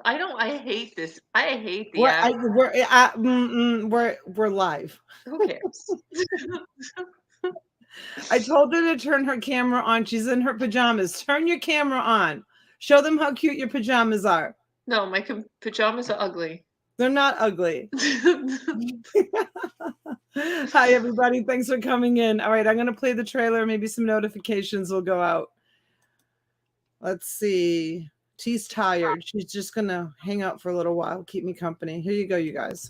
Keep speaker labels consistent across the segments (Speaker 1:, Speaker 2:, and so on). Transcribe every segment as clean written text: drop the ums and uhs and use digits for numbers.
Speaker 1: I hate this. I hate the
Speaker 2: We're
Speaker 1: app.
Speaker 2: we're live.
Speaker 1: Who cares?
Speaker 2: I told her to turn her camera on. She's in her pajamas. Turn your camera on. Show them how cute your pajamas are.
Speaker 1: No, my pajamas are ugly.
Speaker 2: They're not ugly. Hi, everybody. Thanks for coming in. All right, I'm going to play the trailer. Maybe some notifications will go out. Let's see. T's tired. She's just going to hang out for a little while. Keep me company. Here you go, you guys.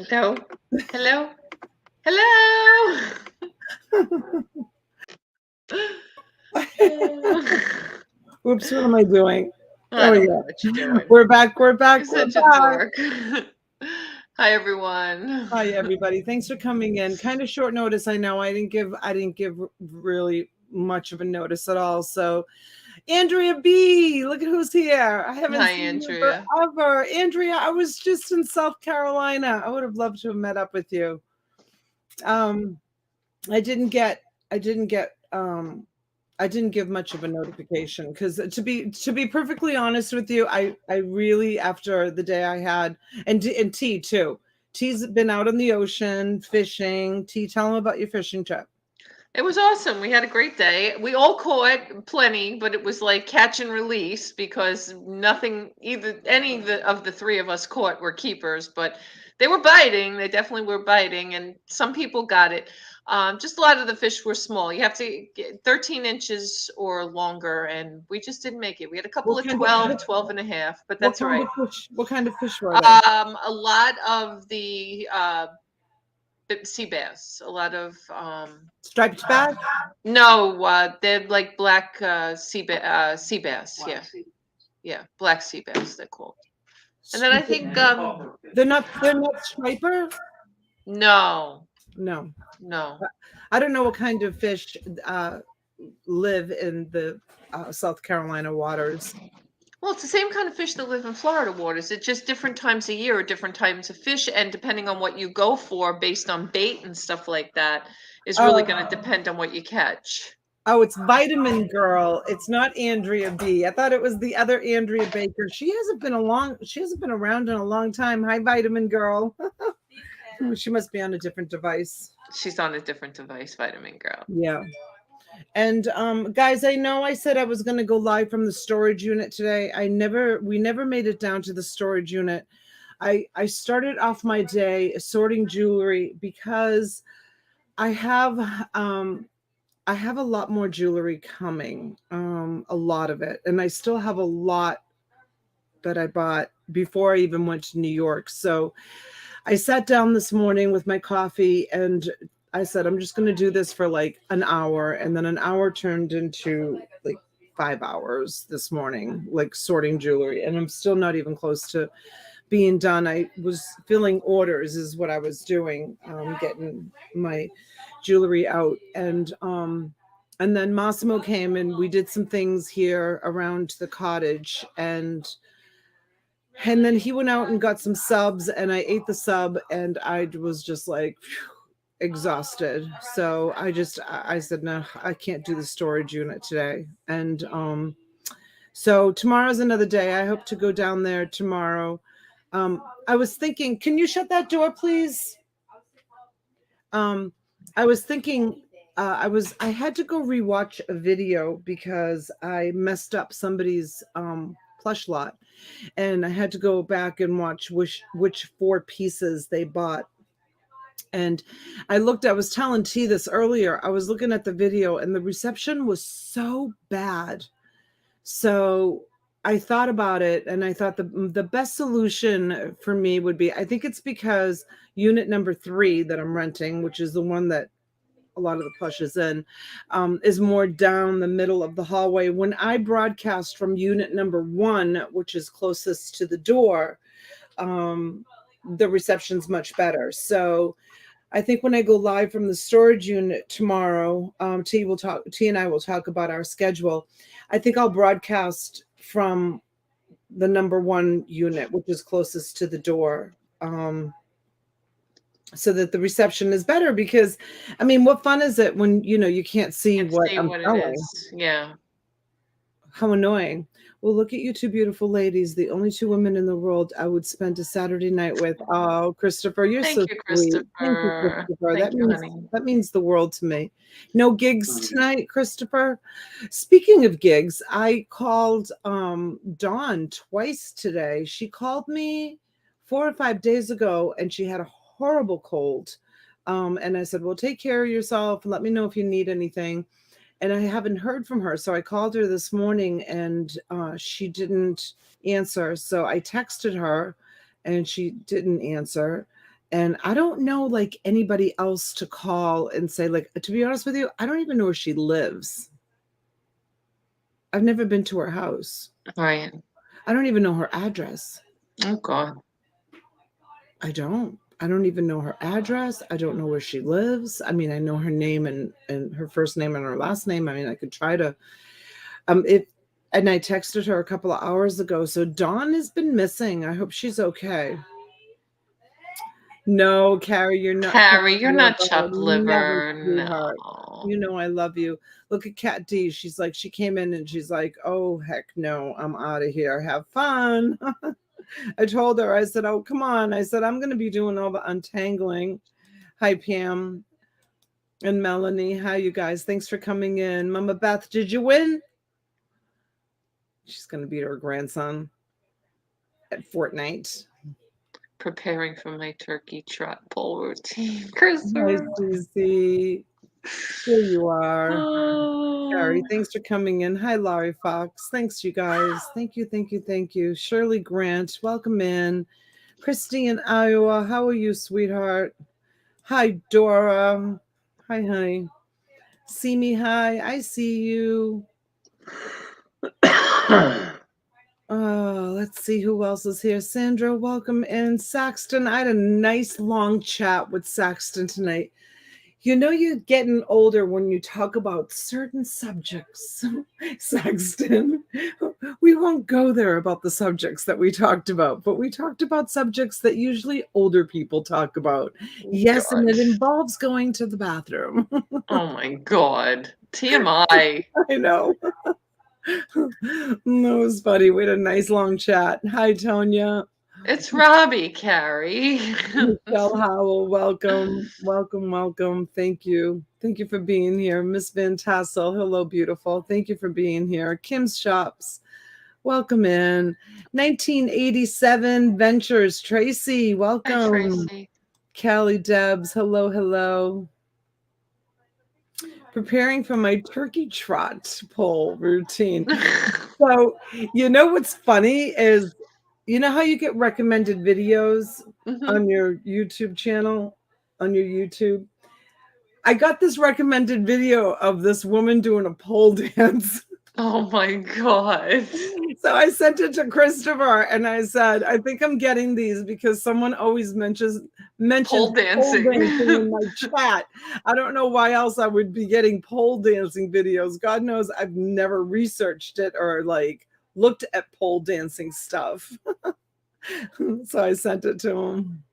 Speaker 1: Hello? Hello? Hello?
Speaker 2: Oops, what am I doing?
Speaker 1: I don't know what you're doing.
Speaker 2: We're back. We're back.
Speaker 1: You're
Speaker 2: We're
Speaker 1: such a
Speaker 2: back.
Speaker 1: dork. Hi, everyone.
Speaker 2: Hi, everybody. Thanks for coming in. Kind of short notice, I know. I didn't give really much of a notice at all. So, Andrea B, look at who's here. I haven't
Speaker 1: Hi,
Speaker 2: seen
Speaker 1: Andrea.
Speaker 2: you forever. Andrea, I was just in South Carolina. I would have loved to have met up with you. I didn't give much of a notification because to be perfectly honest with you, I really, after the day I had, and T too. T's been out on the ocean fishing. T, tell them about your fishing trip.
Speaker 1: It was awesome. We had a great day. We all caught plenty, but it was like catch and release because nothing, either any of the three of us caught were keepers, but they were biting. They definitely were biting, and some people got it. Just a lot of the fish were small. You have to get 13 inches or longer, and we just didn't make it. We had a couple of 12 and a half, but that's all right.
Speaker 2: What kind of fish were they?
Speaker 1: A lot of the sea bass, a lot of
Speaker 2: Striped bass?
Speaker 1: no, they're like black sea bass. Yeah, black sea bass they're called. And then I think
Speaker 2: they're not striper.
Speaker 1: No.
Speaker 2: I don't know what kind of fish live in the South Carolina waters.
Speaker 1: Well, it's the same kind of fish that live in Florida waters. It's just different times of year or different times of fish, and depending on what you go for based on bait and stuff like that is really going to depend on what you catch.
Speaker 2: Oh, it's Vitamin Girl. It's not Andrea B. I thought it was the other Andrea Baker. She hasn't been around in a long time. Hi, Vitamin Girl. She must be on a different device.
Speaker 1: She's on a different device, Vitamin Girl.
Speaker 2: Yeah. And guys, I know I said I was going to go live from the storage unit today. We never made it down to the storage unit. I started off my day sorting jewelry because I have a lot more jewelry coming, a lot of it, and I still have a lot that I bought before I even went to New York. So I sat down this morning with my coffee and I said, I'm just going to do this for like an hour. And then an hour turned into like 5 hours this morning, like sorting jewelry. And I'm still not even close to being done. I was filling orders is what I was doing, getting my jewelry out. And then Massimo came and we did some things here around the cottage, and then he went out and got some subs and I ate the sub and I was just like exhausted. So I said, no, I can't do the storage unit today. And so tomorrow's another day. I hope to go down there tomorrow. I was thinking, can you shut that door, please? I was thinking, I had to go rewatch a video because I messed up somebody's plush lot, and I had to go back and watch which 4 pieces they bought. And I was telling T this earlier. I was looking at the video and the reception was so bad. So I thought about it and I thought the best solution for me would be, I think it's because unit number 3 that I'm renting, which is the one that a lot of the plush is in, is more down the middle of the hallway. When I broadcast from unit number 1, which is closest to the door, the reception's much better. So I think when I go live from the storage unit tomorrow, T and I will talk about our schedule. I think I'll broadcast from the number 1 unit, which is closest to the door, so that the reception is better. Because, I mean, what fun is it when, you can't see what I'm selling?
Speaker 1: It is. Yeah.
Speaker 2: How annoying. Well, look at you 2 beautiful ladies, the only 2 women in the world I would spend a Saturday night with. Oh, Christopher, you're so sweet.
Speaker 1: Christopher.
Speaker 2: Thank you, Christopher.
Speaker 1: Thank you, honey.
Speaker 2: That means the world to me. No gigs tonight, Christopher? Speaking of gigs, I called Dawn twice today. She called me 4 or 5 days ago, and she had a horrible cold. And I said, well, take care of yourself and let me know if you need anything. And I haven't heard from her. So I called her this morning and she didn't answer. So I texted her and she didn't answer. And I don't know like anybody else to call and say, like, to be honest with you, I don't even know where she lives. I've never been to her house.
Speaker 1: Right.
Speaker 2: I don't even know her address.
Speaker 1: Oh, God. I
Speaker 2: don't even know her address. I don't know where she lives. I mean, I know her name and her first name and her last name. I mean, I could try to, and I texted her a couple of hours ago. So Dawn has been missing. I hope she's okay. No, Carrie, you're not.
Speaker 1: Carrie, you're not chopped liver.
Speaker 2: No. You know I love you. Look at Kat D. She's like, she came in and she's like, oh, heck no, I'm out of here. Have fun. I told her, I said, oh, come on. I said, I'm going to be doing all the untangling. Hi, Pam and Melanie. Hi, you guys. Thanks for coming in. Mama Beth, did you win? She's going to beat her grandson at Fortnite.
Speaker 1: Preparing for my turkey trot pole routine. Christopher.
Speaker 2: Hi, Susie. Here you are. Gary, thanks for coming in. Hi, Laurie Fox. Thanks, you guys. Thank you. Shirley Grant, welcome in. Christy in Iowa, how are you, sweetheart? Hi, Dora. Hi, honey. See me? Hi, I see you. Oh, let's see who else is here. Sandra, welcome in. Saxton, I had a nice long chat with Saxton tonight. You know, you're getting older when you talk about certain subjects, Saxton. We won't go there about the subjects that we talked about, but we talked about subjects that usually older people talk about. Yes, God. And it involves going to the bathroom.
Speaker 1: Oh, my God. TMI.
Speaker 2: I know. That was funny. We had a nice long chat. Hi, Tonya.
Speaker 1: It's Robbie, Carrie.
Speaker 2: Michelle Howell, welcome. Thank you for being here. Miss Van Tassel, hello, beautiful. Thank you for being here. Kim's Shops, welcome in. 1987 Ventures, Tracy, welcome.
Speaker 1: Hi, Tracy.
Speaker 2: Callie Debs, hello. Preparing for my turkey trot pole routine. So, you know what's funny is, you know how you get recommended videos on your YouTube channel, on your YouTube? I got this recommended video of this woman doing a pole dance.
Speaker 1: Oh my God.
Speaker 2: So I sent it to Christopher and I said, I think I'm getting these because someone always mentions
Speaker 1: Pole dancing.
Speaker 2: in my chat. I don't know why else I would be getting pole dancing videos. God knows I've never researched it or like looked at pole dancing stuff. So I sent it to him.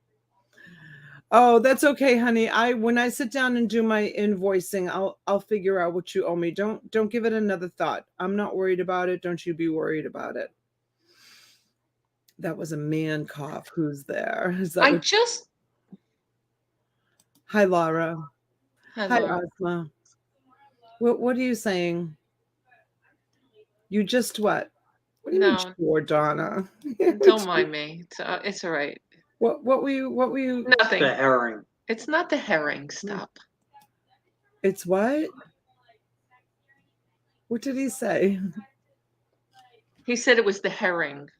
Speaker 2: Oh, that's okay, honey. When I sit down and do my invoicing, I'll figure out what you owe me. Don't give it another thought. I'm not worried about it. Don't you be worried about it. That was a man cough. Who's there? Is that Hi, Laura. Hi, Asma. What are you saying? You just what? What do you mean, sure, Donna?
Speaker 1: Don't mind me. It's all right.
Speaker 2: What were you?
Speaker 1: Nothing.
Speaker 3: The herring.
Speaker 1: It's not the herring. Stop.
Speaker 2: It's what? What did he say?
Speaker 1: He said it was the herring.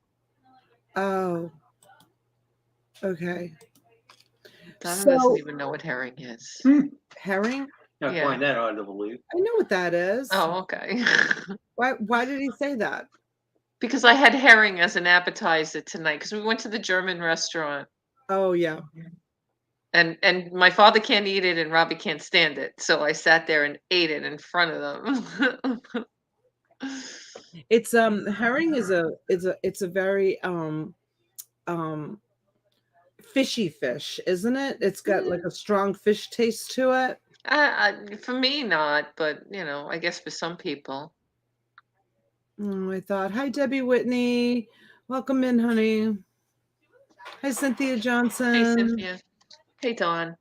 Speaker 2: Oh. Okay.
Speaker 1: Donna doesn't even know what herring is.
Speaker 2: Herring?
Speaker 3: I find that hard to believe.
Speaker 2: I know what that is.
Speaker 1: Oh, okay.
Speaker 2: Why did he say that?
Speaker 1: Because I had herring as an appetizer tonight because we went to the German restaurant.
Speaker 2: Oh, yeah.
Speaker 1: And my father can't eat it and Robbie can't stand it. So I sat there and ate it in front of them.
Speaker 2: It's herring is a very fishy fish, isn't it? It's got like a strong fish taste to it.
Speaker 1: For me, not, but I guess for some people.
Speaker 2: I thought, hi, Debbie Whitney. Welcome in, honey. Hi, Cynthia Johnson.
Speaker 1: Hey, Cynthia. Hey, Dawn.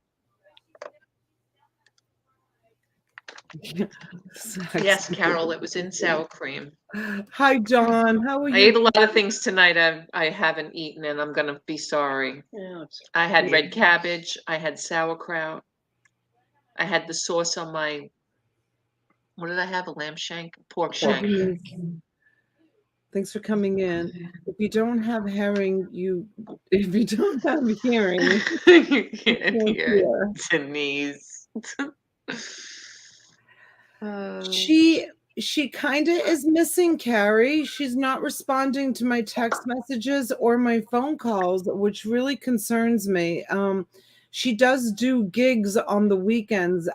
Speaker 1: Yes, Carol, it was in sour cream.
Speaker 2: Hi, Dawn. How are you?
Speaker 1: I ate a lot of things tonight I haven't eaten, and I'm going to be sorry.
Speaker 3: Yeah,
Speaker 1: I had red cabbage. I had sauerkraut. I had the sauce on my, what did I have? A lamb shank? Pork shank.
Speaker 2: Thanks for coming in. If you don't have herring, if you don't have hearing,
Speaker 1: you can't hear Denise.
Speaker 2: She kind of is missing, Carrie. She's not responding to my text messages or my phone calls, which really concerns me. She does do gigs on the weekends.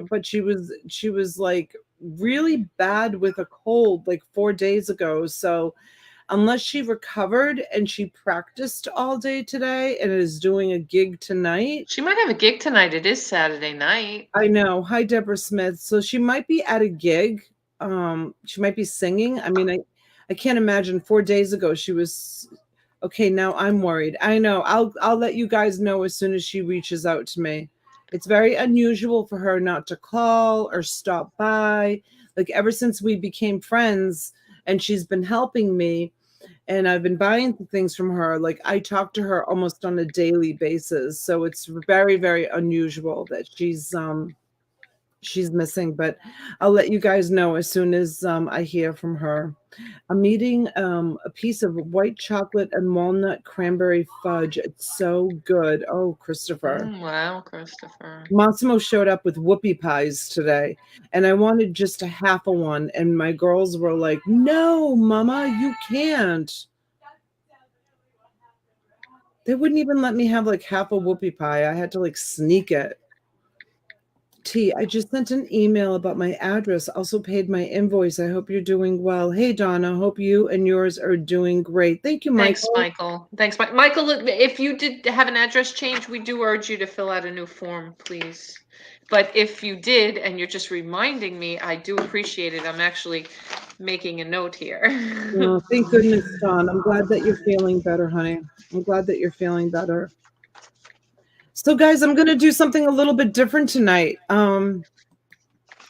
Speaker 2: But she was like really bad with a cold like 4 days ago. So unless she recovered and she practiced all day today and is doing a gig tonight.
Speaker 1: She might have a gig tonight. It is Saturday night.
Speaker 2: I know. Hi, Deborah Smith. So she might be at a gig. She might be singing. I mean, I can't imagine 4 days ago she was okay. Now I'm worried. I know. I'll let you guys know as soon as she reaches out to me. It's very unusual for her not to call or stop by. Like ever since we became friends and she's been helping me and I've been buying things from her, like I talk to her almost on a daily basis. So it's very, very unusual that she's missing, but I'll let you guys know as soon as I hear from her. I'm eating a piece of white chocolate and walnut cranberry fudge. It's so good. Oh, Christopher.
Speaker 1: Wow, Christopher.
Speaker 2: Massimo showed up with whoopie pies today, and I wanted just a half of one, and my girls were like, no, Mama, you can't. They wouldn't even let me have like half a whoopie pie. I had to like sneak it. I just sent an email about my address, also paid my invoice. I hope you're doing well. Hey, Donna, hope you and yours are doing great. Thank you, Michael.
Speaker 1: Thanks, Michael. Michael, if you did have an address change, we do urge you to fill out a new form, please. But if you did, and you're just reminding me, I do appreciate it. I'm actually making a note here.
Speaker 2: Oh, thank goodness, Dawn. I'm glad that you're feeling better, honey. I'm glad that you're feeling better. So guys, I'm going to do something a little bit different tonight. Kind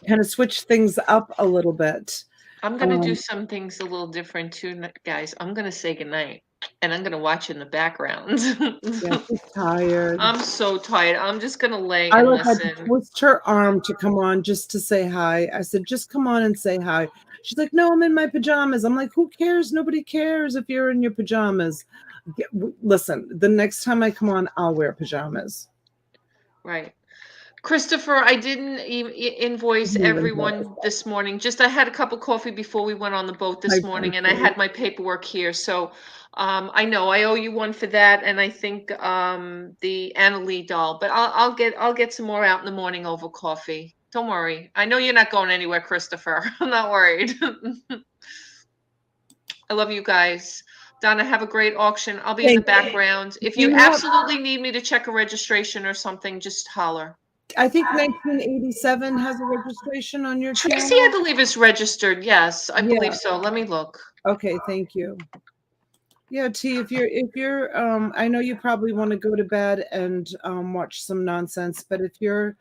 Speaker 2: of switch things up a little bit.
Speaker 1: I'm going to do some things a little different too, guys. I'm going to say goodnight. And I'm gonna watch in the background.
Speaker 2: Yeah, she's tired.
Speaker 1: I'm so tired. I'm just gonna lay
Speaker 2: I
Speaker 1: and
Speaker 2: like had to
Speaker 1: listen.
Speaker 2: twist her arm to come on just to say hi. I said, just come on and say hi. She's like, no, I'm in my pajamas. I'm like, who cares? Nobody cares if you're in your pajamas. Listen, the next time I come on, I'll wear pajamas.
Speaker 1: Right. Christopher, I didn't invoice everyone this morning. Just I had a cup of coffee before we went on the boat this morning, and I had my paperwork here. So I know I owe you one for that, and I think the Annalee doll. But I'll get some more out in the morning over coffee. Don't worry. I know you're not going anywhere, Christopher. I'm not worried. I love you guys. Donna, have a great auction. I'll be in the background. If you absolutely need me to check a registration or something, just holler.
Speaker 2: I think 1987 has a registration on your channel.
Speaker 1: Tracy, I believe, is registered. Yes, I believe so. Let me look.
Speaker 2: Okay, thank you. Yeah, T, if you're I know you probably want to go to bed and watch some nonsense, but if you're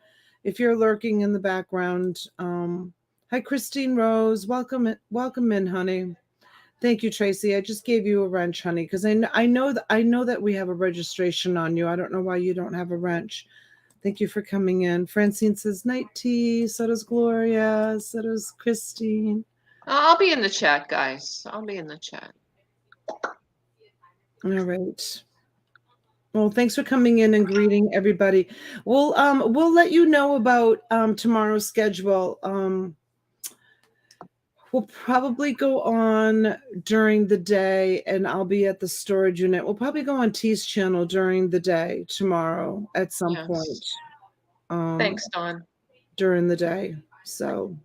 Speaker 2: lurking in the background, hi Christine Rose, welcome in, honey. Thank you, Tracy. I just gave you a wrench, honey, because I know that we have a registration on you. I don't know why you don't have a wrench. Thank you for coming in. Francine says night tea. So does Gloria. So does Christine.
Speaker 1: I'll be in the chat, guys. I'll be in the chat.
Speaker 2: All right. Well, thanks for coming in and greeting everybody. We'll let you know about tomorrow's schedule. We'll probably go on during the day, and I'll be at the storage unit. We'll probably go on T's channel during the day tomorrow at some point.
Speaker 1: Thanks, Dawn.
Speaker 2: During the day. So,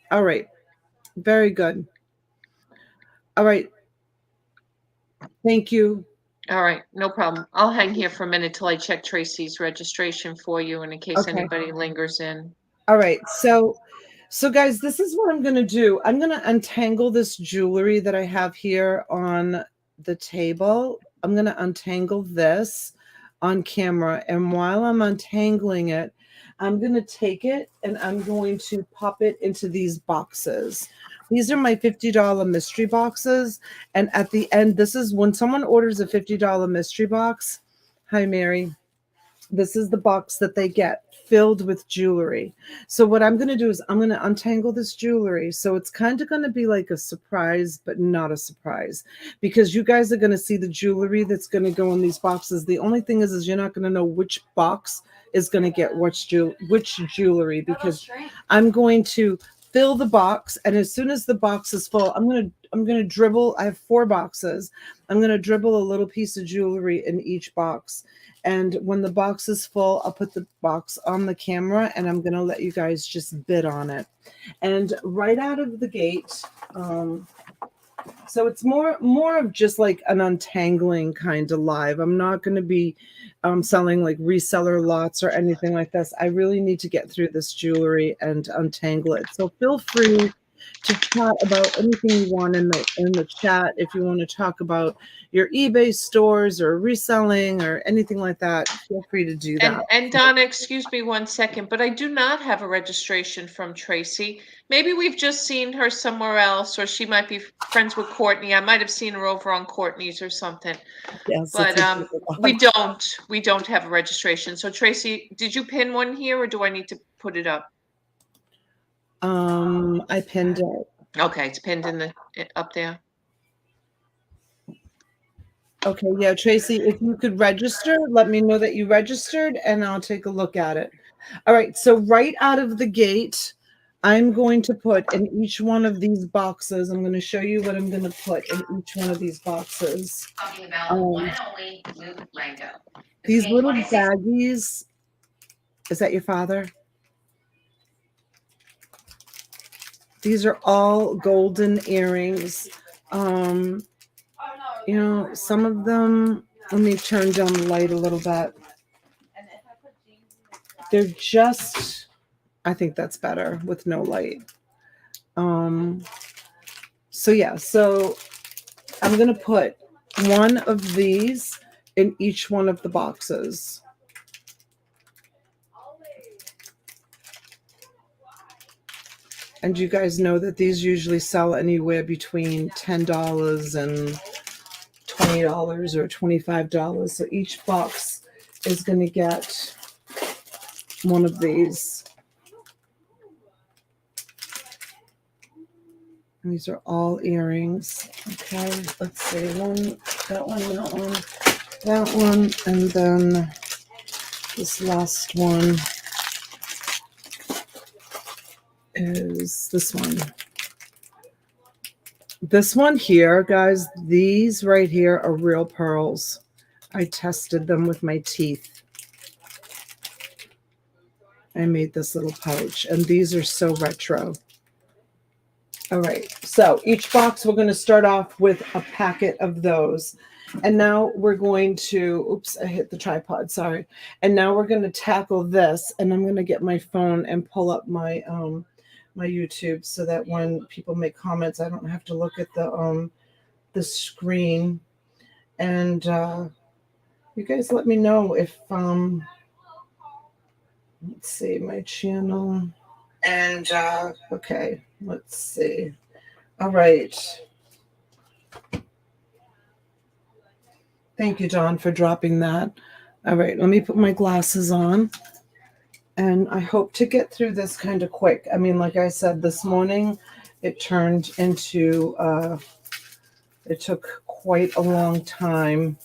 Speaker 2: all right. Very good. All right. Thank you.
Speaker 1: All right, no problem. I'll hang here for a minute till I check Tracy's registration for you, and in case anybody lingers in.
Speaker 2: All right. So guys, this is what I'm going to do. I'm going to untangle this jewelry that I have here on the table. I'm going to untangle this on camera. And while I'm untangling it, I'm going to take it and I'm going to pop it into these boxes. These are my $50 mystery boxes. And at the end, this is when someone orders a $50 mystery box. Hi, Mary. This is the box that they get filled with jewelry. So what I'm going to do is I'm going to untangle this jewelry. So it's kind of going to be like a surprise, but not a surprise, because you guys are going to see the jewelry that's going to go in these boxes. The only thing is you're not going to know which box is going to get which jewelry, because I'm going to fill the box, and as soon as the box is full, I'm going to dribble. I have 4 boxes. I'm going to dribble a little piece of jewelry in each box. And when the box is full, I'll put the box on the camera and I'm going to let you guys just bid on it. And right out of the gate, so it's more of just like an untangling kind of live. I'm not going to be selling like reseller lots or anything like this. I really need to get through this jewelry and untangle it. So feel free to chat about anything you want in the chat. If you want to talk about your eBay stores or reselling or anything like that, feel free to do that.
Speaker 1: And Donna, excuse me 1 second, but I do not have a registration from Tracy. Maybe we've just seen her somewhere else, or she might be friends with Courtney. I might have seen her over on Courtney's or something.
Speaker 2: Yes,
Speaker 1: but we don't have a registration. So Tracy, did you pin one here, or do I need to put it up?
Speaker 2: I pinned it.
Speaker 1: Okay, it's pinned in up there.
Speaker 2: Okay, yeah, Tracy, if you could register, let me know that you registered and I'll take a look at it. All right, so right out of the gate, I'm going to put in each one of these boxes, I'm going to show you what I'm going to put in each one of these boxes.
Speaker 4: Talking about one and only Luke Rango.
Speaker 2: These little baggies, is that your father? These are all golden earrings. You know, some of them, let me turn down the light a little bit. They're just, I think that's better with no light. So yeah, so I'm going to put one of these in each one of the boxes. And you guys know that these usually sell anywhere between $10 and $20 or $25. So each box is going to get one of these. And these are all earrings. Okay, let's see. That one, and then this last one is this one. This one here, guys, these right here are real pearls. I tested them with my teeth. I made this little pouch, and these are so retro. All right, so each box we're going to start off with a packet of those. And now we're going to, oops, I hit the tripod, sorry. And now we're going to tackle this, and I'm going to get my phone and pull up my my YouTube so that when people make comments, I don't have to look at the screen. And you guys let me know if let's see my channel. And okay, let's see. All right. Thank you, John, for dropping that. All right, let me put my glasses on. And I hope to get through this kind of quick. I mean, like I said, this morning it turned into, it took quite a long time.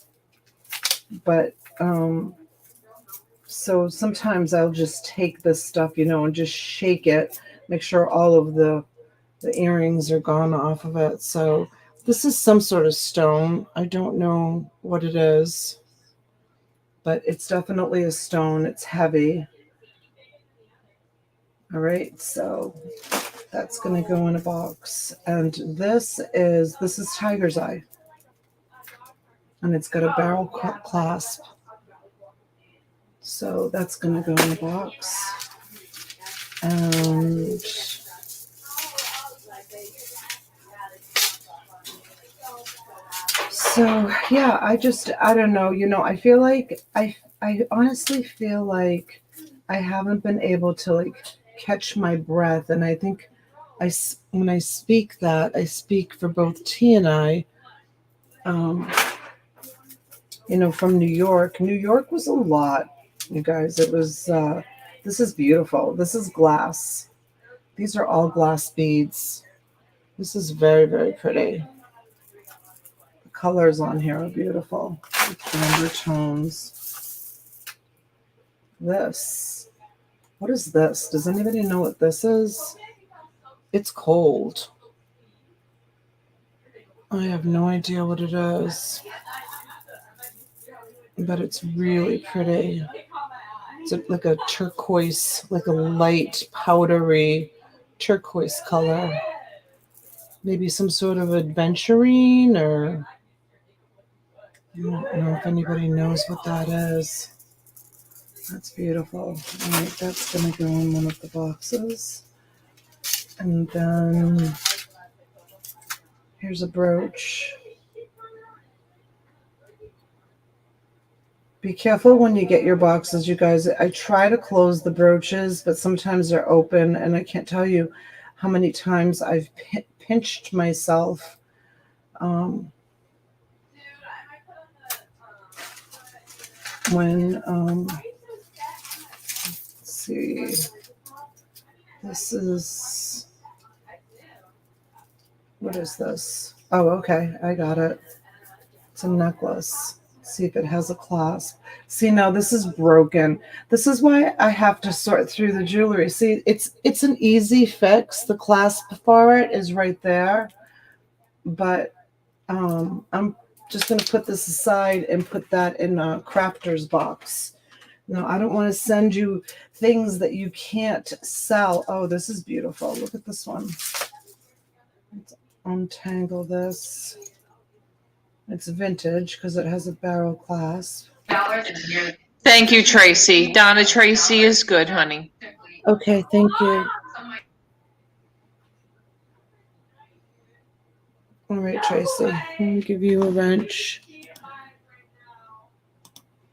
Speaker 2: But so sometimes I'll just take this stuff, and just shake it, make sure all of the earrings are gone off of it. So this is some sort of stone. I don't know what it is, but it's definitely a stone. It's heavy. All right, so that's going to go in a box. And this is Tiger's Eye. And it's got a barrel clasp. So that's going to go in a box. And so, yeah, I don't know. I feel like, I honestly feel like I haven't been able to, catch my breath. And I think when I speak that, I speak for both T and I, from New York. New York was a lot, you guys. It was, this is beautiful. This is glass. These are all glass beads. This is very, very pretty. The colors on here are beautiful. Amber tones. What is this? Does anybody know what this is? It's cold. I have no idea what it is. But it's really pretty. It's like a turquoise, like a light powdery turquoise color. Maybe some sort of adventurine, or I don't know if anybody knows what that is. That's beautiful. All right, that's going to go in one of the boxes. And then here's a brooch. Be careful when you get your boxes, you guys. I try to close the brooches, but sometimes they're open, and I can't tell you how many times I've pinched myself. When let's see, what is this? Oh, okay, I got it. It's a necklace. See if it has a clasp. See, now this is broken. This is why I have to sort through the jewelry. See, it's an easy fix. The clasp for it is right there. But I'm just going to put this aside and put that in a crafter's box. No, I don't want to send you things that you can't sell. Oh, this is beautiful. Look at this one. Let's untangle this. It's vintage because it has a barrel clasp.
Speaker 1: Thank you, Tracy. Donna Tracy is good, honey.
Speaker 2: Okay, thank you. All right, Tracy. Let me give you a wrench.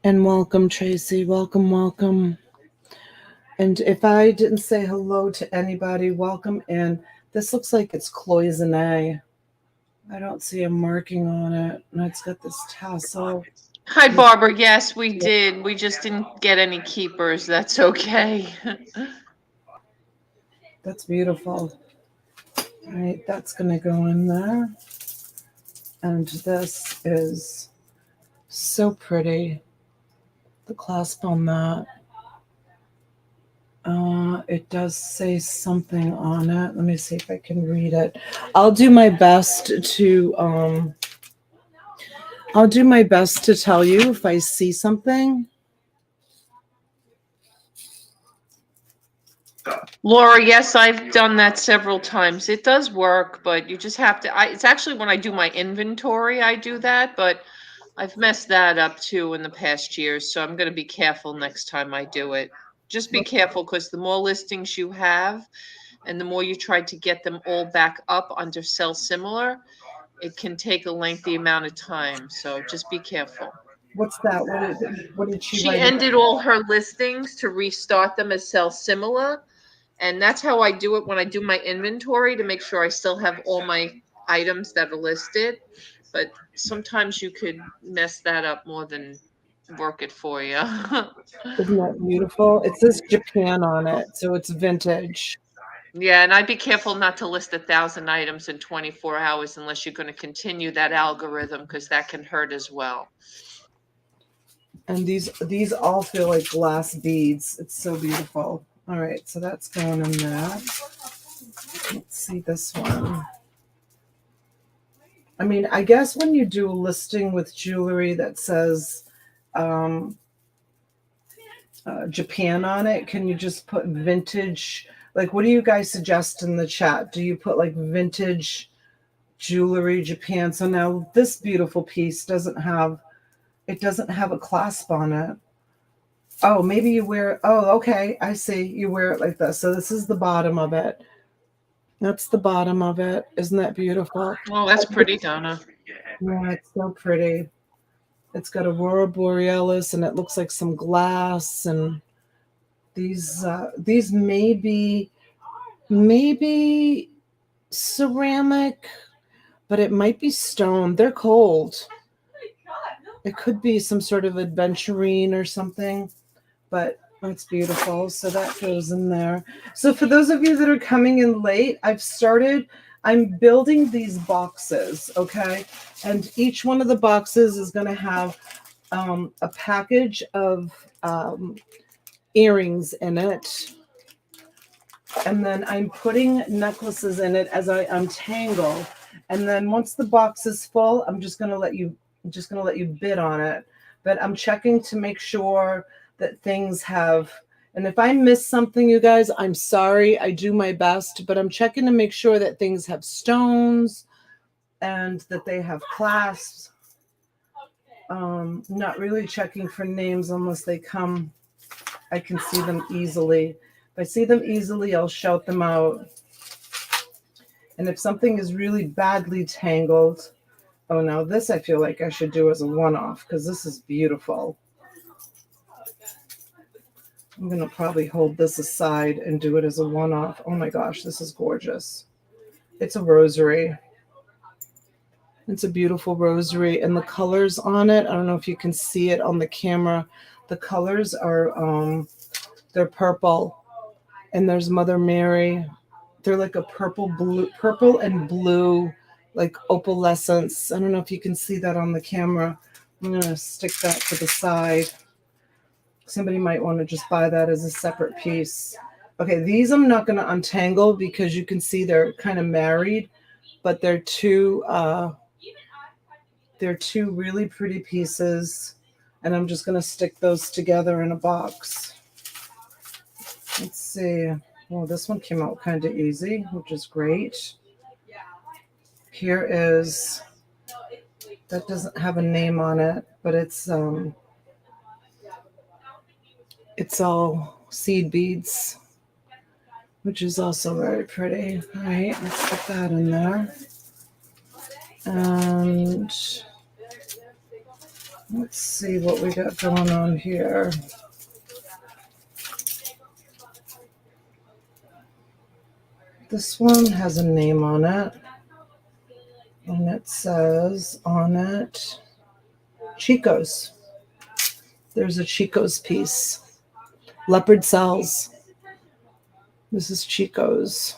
Speaker 2: And welcome, Tracy. Welcome, welcome. And if I didn't say hello to anybody, welcome in. This looks like it's cloisonne. I don't see a marking on it. And it's got this tassel.
Speaker 1: Hi, Barbara. Yes, we did. We just didn't get any keepers. That's okay.
Speaker 2: That's beautiful. All right, that's going to go in there. And this is so pretty. The clasp on that. It does say something on it. Let me see if I can read it. I'll do my best to tell you if I see something.
Speaker 1: Laura, yes, I've done that several times. It does work, but you just have to. It's actually when I do my inventory, I do that, but I've messed that up too in the past years. So I'm going to be careful next time I do it. Just be careful because the more listings you have and the more you try to get them all back up under sell similar, it can take a lengthy amount of time. So just be careful.
Speaker 2: What's that? What did she
Speaker 1: She
Speaker 2: write?
Speaker 1: ended all her listings to restart them as sell similar. And that's how I do it when I do my inventory to make sure I still have all my items that are listed. But sometimes you could mess that up more than work it for you.
Speaker 2: Isn't that beautiful? It says Japan on it, so it's vintage.
Speaker 1: Yeah, and I'd be careful not to list 1,000 items in 24 hours unless you're going to continue that algorithm because that can hurt as well.
Speaker 2: And these all feel like glass beads. It's so beautiful. All right, so that's going in there. Let's see this one. I mean, I guess when you do a listing with jewelry that says Japan on it, can you just put vintage? Like, what do you guys suggest in the chat? Do you put like vintage jewelry Japan? So now this beautiful piece doesn't have a clasp on it. Oh, maybe you wear it. Oh, okay. I see. You wear it like this. So this is the bottom of it. That's the bottom of it. Isn't that beautiful?
Speaker 1: Oh, that's pretty, Donna.
Speaker 2: Yeah, it's so pretty. It's got Aurora Borealis, and it looks like some glass. And these may be maybe ceramic, but it might be stone. They're cold. It could be some sort of adventurine or something, but that's beautiful. So that goes in there. So for those of you that are coming in late, I'm building these boxes, okay? And each one of the boxes is going to have a package of earrings in it. And then I'm putting necklaces in it as I untangle. And then once the box is full, I'm just going to let you bid on it. But I'm checking to make sure that things have, and if I miss something, you guys, I'm sorry. I do my best, but I'm checking to make sure that things have stones and that they have clasps. Not really checking for names unless they come. I can see them easily. If I see them easily, I'll shout them out. And if something is really badly tangled, oh, now this I feel like I should do as a one-off because this is beautiful. I'm going to probably hold this aside and do it as a one-off. Oh my gosh, this is gorgeous. It's a rosary. It's a beautiful rosary. And the colors on it, I don't know if you can see it on the camera. The colors are, they're purple. And there's Mother Mary. They're like a purple and blue, like opalescence. I don't know if you can see that on the camera. I'm going to stick that to the side. Somebody might want to just buy that as a separate piece. Okay, these I'm not going to untangle because you can see they're kind of married, but they're two really pretty pieces, and I'm just going to stick those together in a box. Let's see. Well, this one came out kind of easy, which is great. Here is, that doesn't have a name on it, but it's all seed beads, which is also very pretty. All right, let's put that in there. And let's see what we got going on here. This one has a name on it. And it says on it, Chico's. There's a Chico's piece. Leopard cells. This is Chico's.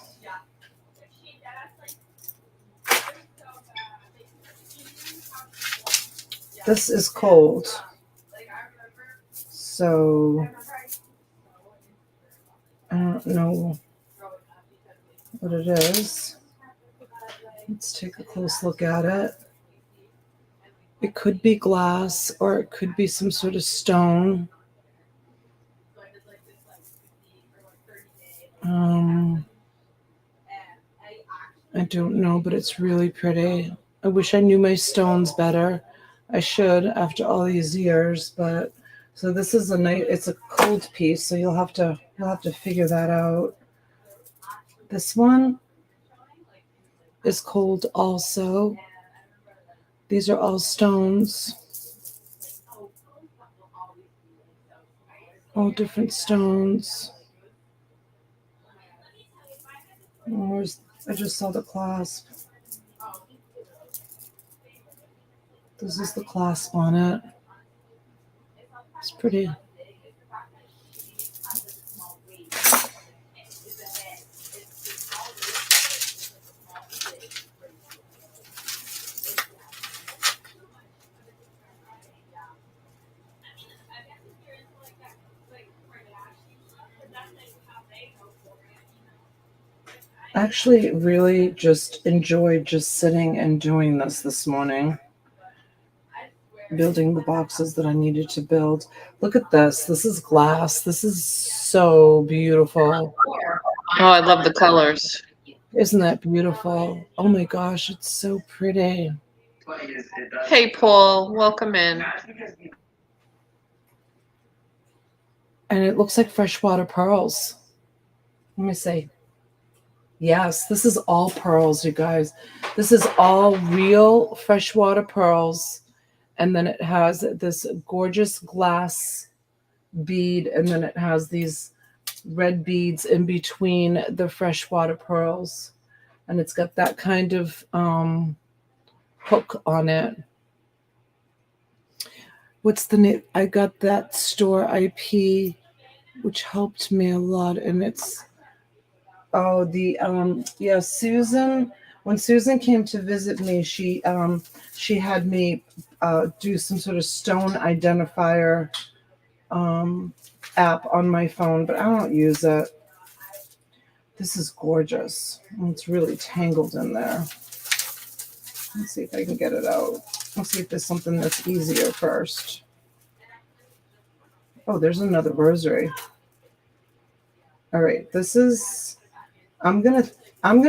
Speaker 2: This is cold. So I don't know what it is. Let's take a close look at it. It could be glass or it could be some sort of stone. I don't know, but it's really pretty. I wish I knew my stones better. I should after all these years, but so this is a nice, it's a cold piece, so you'll have to figure that out. This one is cold also. These are all stones. All different stones. I just saw the clasp. This is the clasp on it. It's pretty. Actually really just enjoyed just sitting and doing this morning. Building the boxes that I needed to build. Look at this. This is glass. This is so beautiful.
Speaker 1: Oh, I love the colors.
Speaker 2: Isn't that beautiful? Oh my gosh, it's so pretty.
Speaker 1: Hey, Paul, welcome in.
Speaker 2: And it looks like freshwater pearls. Let me see. Yes, this is all pearls, you guys. This is all real freshwater pearls. And then it has this gorgeous glass bead. And then it has these red beads in between the freshwater pearls. And it's got that kind of hook on it. What's the name? I got that store IP, which helped me a lot. And it's, Susan. When Susan came to visit me, she had me do some sort of stone identifier app on my phone, but I don't use it. This is gorgeous. It's really tangled in there. Let's see if I can get it out. Let's see if there's something that's easier first. Oh, there's another rosary. All right, this is, I'm gonna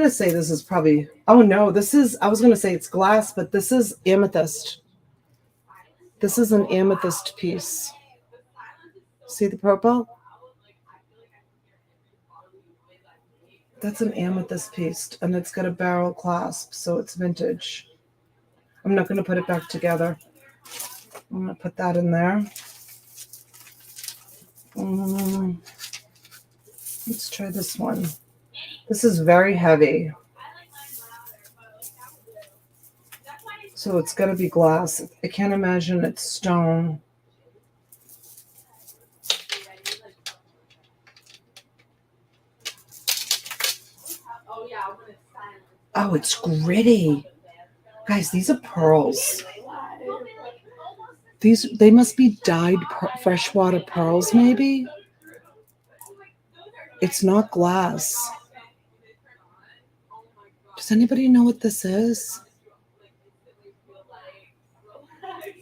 Speaker 2: say this is probably, oh no, this is, I was gonna say it's glass, but this is amethyst. This is an amethyst piece. See the purple? That's an amethyst piece, and it's got a barrel clasp, so it's vintage. I'm not gonna put it back together. I'm gonna put that in there. Let's try this one. This is very heavy. So it's going to be glass. I can't imagine it's stone. Oh, it's gritty. Guys, these are pearls. They must be dyed freshwater pearls, maybe. It's not glass. Does anybody know what this is?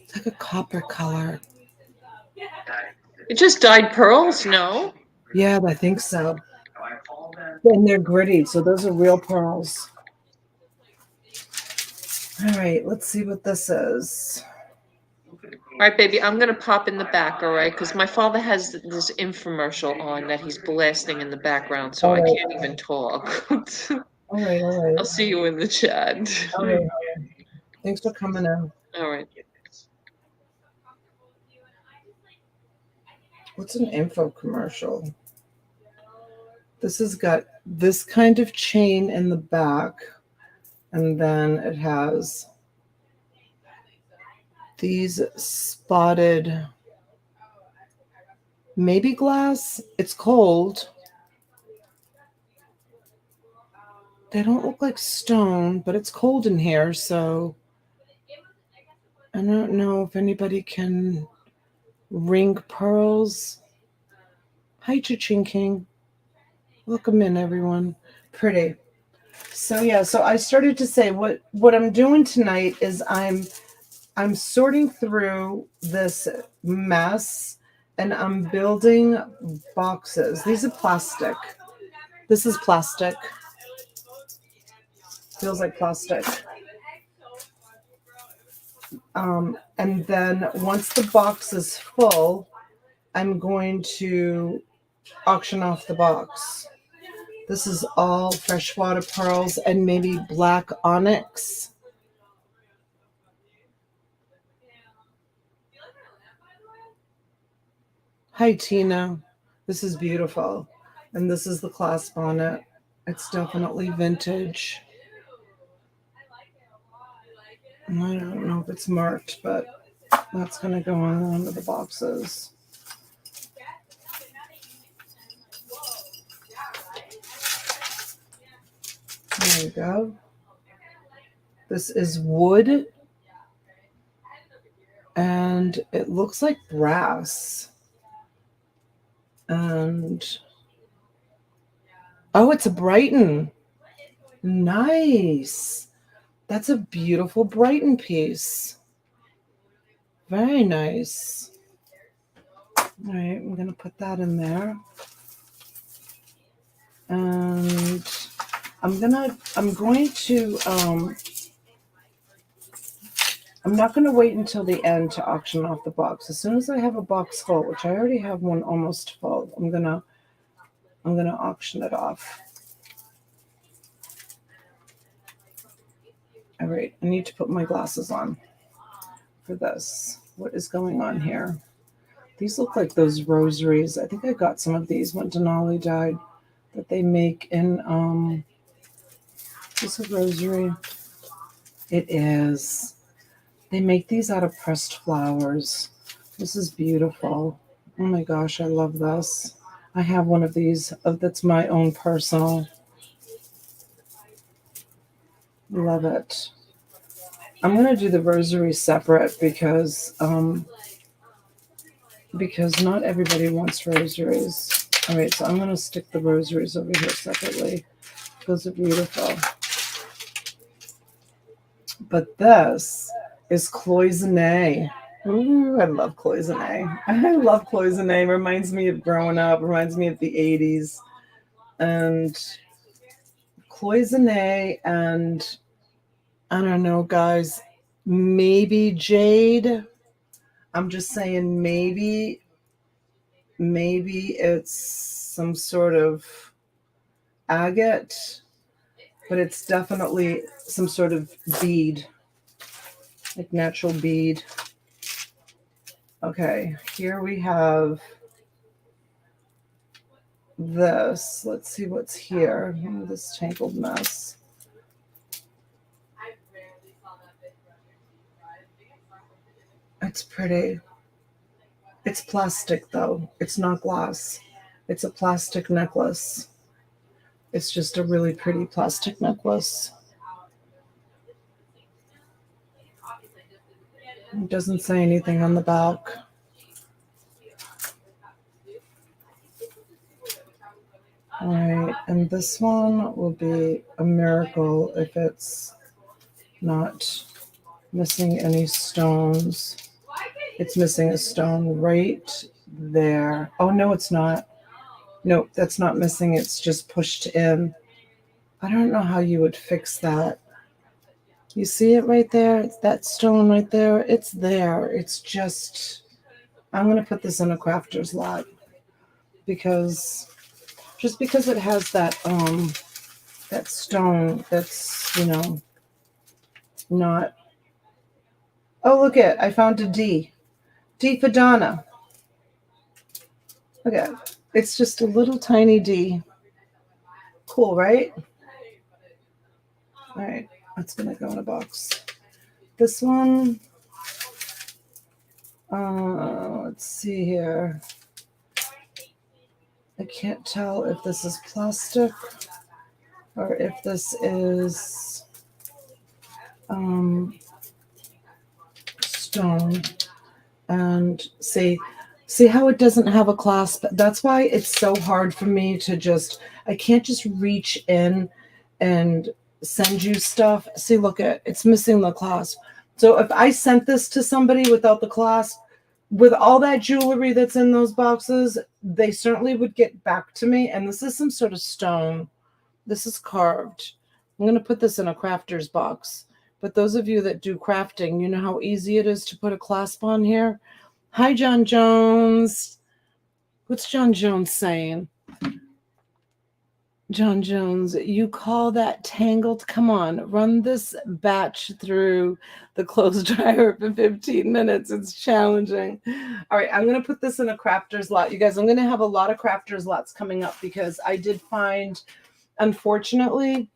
Speaker 2: It's like a copper color.
Speaker 1: It just dyed pearls, no?
Speaker 2: Yeah, I think so. And they're gritty, so those are real pearls. All right, let's see what this is.
Speaker 1: All right, baby, I'm going to pop in the back, all right? Because my father has this infomercial on that he's blasting in the background, so I can't even talk.
Speaker 2: All right.
Speaker 1: I'll see you in the chat.
Speaker 2: All right. Thanks for coming in.
Speaker 1: All right.
Speaker 2: What's an info commercial? This has got this kind of chain in the back. And then it has these spotted, maybe glass. It's cold. They don't look like stone, but it's cold in here, so I don't know if anybody can ring pearls. Hi, Cha-Ching King. Welcome in, everyone. Pretty. So yeah, so I started to say what I'm doing tonight is I'm sorting through this mess and I'm building boxes. These are plastic. This is plastic. Feels like plastic. And then once the box is full, I'm going to auction off the box. This is all freshwater pearls and maybe black onyx. Hi, Tina. This is beautiful. And this is the clasp on it. It's definitely vintage. I don't know if it's marked, but that's going to go on one of the boxes. There you go. This is wood. And it looks like brass. And oh, it's a Brighton. Nice. That's a beautiful Brighton piece. Very nice. All right, I'm going to put that in there. And I'm not going to wait until the end to auction off the box. As soon as I have a box full, which I already have one almost full, I'm going to auction it off. All right, I need to put my glasses on for this. What is going on here? These look like those rosaries. I think I got some of these when Denali died that they make in, is this a rosary? It is. They make these out of pressed flowers. This is beautiful. Oh my gosh, I love this. I have one of these. That's my own personal. Love it. I'm going to do the rosary separate because not everybody wants rosaries. All right, so I'm going to stick the rosaries over here separately. Those are beautiful. But this is cloisonne. Ooh, I love cloisonne. I love cloisonne. Reminds me of growing up. Reminds me of the 80s. And cloisonne and I don't know, guys, maybe jade. I'm just saying maybe it's some sort of agate, but it's definitely some sort of bead, like natural bead. Okay, here we have this. Let's see what's here. This tangled mess. It's pretty. It's plastic, though. It's not glass. It's a plastic necklace. It's just a really pretty plastic necklace. It doesn't say anything on the back. All right, and this one will be a miracle if it's not missing any stones. It's missing a stone right there. Oh, no, it's not. Nope, that's not missing. It's just pushed in. I don't know how you would fix that. You see it right there? It's that stone right there. It's there. It's just, I'm going to put this in a crafter's lot because it has that stone that's, not. Oh, look at, I found a D. D for Donna. Look at it. It's just a little tiny D. Cool, right? All right. That's going to go in a box. This one, let's see here. I can't tell if this is plastic or if this is stone. And see how it doesn't have a clasp? That's why it's so hard for me to just, I can't just reach in and send you stuff. See, look it's missing the clasp. So if I sent this to somebody without the clasp, with all that jewelry that's in those boxes, they certainly would get back to me. And this is some sort of stone. This is carved. I'm going to put this in a crafter's box. But those of you that do crafting, you know how easy it is to put a clasp on here? Hi, John Jones. What's John Jones saying? John Jones, you call that tangled? Come on, run this batch through the clothes dryer for 15 minutes. It's challenging. All right, I'm going to put this in a crafter's lot. You guys, I'm going to have a lot of crafter's lots coming up because I did find, unfortunately,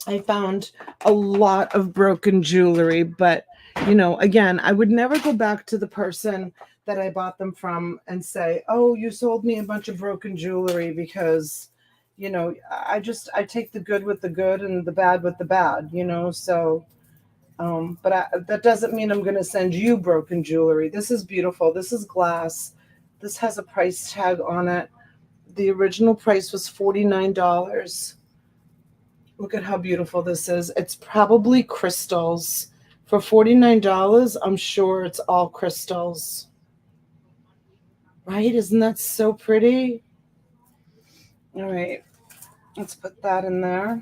Speaker 2: I found a lot of broken jewelry. But, you know, again, I would never go back to the person that I bought them from and say, oh, you sold me a bunch of broken jewelry, because you know, I take the good with the good and the bad with the bad, you know, so, but that doesn't mean I'm going to send you broken jewelry. This is beautiful. This is glass. This has a price tag on it. The original price was $49. Look at how beautiful this is. It's probably crystals. For $49, I'm sure it's all crystals. Right? Isn't that so pretty? All right. Let's put that in there.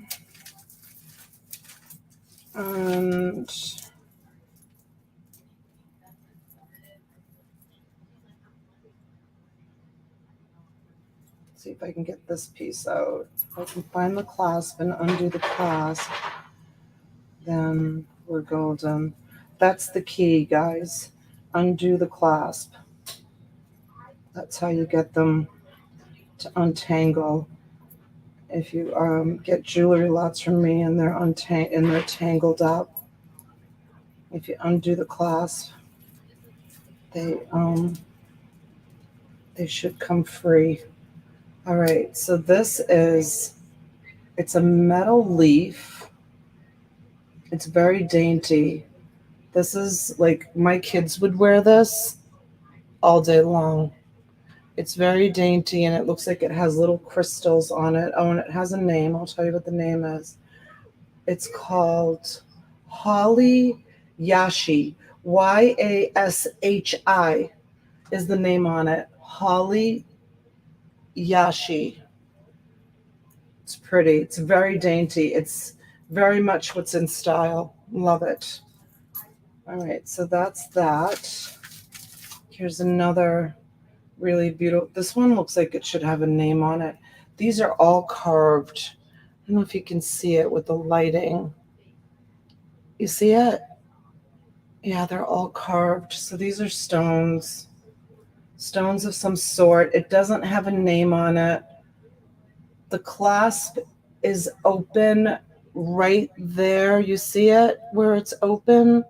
Speaker 2: And see if I can get this piece out. If I can find the clasp and undo the clasp, then we're golden. That's the key, guys. Undo the clasp. That's how you get them to untangle. If you get jewelry lots from me and they're tangled up, if you undo the clasp, they should come free. All right, so it's a metal leaf. It's very dainty. This is like, my kids would wear this all day long. It's very dainty, and it looks like it has little crystals on it. Oh, and it has a name. I'll tell you what the name is. It's called Holly Yashi. Yashi is the name on it. Holly Yashi. It's pretty. It's very dainty. It's very much what's in style. Love it. All right, so that's that. Here's another really beautiful. This one looks like it should have a name on it. These are all carved. I don't know if you can see it with the lighting. You see it? Yeah, they're all carved. So these are stones. Stones of some sort. It doesn't have a name on it. The clasp is open right there. You see it where it's open?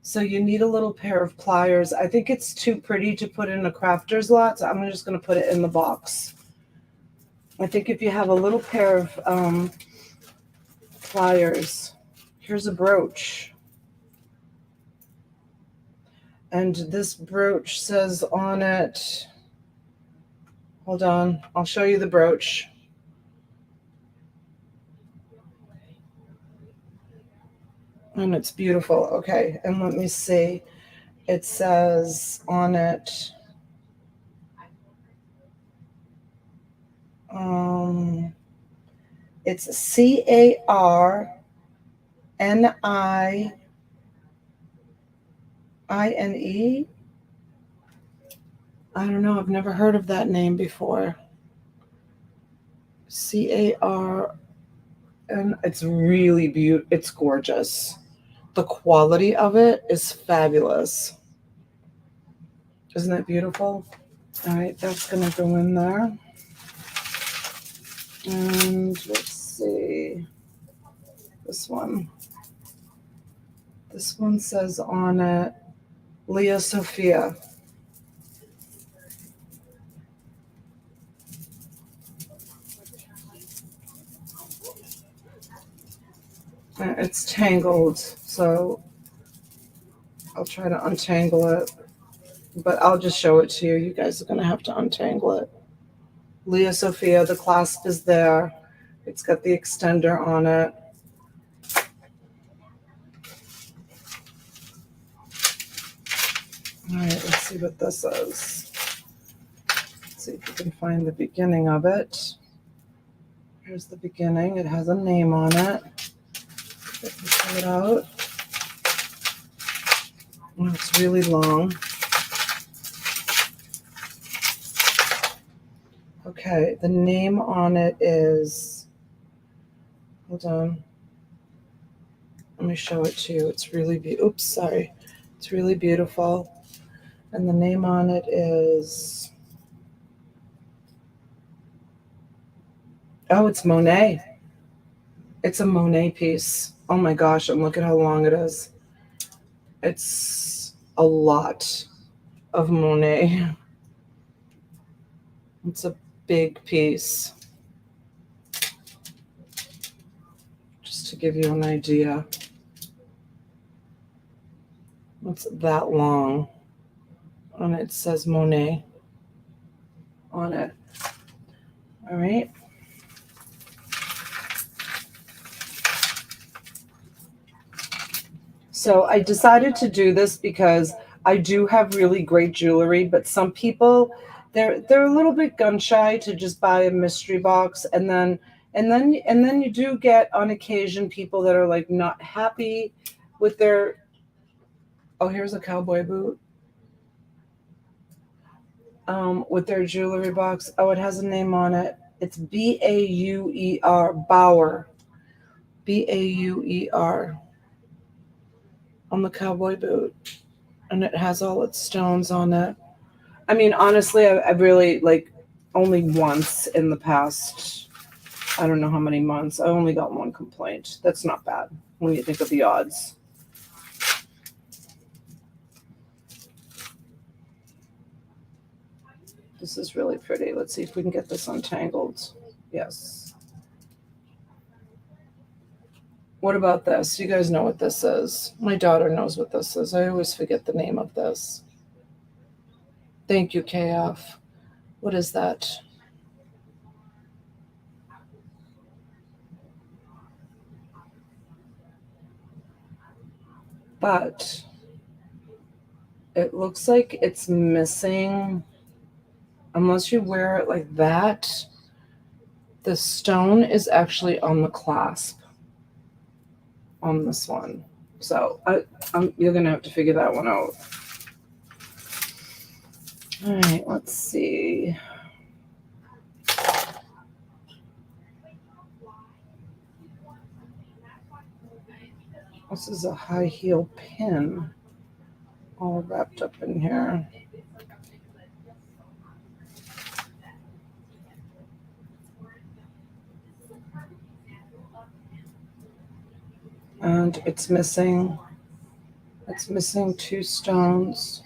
Speaker 2: So you need a little pair of pliers. I think it's too pretty to put in a crafter's lot, so I'm just going to put it in the box. I think if you have a little pair of pliers, here's a brooch. And this brooch says on it, hold on, I'll show you the brooch. And it's beautiful. Okay, and let me see. It says on it, it's CARNINE. I don't know. I've never heard of that name before. CAR, and it's really beautiful. It's gorgeous. The quality of it is fabulous. Isn't it beautiful? All right, that's going to go in there. And let's see. This one. This one says on it, Leah Sophia. It's tangled, so I'll try to untangle it, but I'll just show it to you. You guys are going to have to untangle it. Leah Sophia, the clasp is there. It's got the extender on it. All right, let's see what this is. Let's see if we can find the beginning of it. Here's the beginning. It has a name on it. Let me pull it out. Oh, it's really long. Okay, the name on it is, hold on. Let me show it to you. It's really oops, sorry. It's really beautiful. And the name on it is, oh, it's Monet. It's a Monet piece. Oh my gosh, and look at how long it is. It's a lot of Monet. It's a big piece. Just to give you an idea. It's that long. And it says Monet on it. All right. So I decided to do this because I do have really great jewelry, but some people they're a little bit gun shy to just buy a mystery box, and then you do get on occasion people that are like not happy with their, oh, here's a cowboy boot. With their jewelry box. Oh, it has a name on it. It's Bauer, Bauer. Bauer on the cowboy boot. And it has all its stones on it. I mean, honestly, I've really, like, only once in the past, I don't know how many months, I only got one complaint. That's not bad when you think of the odds. This is really pretty. Let's see if we can get this untangled. Yes. What about this? You guys know what this is. My daughter knows what this is. I always forget the name of this. Thank you, KF. What is that? But it looks like it's missing, unless you wear it like that, the stone is actually on the clasp on this one. So you're going to have to figure that one out. All right, let's see. This is a high heel pin all wrapped up in here. And it's missing two stones.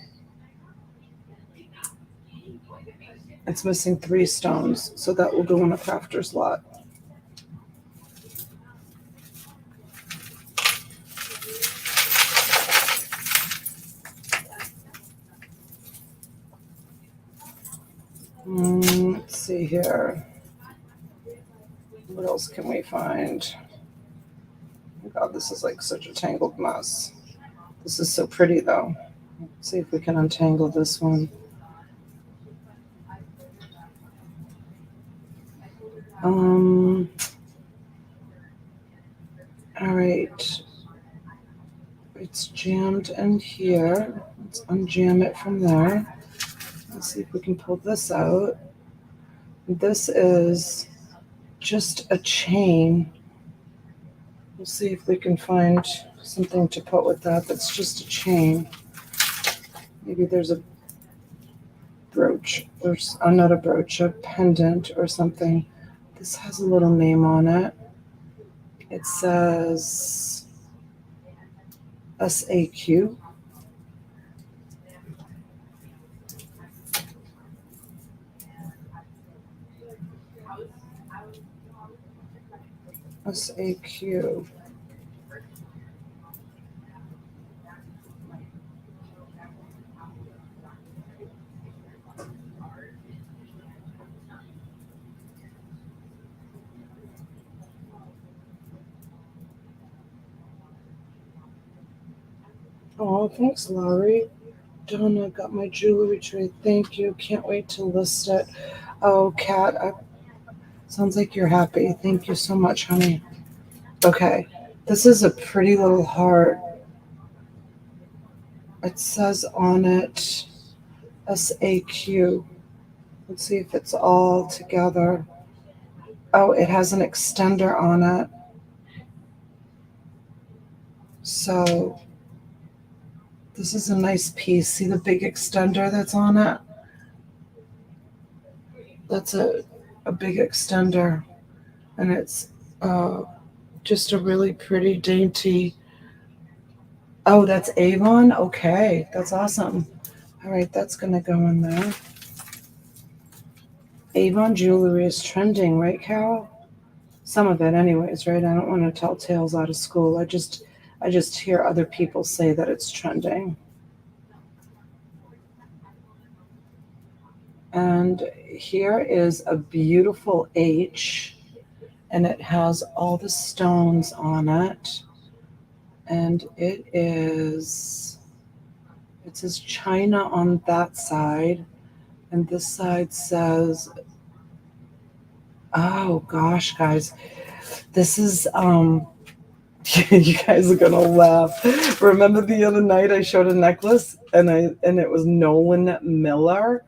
Speaker 2: It's missing 3 stones, so that will go in a crafter's lot. Let's see here. What else can we find? Oh God, this is like such a tangled mess. This is so pretty though. Let's see if we can untangle this one. All right. It's jammed in here. Let's unjam it from there. Let's see if we can pull this out. This is just a chain. We'll see if we can find something to put with that. That's just a chain. Maybe there's a brooch, or not a brooch, a pendant or something. This has a little name on it. It says SAQ. SAQ. Oh, thanks, Laurie. Donna got my jewelry tray. Thank you. Can't wait to list it. Oh, Kat, sounds like you're happy. Thank you so much, honey. Okay, this is a pretty little heart. It says on it SAQ. Let's see if it's all together. Oh, it has an extender on it. So this is a nice piece. See the big extender that's on it? That's a big extender. And it's just a really pretty dainty. Oh, that's Avon? Okay, that's awesome. All right, that's going to go in there. Avon jewelry is trending, right, Carol? Some of it anyways, right? I don't want to tell tales out of school. I just hear other people say that it's trending. And here is a beautiful H, and it has all the stones on it. And it says China on that side, and this side says, oh gosh, guys, this is you guys are gonna laugh. Remember the other night I showed a necklace and it was Nolan Miller,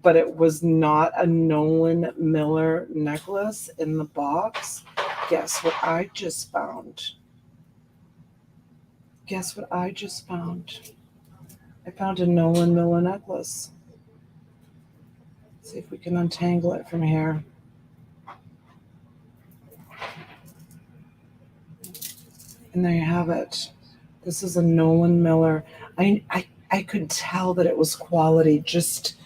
Speaker 2: but it was not a Nolan Miller necklace in the box. Guess what I just found? Guess what I just found? I found a Nolan Miller necklace. Let's see if we can untangle it from here. And there you have it. This is a Nolan Miller. I could tell that it was quality just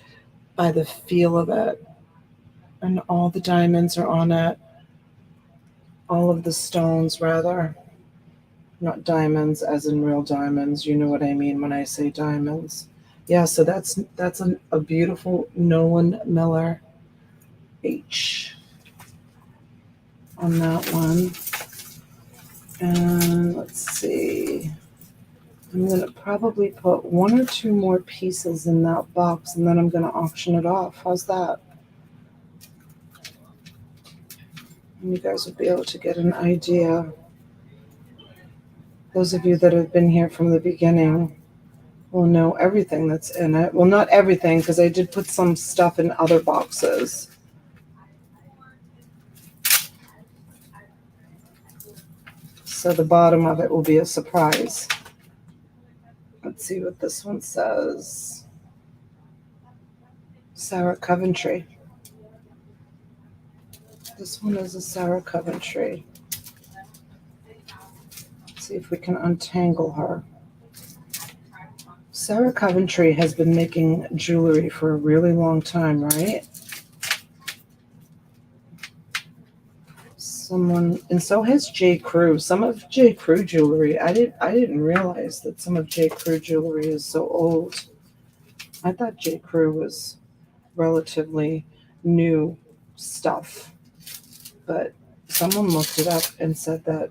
Speaker 2: by the feel of it. And all the diamonds are on it. All of the stones, rather. Not diamonds as in real diamonds. You know what I mean when I say diamonds. Yeah, so that's a beautiful Nolan Miller H on that one. And let's see. I'm going to probably put one or two more pieces in that box, and then I'm going to auction it off. How's that? And you guys will be able to get an idea. Those of you that have been here from the beginning will know everything that's in it. Well, not everything, because I did put some stuff in other boxes. So the bottom of it will be a surprise. Let's see what this one says. Sarah Coventry. This one is a Sarah Coventry. Let's see if we can untangle her. Sarah Coventry has been making jewelry for a really long time, right? And so has J. Crew. Some of J. Crew jewelry, I didn't realize that some of J. Crew jewelry is so old. I thought J. Crew was relatively new stuff, but someone looked it up and said that.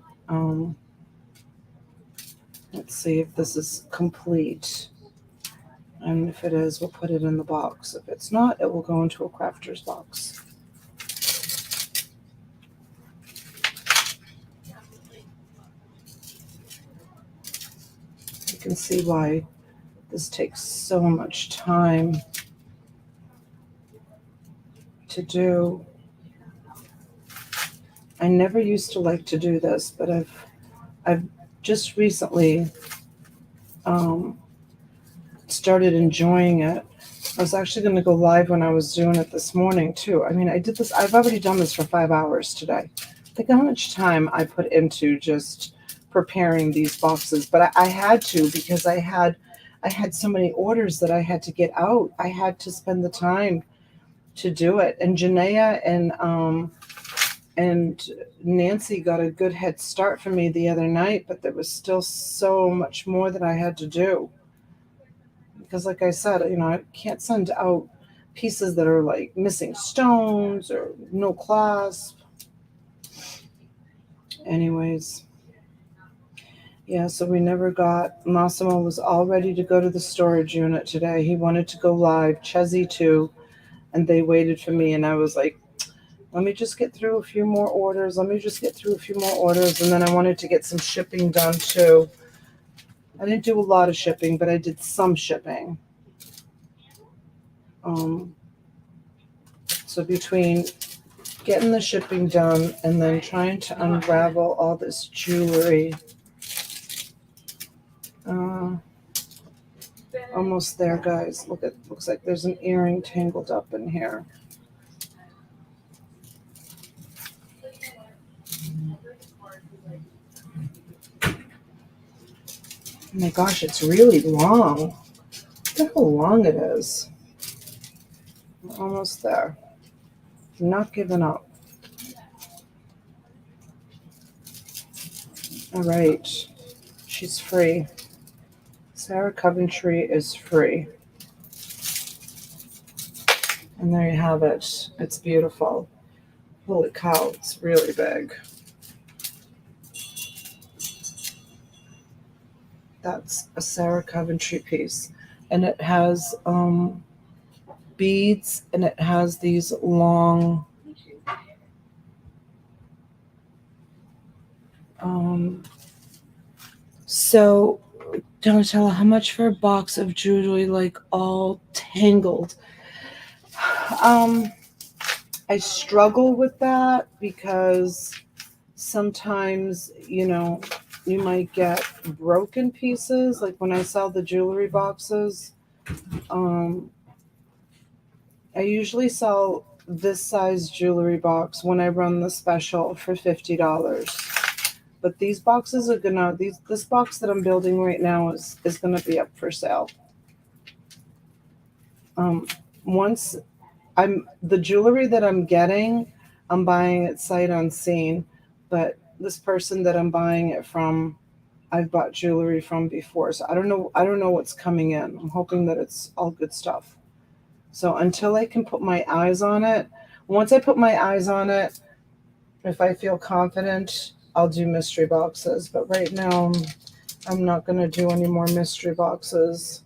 Speaker 2: Let's see if this is complete, and if it is, we'll put it in the box. If it's not, it will go into a crafter's box. You can see why this takes so much time to do. I never used to like to do this, but I've just recently started enjoying it. I was actually going to go live when I was doing it this morning too. I mean, I did this. I've already done this for 5 hours today. Think how much time I put into just preparing these boxes, but I had to because I had so many orders that I had to get out. I had to spend the time to do it. And Janaea and Nancy got a good head start for me the other night, but there was still so much more that I had to do. Because like I said, I can't send out pieces that are like missing stones or no clasp. Anyways. Yeah, so we never got, Massimo was all ready to go to the storage unit today. He wanted to go live, Chezzy too, and they waited for me, and I was like, let me just get through a few more orders. And then I wanted to get some shipping done too. I didn't do a lot of shipping, but I did some shipping. So between getting the shipping done and then trying to unravel all this jewelry, almost there, guys. Looks like there's an earring tangled up in here. Oh my gosh, it's really long. Look how long it is. We're almost there. I'm not giving up. All right. She's free. Sarah Coventry is free. And there you have it. It's beautiful. Holy cow, it's really big. That's a Sarah Coventry piece. And it has beads, and it has these long so Donatella, how much for a box of jewelry like all tangled? I struggle with that because sometimes, you might get broken pieces. Like when I sell the jewelry boxes, I usually sell this size jewelry box when I run the special for $50. But these boxes are this box that I'm building right now is gonna be up for sale. Once the jewelry that I'm getting, I'm buying it sight unseen, but this person that I'm buying it from, I've bought jewelry from before, so I don't know what's coming in. I'm hoping that it's all good stuff. So until I can put my eyes on it, once I put my eyes on it, if I feel confident, I'll do mystery boxes. But right now, I'm not going to do any more mystery boxes.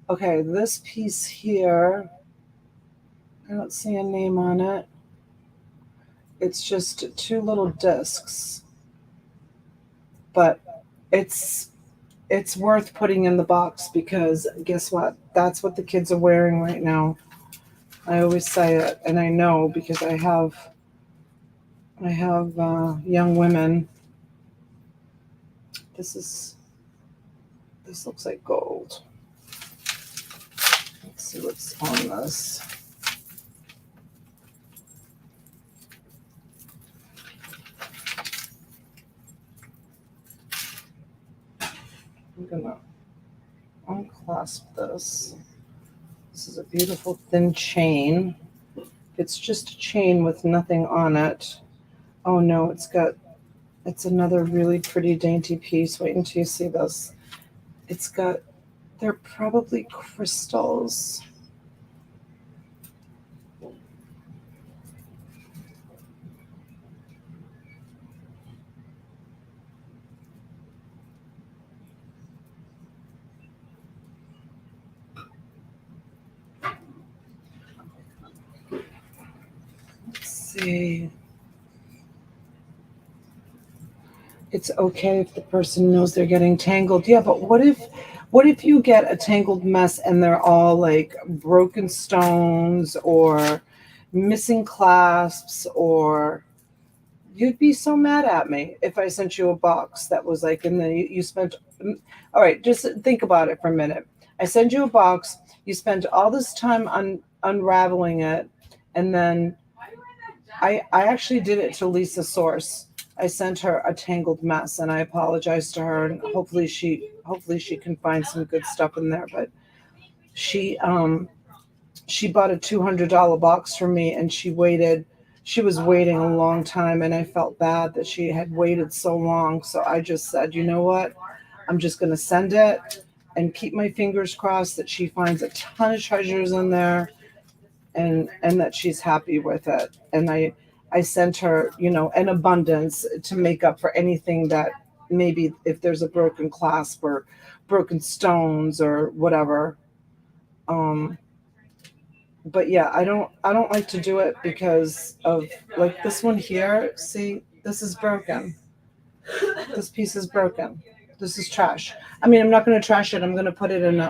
Speaker 2: Okay, this piece here, I don't see a name on it. It's just 2 little discs. But it's worth putting in the box because guess what? That's what the kids are wearing right now. I always say it, and I know because I have young women. This looks like gold. Let's see what's on this. I'm gonna unclasp this. This is a beautiful thin chain. It's just a chain with nothing on it. Oh no, it's another really pretty dainty piece. Wait until you see this. They're probably crystals. See, it's okay if the person knows they're getting tangled. Yeah, but what if you get a tangled mess and they're all like broken stones or missing clasps, or you'd be so mad at me if I sent you a box that was like you spent, all right, just think about it for a minute. I send you a box, you spent all this time unraveling it, and then I actually did it to Lisa Source. I sent her a Tangled mess, and I apologized to her, and hopefully she can find some good stuff in there. But she bought a $200 box for me, and she was waiting a long time, and I felt bad that she had waited so long. So I just said, you know what? I'm just going to send it and keep my fingers crossed that she finds a ton of treasures in there, and that she's happy with it. And I sent her, an abundance to make up for anything that maybe if there's a broken clasp or broken stones or whatever. But yeah, I don't like to do it because of like this one here. See, this is broken. This piece is broken. This is trash. I mean, I'm not going to trash it. I'm going to put it in a,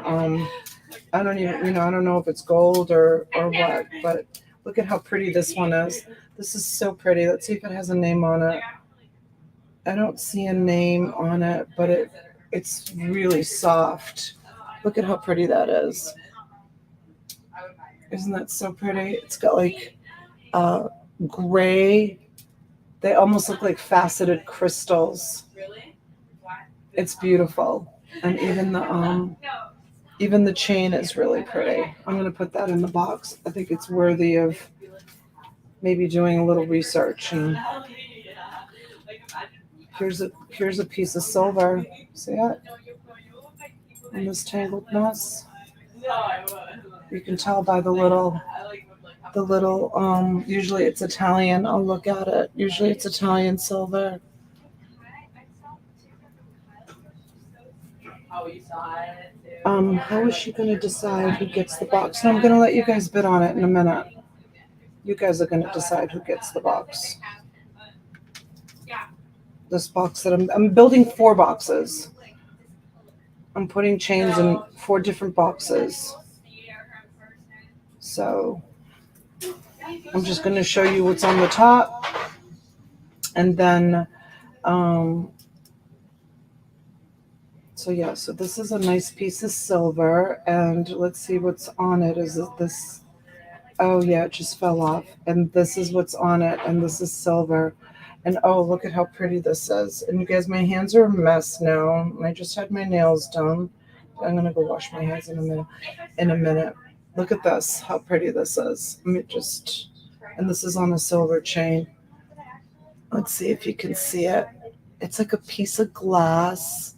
Speaker 2: I don't even, I don't know if it's gold or what, but look at how pretty this one is. This is so pretty. Let's see if it has a name on it. I don't see a name on it, but it's really soft. Look at how pretty that is. Isn't that so pretty? It's got like gray. They almost look like faceted crystals. It's beautiful. And even the chain is really pretty. I'm going to put that in the box. I think it's worthy of maybe doing a little research. And here's a piece of silver. See it? In this tangled mess. You can tell by the little, usually it's Italian. I'll look at it. Usually it's Italian silver. How is she going to decide who gets the box? And I'm going to let you guys bid on it in a minute. You guys are going to decide who gets the box. This box that I'm building 4 boxes. I'm putting chains in 4 different boxes. So I'm just going to show you what's on the top. And then, so this is a nice piece of silver, and let's see what's on it. Is it this? Oh yeah, it just fell off. And this is what's on it, and this is silver. And oh, look at how pretty this is. And you guys, my hands are a mess now. I just had my nails done. I'm gonna go wash my hands in a minute. Look at this, how pretty this is. Let me and this is on a silver chain. Let's see if you can see it. It's like a piece of glass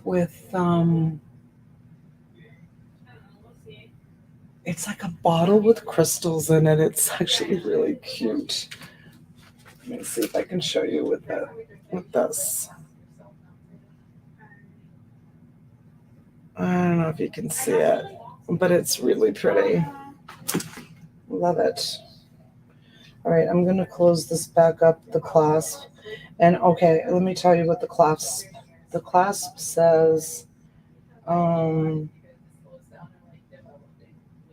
Speaker 2: with it's like a bottle with crystals in it. It's actually really cute. Let me see if I can show you with this. I don't know if you can see it, but it's really pretty. Love it. All right, I'm going to close this back up, the clasp. And okay, let me tell you what the clasp says.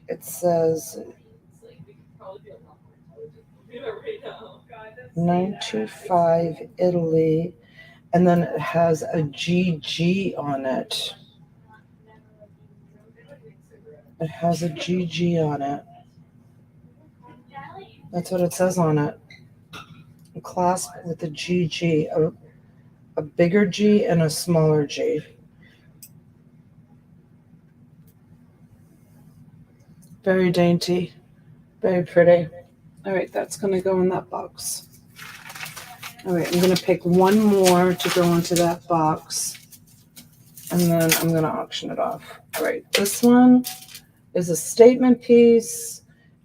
Speaker 2: It says 925 Italy, and then it has a GG on it. It has a GG on it. That's what it says on it. A clasp with a GG, a bigger G and a smaller G. Very dainty, very pretty. All right, that's going to go in that box. All right, I'm going to pick one more to go into that box, and then I'm going to auction it off. All right, this one is a statement piece,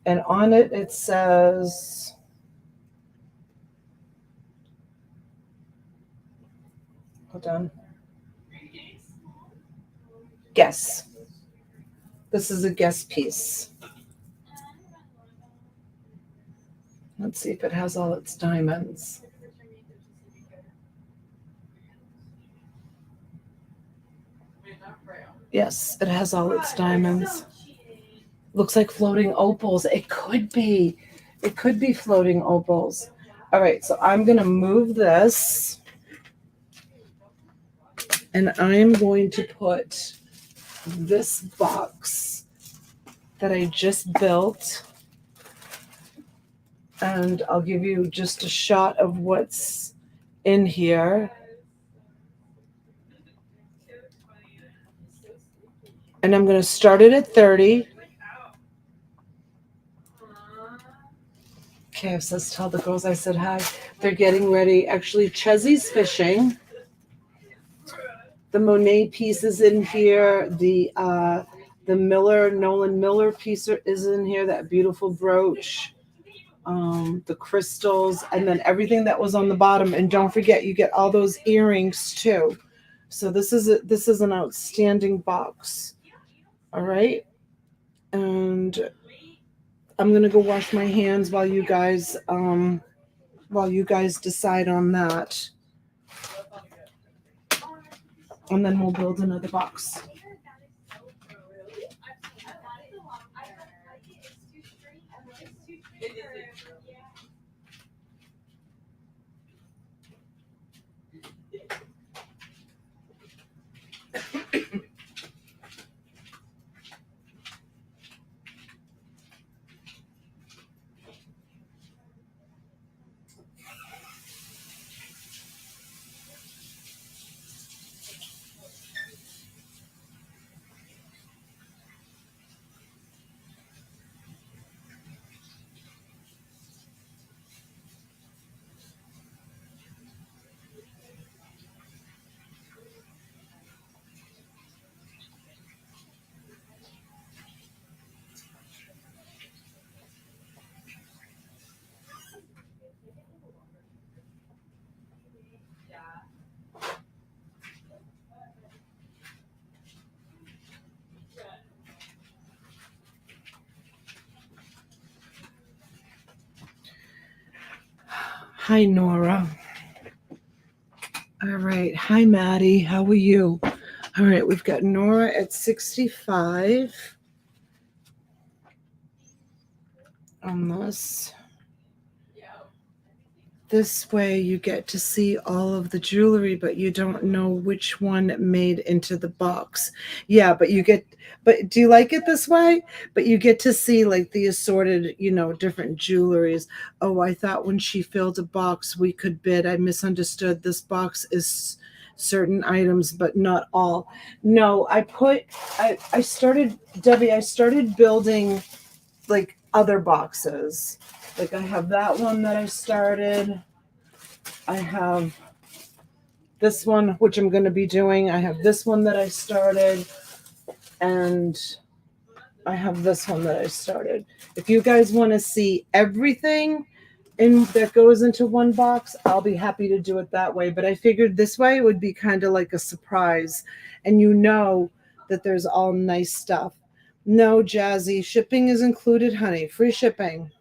Speaker 2: and on it, it says, hold on, guess. This is a guess piece. Let's see if it has all its diamonds. Yes, it has all its diamonds. Looks like floating opals. It could be. It could be floating opals. All right, so I'm going to move this. And I'm going to put this box that I just built And I'll give you just a shot of what's in here. And I'm going to start it at 30. Okay, it says tell the girls I said hi. They're getting ready. Actually, Chezzy's fishing. The Monet piece is in here. The Nolan Miller piece is in here. That beautiful brooch. The crystals, and then everything that was on the bottom. And don't forget, you get all those earrings too. So this is an outstanding box. All right, and I'm gonna go wash my hands while you guys decide on that, and then we'll build another box. Hi, Nora. All right. Hi, Maddie. How are you? All right. We've got Nora at 65 on this. This way you get to see all of the jewelry, but you don't know which one made into the box. Yeah, but do you like it this way? But you get to see like the assorted, different jewelries. Oh, I thought when she filled a box, we could bid. I misunderstood. This box is certain items, but not all. No, I started, Debbie, I started building like other boxes. Like I have that one that I started. I have this one, which I'm going to be doing. I have this one that I started. And I have this one that I started. If you guys want to see everything that goes into one box, I'll be happy to do it that way. But I figured this way it would be kind of like a surprise. And that there's all nice stuff. No, Jazzy, shipping is included, honey. Free shipping.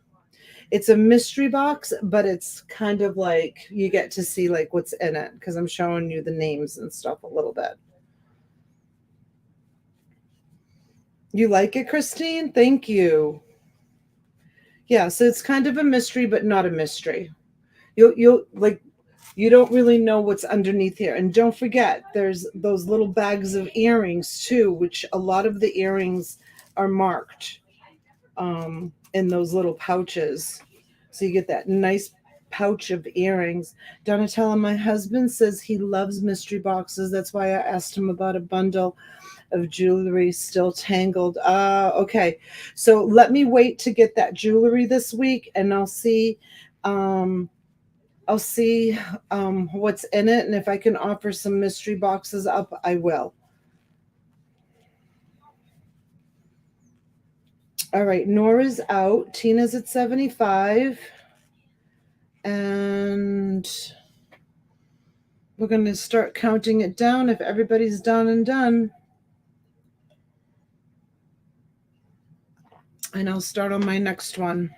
Speaker 2: It's a mystery box, but it's kind of like you get to see like what's in it because I'm showing you the names and stuff a little bit. You like it, Christine? Thank you. Yeah, so it's kind of a mystery, but not a mystery. You don't really know what's underneath here. And don't forget, there's those little bags of earrings too, which a lot of the earrings are marked in those little pouches. So you get that nice pouch of earrings. Donatella, my husband says he loves mystery boxes. That's why I asked him about a bundle of jewelry still tangled. Okay. So let me wait to get that jewelry this week and I'll see what's in it. And if I can offer some mystery boxes up, I will. All right. Nora's out. Tina's at 75. And we're going to start counting it down if everybody's done and done. And I'll start on my next one.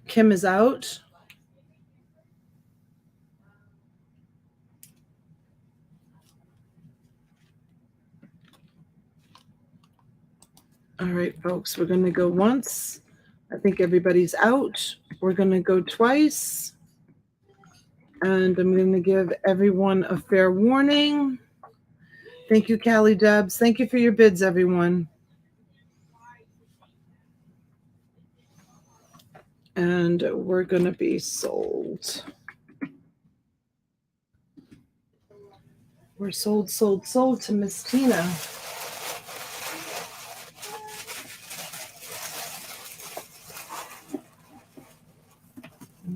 Speaker 2: Kim is out. All right, folks, we're going to go once. I think everybody's out. We're going to go twice. And I'm going to give everyone a fair warning. Thank you, Callie Debs. Thank you for your bids, everyone. And we're going to be sold. We're sold to Miss Tina.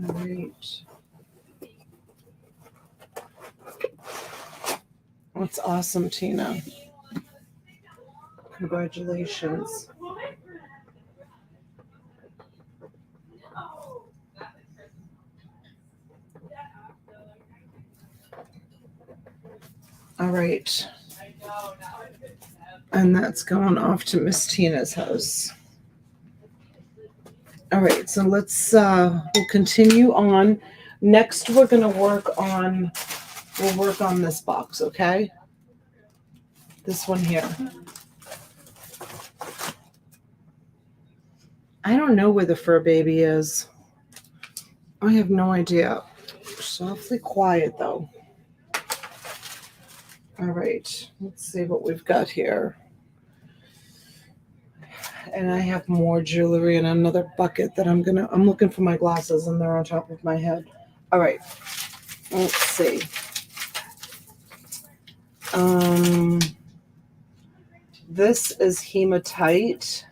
Speaker 2: All right. That's awesome, Tina. Congratulations. All right. And that's going off to Miss Tina's house. All right, so let's we'll continue on. Next we're gonna work on this box, okay? This one here. I don't know where the fur baby is. I have no idea. It's awfully quiet though. All right, let's see what we've got here. And I have more jewelry in another bucket that I'm looking for my glasses and they're on top of my head. All right, let's see. This is hematite,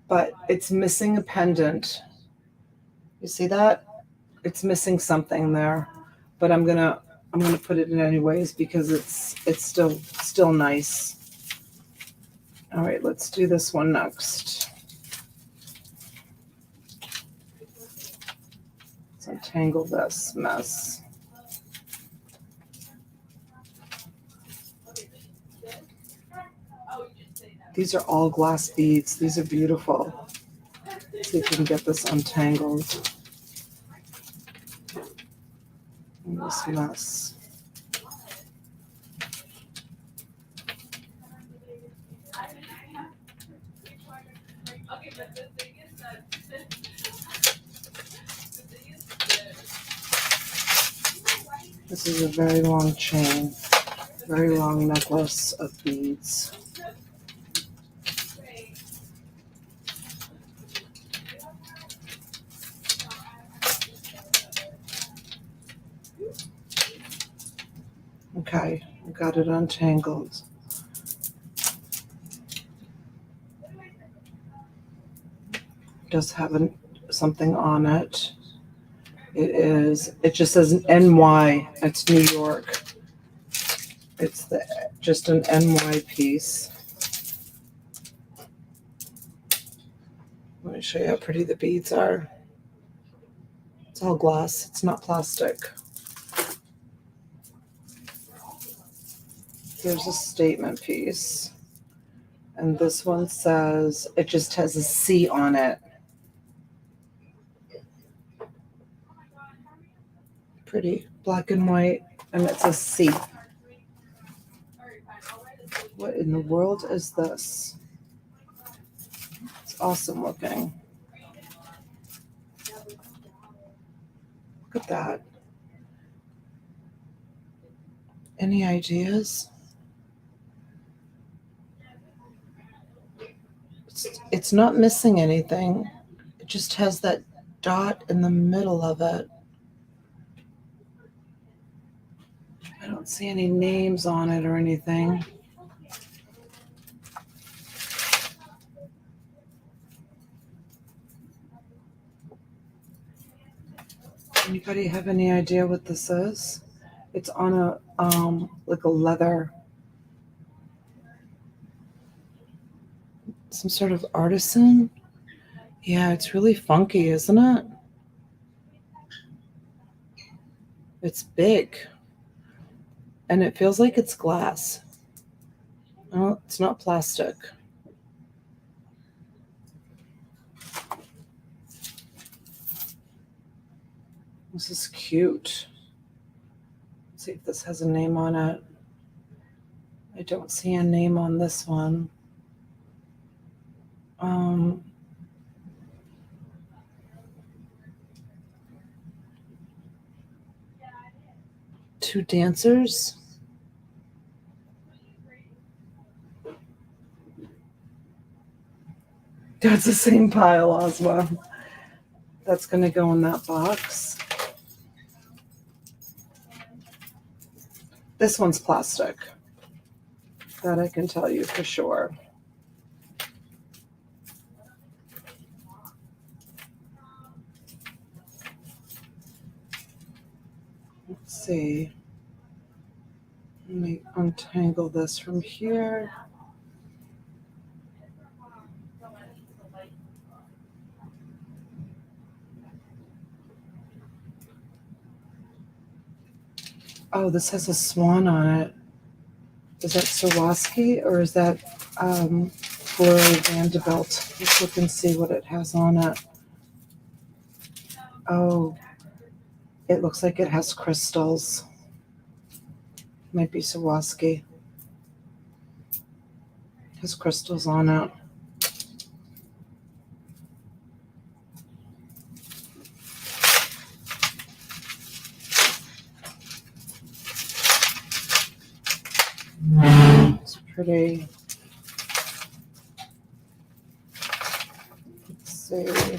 Speaker 2: but it's missing a pendant. You see that? It's missing something there, but I'm gonna put it in anyways because it's still nice. All right, let's do this one next. Let's untangle this mess. These are all glass beads. These are beautiful. Let's see if we can get this untangled. In this mess. This is a very long chain, very long necklace of beads. Okay, I got it untangled. It does have something on it. It just says an NY. It's New York. It's just an NY piece. Let me show you how pretty the beads are. It's all glass. It's not plastic. Here's a statement piece. And this one says, it just has a C on it. Pretty black and white, and it's a C. What in the world is this? It's awesome looking. Look at that. Any ideas? It's not missing anything. It just has that dot in the middle of it. I don't see any names on it or anything. Anybody have any idea what this is? It's on a like a leather, some sort of artisan. Yeah, it's really funky, isn't it? It's big. And it feels like it's glass. Oh, it's not plastic. This is cute. Let's see if this has a name on it. I don't see a name on this one. Two dancers. That's the same pile, Ozma. That's going to go in that box. This one's plastic. That I can tell you for sure. Let's see. Let me untangle this from here. Oh, this has a swan on it. Is that Swarovski or is that Fleur Vanderbilt? Let's look and see what it has on it. Oh, it looks like it has crystals. Might be Swarovski. Has crystals on it. It's pretty. Let's see.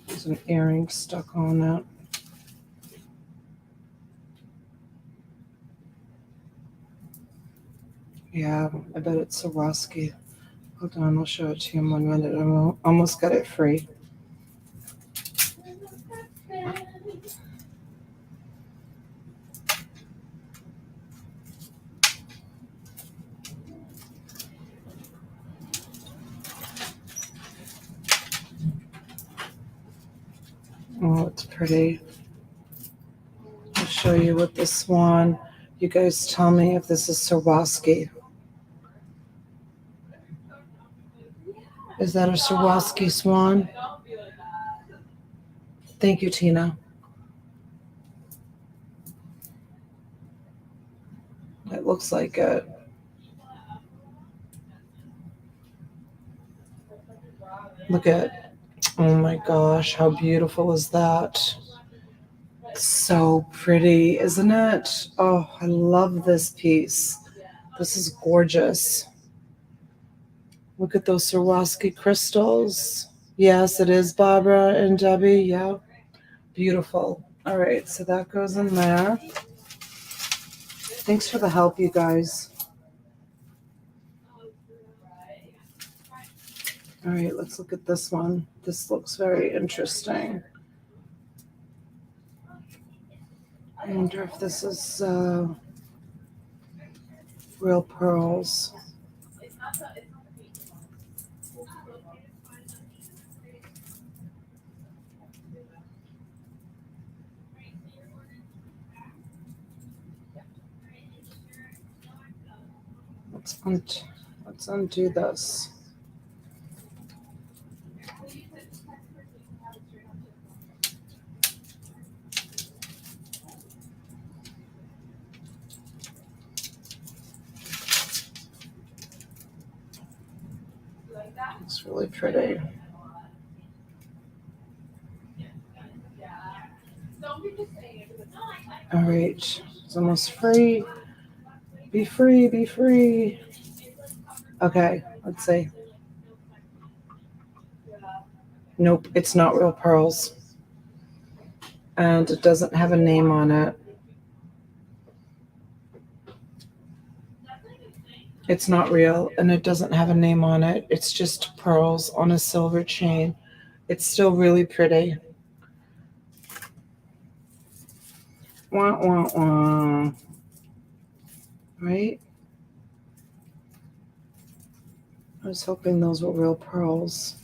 Speaker 2: There's an earring stuck on it. Yeah, I bet it's Swarovski. Hold on, I'll show it to you in 1 minute. I almost got it free. Oh, it's pretty. I'll show you with the swan. You guys tell me if this is Swarovski. Is that a Swarovski swan? Thank you, Tina. It looks like it. Look at, oh my gosh, how beautiful is that? So pretty, isn't it? Oh, I love this piece. This is gorgeous. Look at those Swarovski crystals. Yes, it is, Barbara and Debbie. Yeah, beautiful. All right, so that goes in there. Thanks for the help, you guys. All right, let's look at this one. This looks very interesting. I wonder if this is real pearls. Let's undo this. It's really pretty. All right, it's almost free. Be free, be free. Okay, let's see. Nope, it's not real pearls. And it doesn't have a name on it. It's not real, and it doesn't have a name on it. It's just pearls on a silver chain. It's still really pretty. Wah, wah, wah. Right? I was hoping those were real pearls.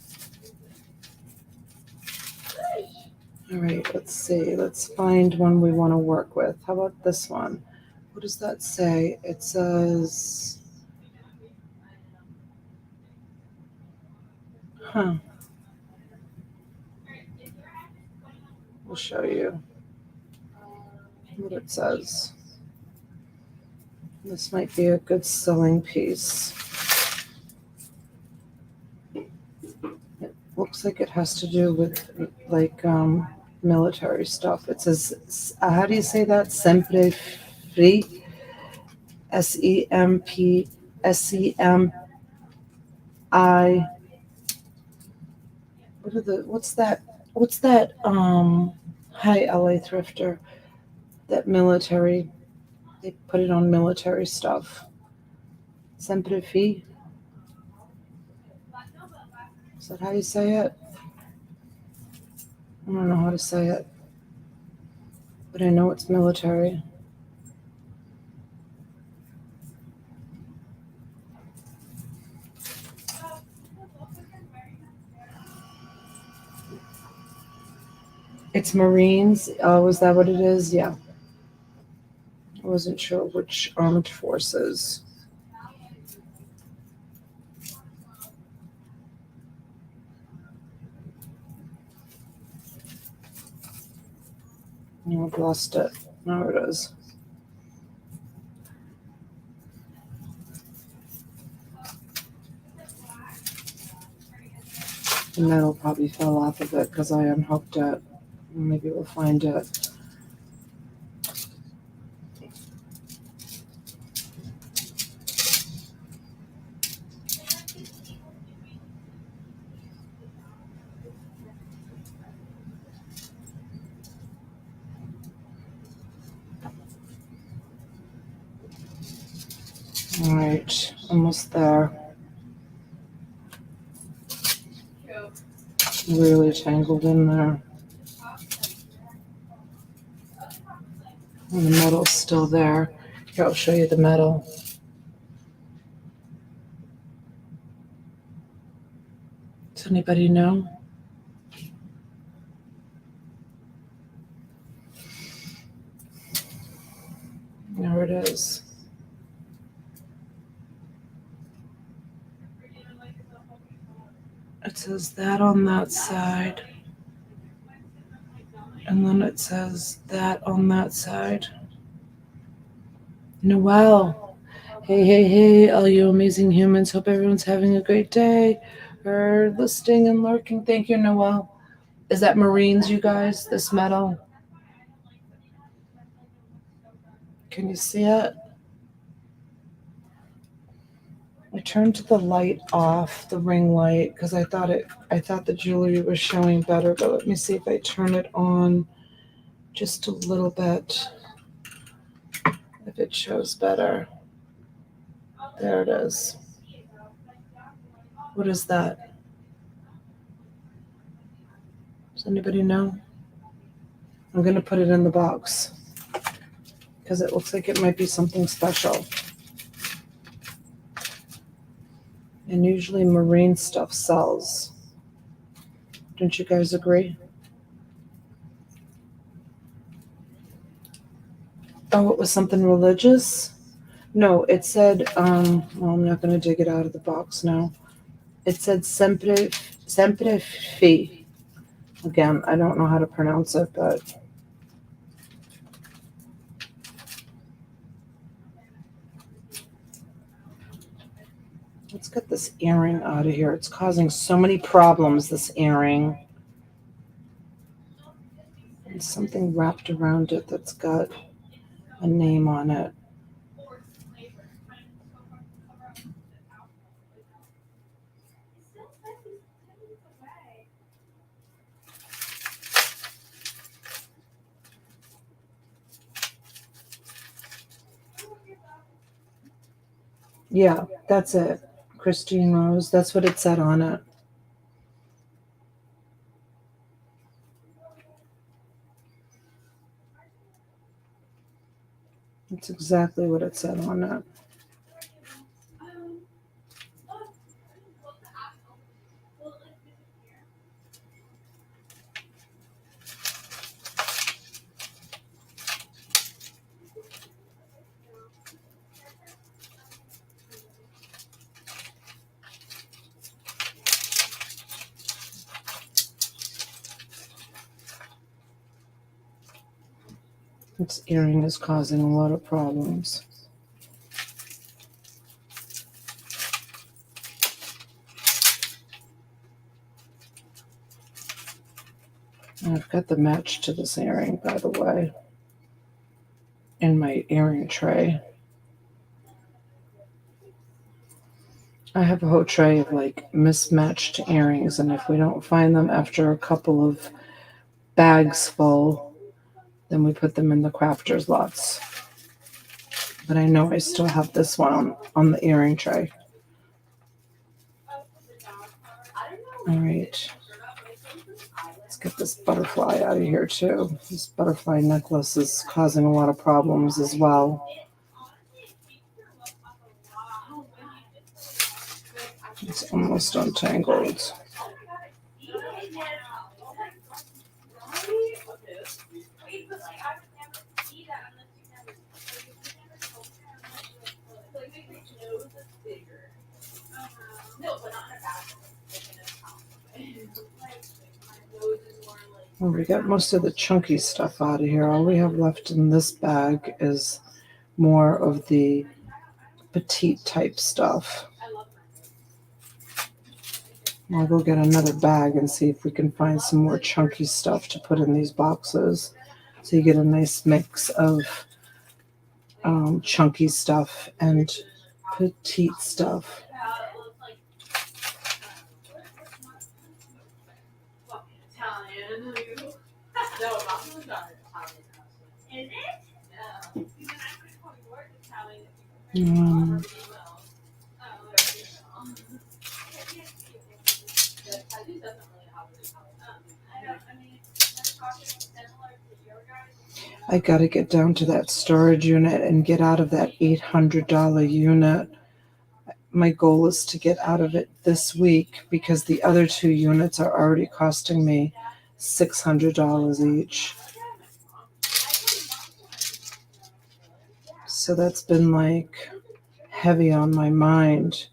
Speaker 2: All right, let's see. Let's find one we want to work with. How about this one? What does that say? It says... Huh. We'll show you what it says. This might be a good selling piece. It looks like it has to do with like military stuff. It says, how do you say that? Sempre free. SEMP, SEMI. What's that? Hi, LA Thrifter. That military, they put it on military stuff. Sempre fi. Is that how you say it? I don't know how to say it, but I know it's military. It's Marines. Oh, is that what it is? Yeah. I wasn't sure which armed forces. Oh, I've lost it. There it is. The metal probably fell off of it because I unhooked it. Maybe we'll find it. All right, almost there. Really tangled in there. And the metal's still there. Here, I'll show you the metal. Does anybody know? There it is. It says that on that side. And then it says that on that side. Noel. Hey, all you amazing humans. Hope everyone's having a great day. For listening and lurking. Thank you, Noel. Is that Marines, you guys? This metal? Can you see it? I turned the light off, the ring light, because I thought the jewelry was showing better, but let me see if I turn it on just a little bit. If it shows better. There it is. What is that? Does anybody know? I'm going to put it in the box because it looks like it might be something special. And usually marine stuff sells. Don't you guys agree? Oh, it was something religious? No, it said, well, I'm not going to dig it out of the box now. It said sempre fi. Again, I don't know how to pronounce it, but let's get this earring out of here. It's causing so many problems, this earring. And something wrapped around it that's got a name on it. Yeah, that's it. Christine Rose. That's what it said on it. That's exactly what it said on it. This earring is causing a lot of problems. And I've got the match to this earring, by the way, in my earring tray. I have a whole tray of like mismatched earrings, and if we don't find them after a couple of bags full, then we put them in the crafters lots. But I know I still have this one on the earring tray. All right. Let's get this butterfly out of here too. This butterfly necklace is causing a lot of problems as well. It's almost untangled. Well, we got most of the chunky stuff out of here. All we have left in this bag is more of the petite type stuff. I'll go get another bag and see if we can find some more chunky stuff to put in these boxes. So you get a nice mix of chunky stuff and petite stuff. I got to get down to that storage unit and get out of that $800 unit. My goal is to get out of it this week because the other two units are already costing me $600 each. So that's been like heavy on my mind.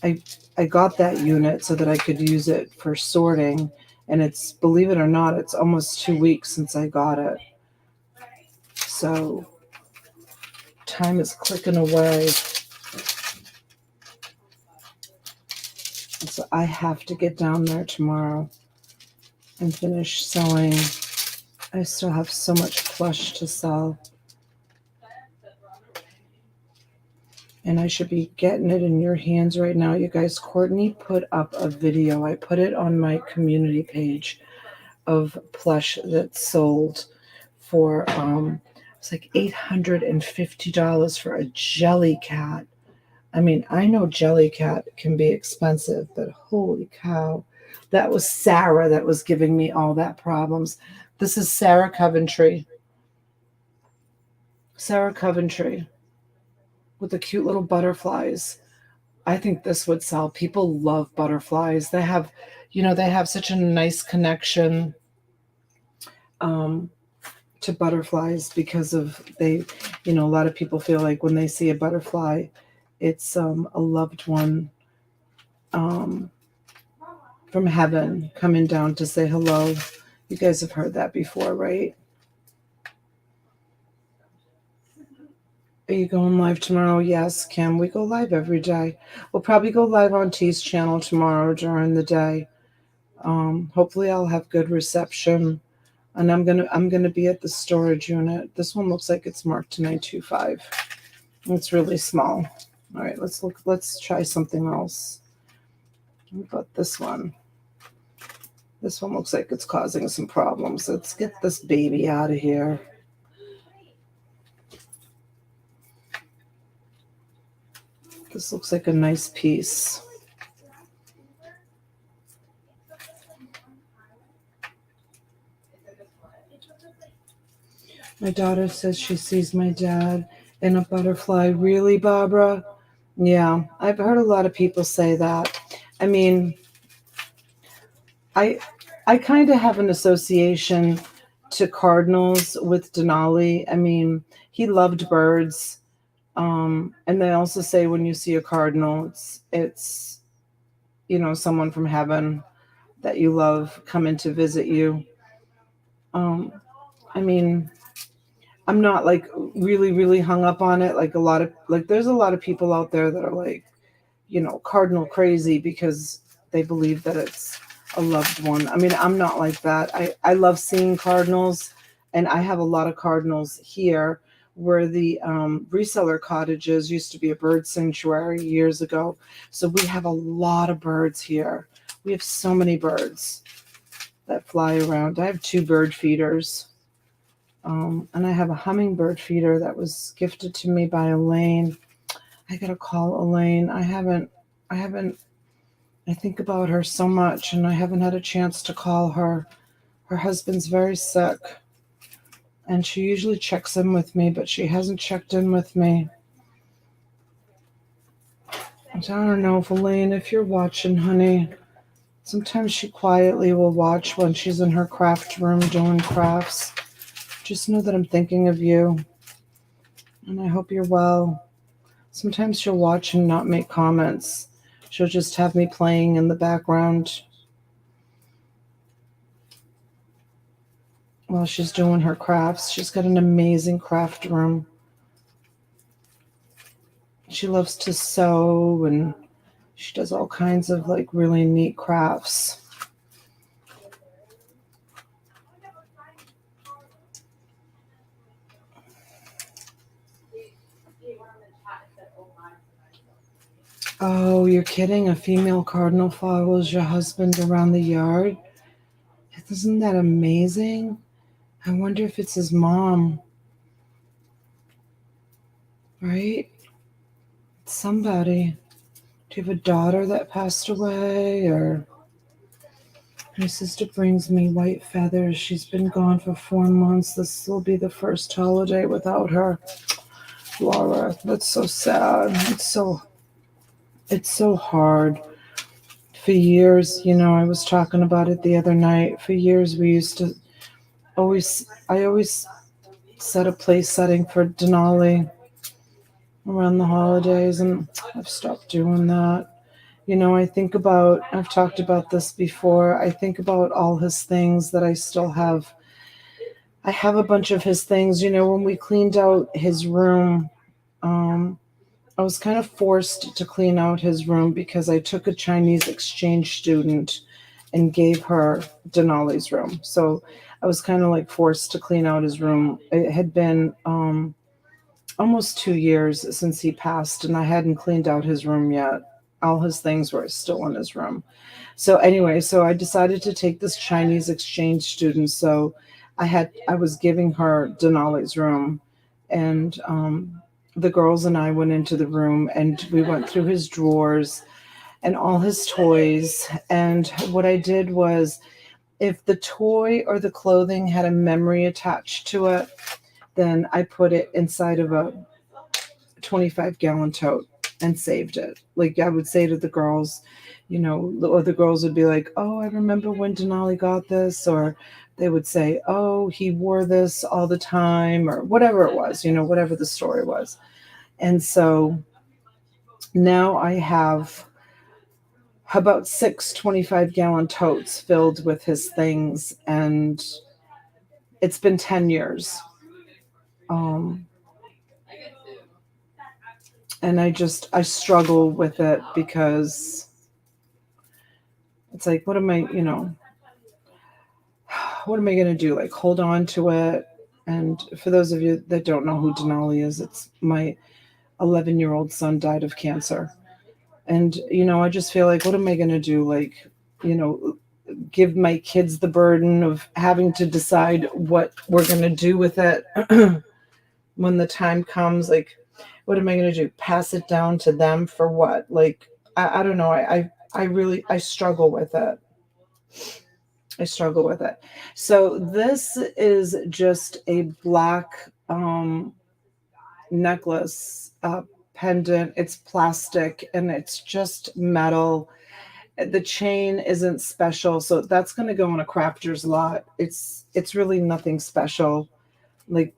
Speaker 2: I got that unit so that I could use it for sorting, and it's, believe it or not, it's almost 2 weeks since I got it. So time is clicking away. So I have to get down there tomorrow and finish selling. I still have so much plush to sell. And I should be getting it in your hands right now. You guys, Courtney put up a video. I put it on my community page of plush that sold for, it's like $850 for a jelly cat. I mean, I know jelly cat can be expensive, but holy cow. That was Sarah that was giving me all that problems. This is Sarah Coventry. Sarah Coventry with the cute little butterflies. I think this would sell. People love butterflies. They have, they have such a nice connection to butterflies because of a lot of people feel like when they see a butterfly, it's a loved one from heaven coming down to say hello. You guys have heard that before, right? Are you going live tomorrow? Yes, Kim. We go live every day. We'll probably go live on T's channel tomorrow during the day. Hopefully I'll have good reception. And I'm gonna be at the storage unit. This one looks like it's marked 925. It's really small. All right, let's try something else. What about this one? This one looks like it's causing some problems. Let's get this baby out of here. This looks like a nice piece. My daughter says she sees my dad in a butterfly. Really, Barbara? Yeah, I've heard a lot of people say that. I mean, I kind of have an association to cardinals with Denali. I mean, he loved birds. And they also say when you see a cardinal, it's someone from heaven that you love coming to visit you. I mean, I'm not like really, really hung up on it. Like there's a lot of people out there that are like, cardinal crazy because they believe that it's a loved one. I mean, I'm not like that. I love seeing cardinals, and I have a lot of cardinals here. where the reseller cottages used to be a bird sanctuary years ago. So we have a lot of birds here. We have so many birds that fly around. I have 2 bird feeders. And I have a hummingbird feeder that was gifted to me by Elaine. I gotta call Elaine. I think about her so much and I haven't had a chance to call her. Her husband's very sick and she usually checks in with me, but she hasn't checked in with me. I don't know if Elaine, if you're watching, honey. Sometimes she quietly will watch when she's in her craft room doing crafts. Just know that I'm thinking of you and I hope you're well. Sometimes she'll watch and not make comments. She'll just have me playing in the background while she's doing her crafts. She's got an amazing craft room. She loves to sew and she does all kinds of like really neat crafts. Oh, you're kidding. A female cardinal follows your husband around the yard. Isn't that amazing? I wonder if it's his mom. Right? It's somebody. Do you have a daughter that passed away? Or my sister brings me white feathers. She's been gone for 4 months. This will be the first holiday without her. Laura, that's so sad. It's so hard. For years, I was talking about it the other night. For years, we used to I always set a place setting for Denali around the holidays, and I've stopped doing that. I've talked about this before. I think about all his things that I still have. I have a bunch of his things. When we cleaned out his room, I was kind of forced to clean out his room because I took a Chinese exchange student and gave her Denali's room. So I was kind of like forced to clean out his room. It had been almost 2 years since he passed, and I hadn't cleaned out his room yet. All his things were still in his room. So anyway, so I decided to take this Chinese exchange student. So I was giving her Denali's room, and the girls and I went into the room and we went through his drawers and all his toys. And what I did was, if the toy or the clothing had a memory attached to it, then I put it inside of a 25-gallon tote and saved it. Like I would say to the girls, or the girls would be like, oh, I remember when Denali got this, or they would say, oh, he wore this all the time, or whatever it was, whatever the story was. And so now I have about 6 25-gallon totes filled with his things, and it's been 10 years. And I struggle with it because it's like, what am I going to do? Like hold on to it. And for those of you that don't know who Denali is, it's my 11-year-old son died of cancer. And, I just feel like, what am I going to do? Like, give my kids the burden of having to decide what we're going to do with it when the time comes. Like, what am I going to do? Pass it down to them for what? Like, I don't know. I struggle with it. I struggle with it. So this is just a black necklace pendant. It's plastic and it's just metal. The chain isn't special, so that's going to go in a crafter's lot. It's really nothing special. Like,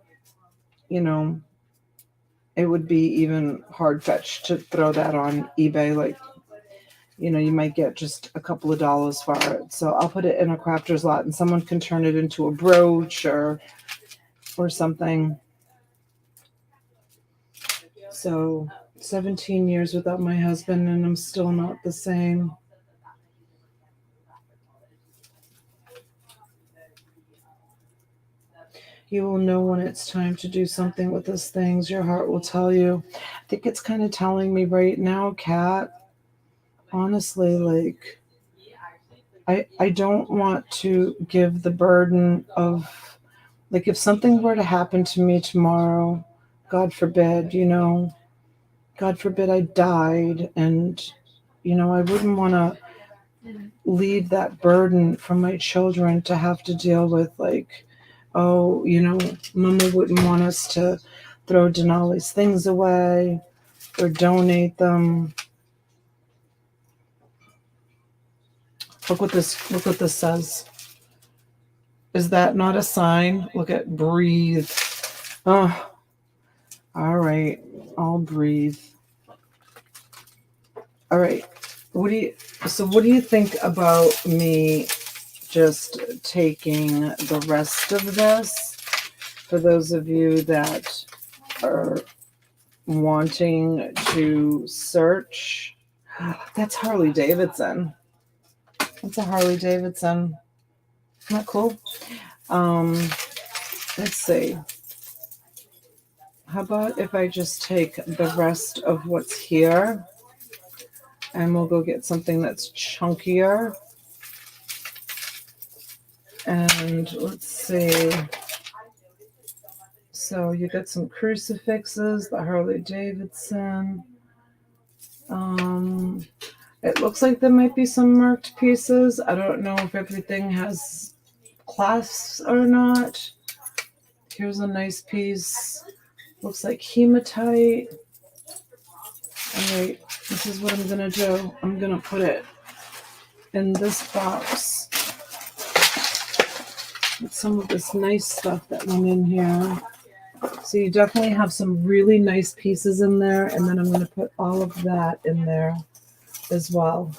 Speaker 2: it would be even hard fetched to throw that on eBay. Like, you might get just a couple of dollars for it. So I'll put it in a crafter's lot and someone can turn it into a brooch or something. So 17 years without my husband and I'm still not the same. You will know when it's time to do something with those things. Your heart will tell you. I think it's kind of telling me right now, Kat, honestly, like, I don't want to give the burden of, like, if something were to happen to me tomorrow, God forbid, God forbid I died, and, I wouldn't want to leave that burden for my children to have to deal with, like, oh, Mama wouldn't want us to throw Denali's things away or donate them. Look what this says. Is that not a sign? Look at breathe. Oh, all right. I'll breathe. All right. What do you think about me just taking the rest of this? For those of you that are wanting to search, that's Harley Davidson. That's a Harley Davidson. Isn't that cool? Let's see. How about if I just take the rest of what's here and we'll go get something that's chunkier. And let's see. So you got some crucifixes, the Harley Davidson. It looks like there might be some marked pieces. I don't know if everything has clasps or not. Here's a nice piece. Looks like hematite. All right, this is what I'm going to do. I'm going to put it in this box with some of this nice stuff that went in here. So you definitely have some really nice pieces in there, and then I'm going to put all of that in there as well.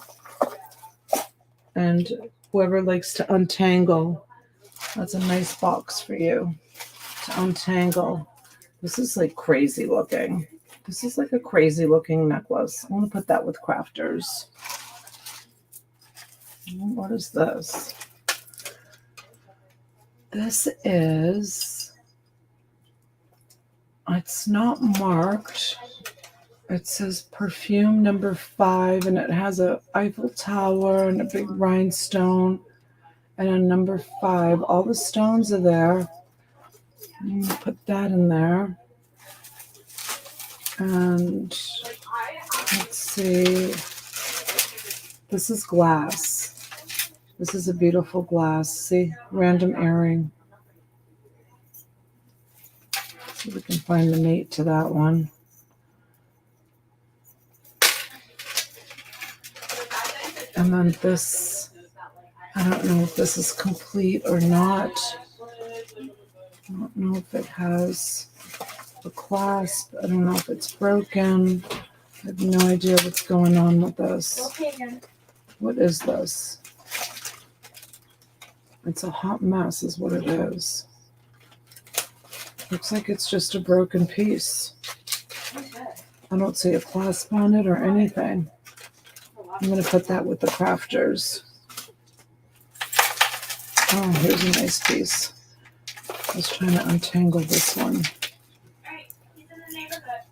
Speaker 2: And whoever likes to untangle, that's a nice box for you to untangle. This is like crazy looking. This is like a crazy looking necklace. I'm going to put that with crafters. What is this? This is, it's not marked. It says perfume number 5, and it has a Eiffel Tower and a big rhinestone and a number 5. All the stones are there. I'm going to put that in there. And let's see. This is glass. This is a beautiful glass. See, random earring. See if we can find the mate to that one. And then this, I don't know if this is complete or not. I don't know if it has a clasp. I don't know if it's broken. I have no idea what's going on with this. What is this? It's a hot mess is what it is. Looks like it's just a broken piece. I don't see a clasp on it or anything. I'm going to put that with the crafters. Oh, here's a nice piece. I was trying to untangle this one.
Speaker 5: Alright, he's in the neighborhood.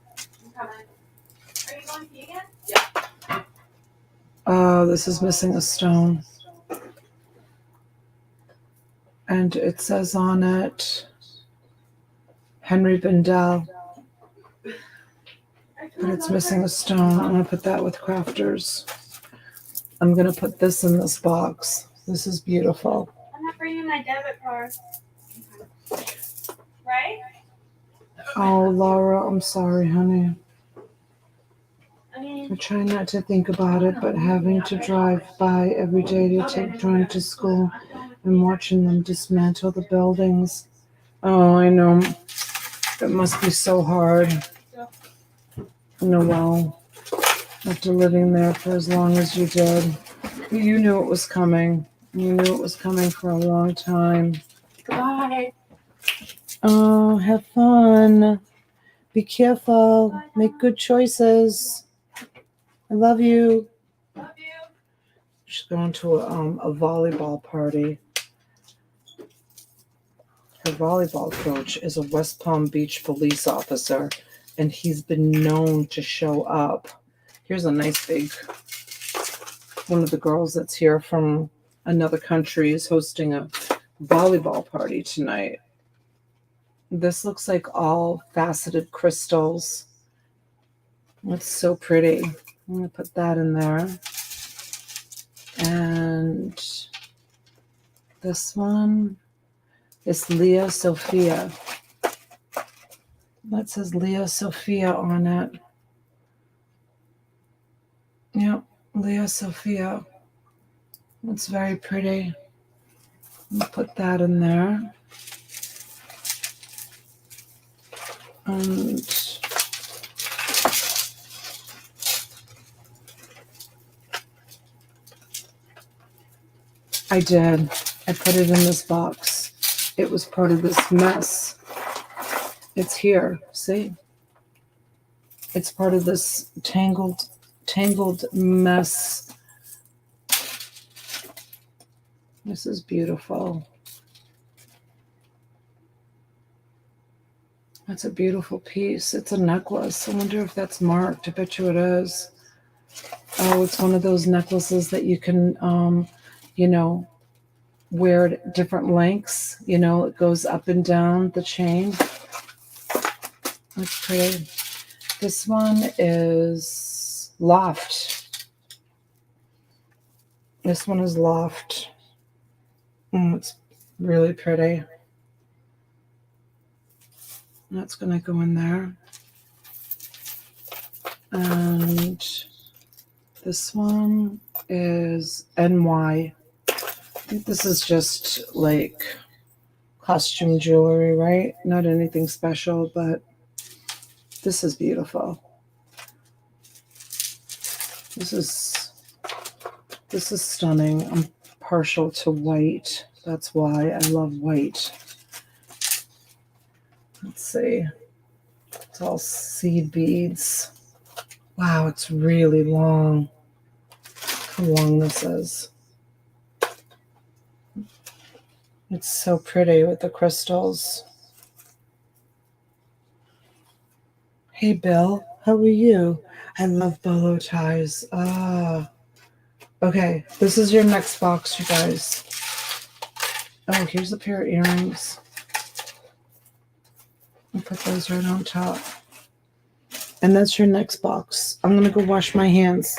Speaker 5: I'm coming. Are you going to see again? Yeah.
Speaker 2: Oh, this is missing a stone. And it says on it, Henry Bendel. But it's missing a stone. I'm going to put that with crafters. I'm going to put this in this box. This is beautiful.
Speaker 5: I'm not bringing my debit card. Right?
Speaker 2: Oh, Laura, I'm sorry, honey.
Speaker 5: I mean,
Speaker 2: I try not to think about it, but having to drive by every day to take Jordan to school and watching them dismantle the buildings. Oh, I know. It must be so hard. Noelle, after living there for as long as you did, you knew it was coming. You knew it was coming for a long time.
Speaker 5: goodbye.
Speaker 2: Oh, have fun. Be careful. Make good choices. I love you.
Speaker 5: Love you.
Speaker 2: She's going to a volleyball party. Her volleyball coach is a West Palm Beach police officer, and he's been known to show up. Here's a nice big one of the girls that's here from another country is hosting a volleyball party tonight. This looks like all faceted crystals. It's so pretty. I'm going to put that in there. And this one is Leah Sophia. That says Leah Sophia on it. Yep, Leah Sophia. That's very pretty. I'll put that in there. And I did. I put it in this box. It was part of this mess. It's here. See? It's part of this tangled mess. This is beautiful. That's a beautiful piece. It's a necklace. I wonder if that's marked. I bet you it is. Oh, it's one of those necklaces that you can, wear at different lengths. It goes up and down the chain. That's pretty. This one is Loft. This one is Loft. It's really pretty. That's going to go in there. And this one is NY. I think this is just like costume jewelry, right? Not anything special, but this is beautiful. This is stunning. I'm partial to white. That's why I love white. Let's see. It's all seed beads. Wow, it's really long. How long this is. It's so pretty with the crystals. Hey, Bill, how are you? I love bolo ties. Okay, this is your next box, you guys. Oh, here's a pair of earrings. I'll put those right on top. And that's your next box. I'm going to go wash my hands.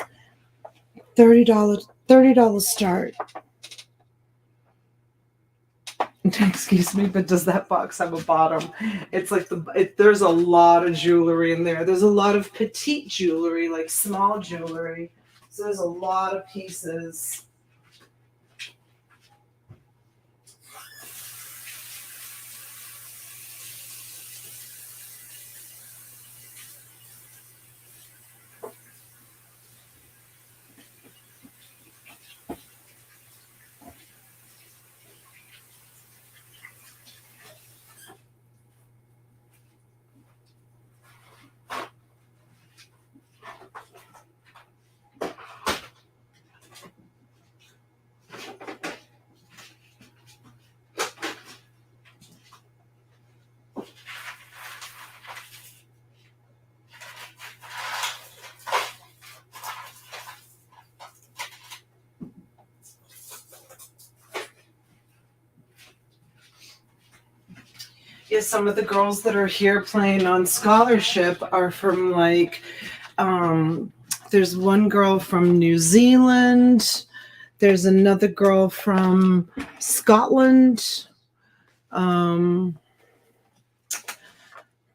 Speaker 2: $30 start. Excuse me, but does that box have a bottom? It's like there's a lot of jewelry in there. There's a lot of petite jewelry, like small jewelry. So there's a lot of pieces. Yeah, some of the girls that are here playing on scholarship are from there's one girl from New Zealand. There's another girl from Scotland. Trying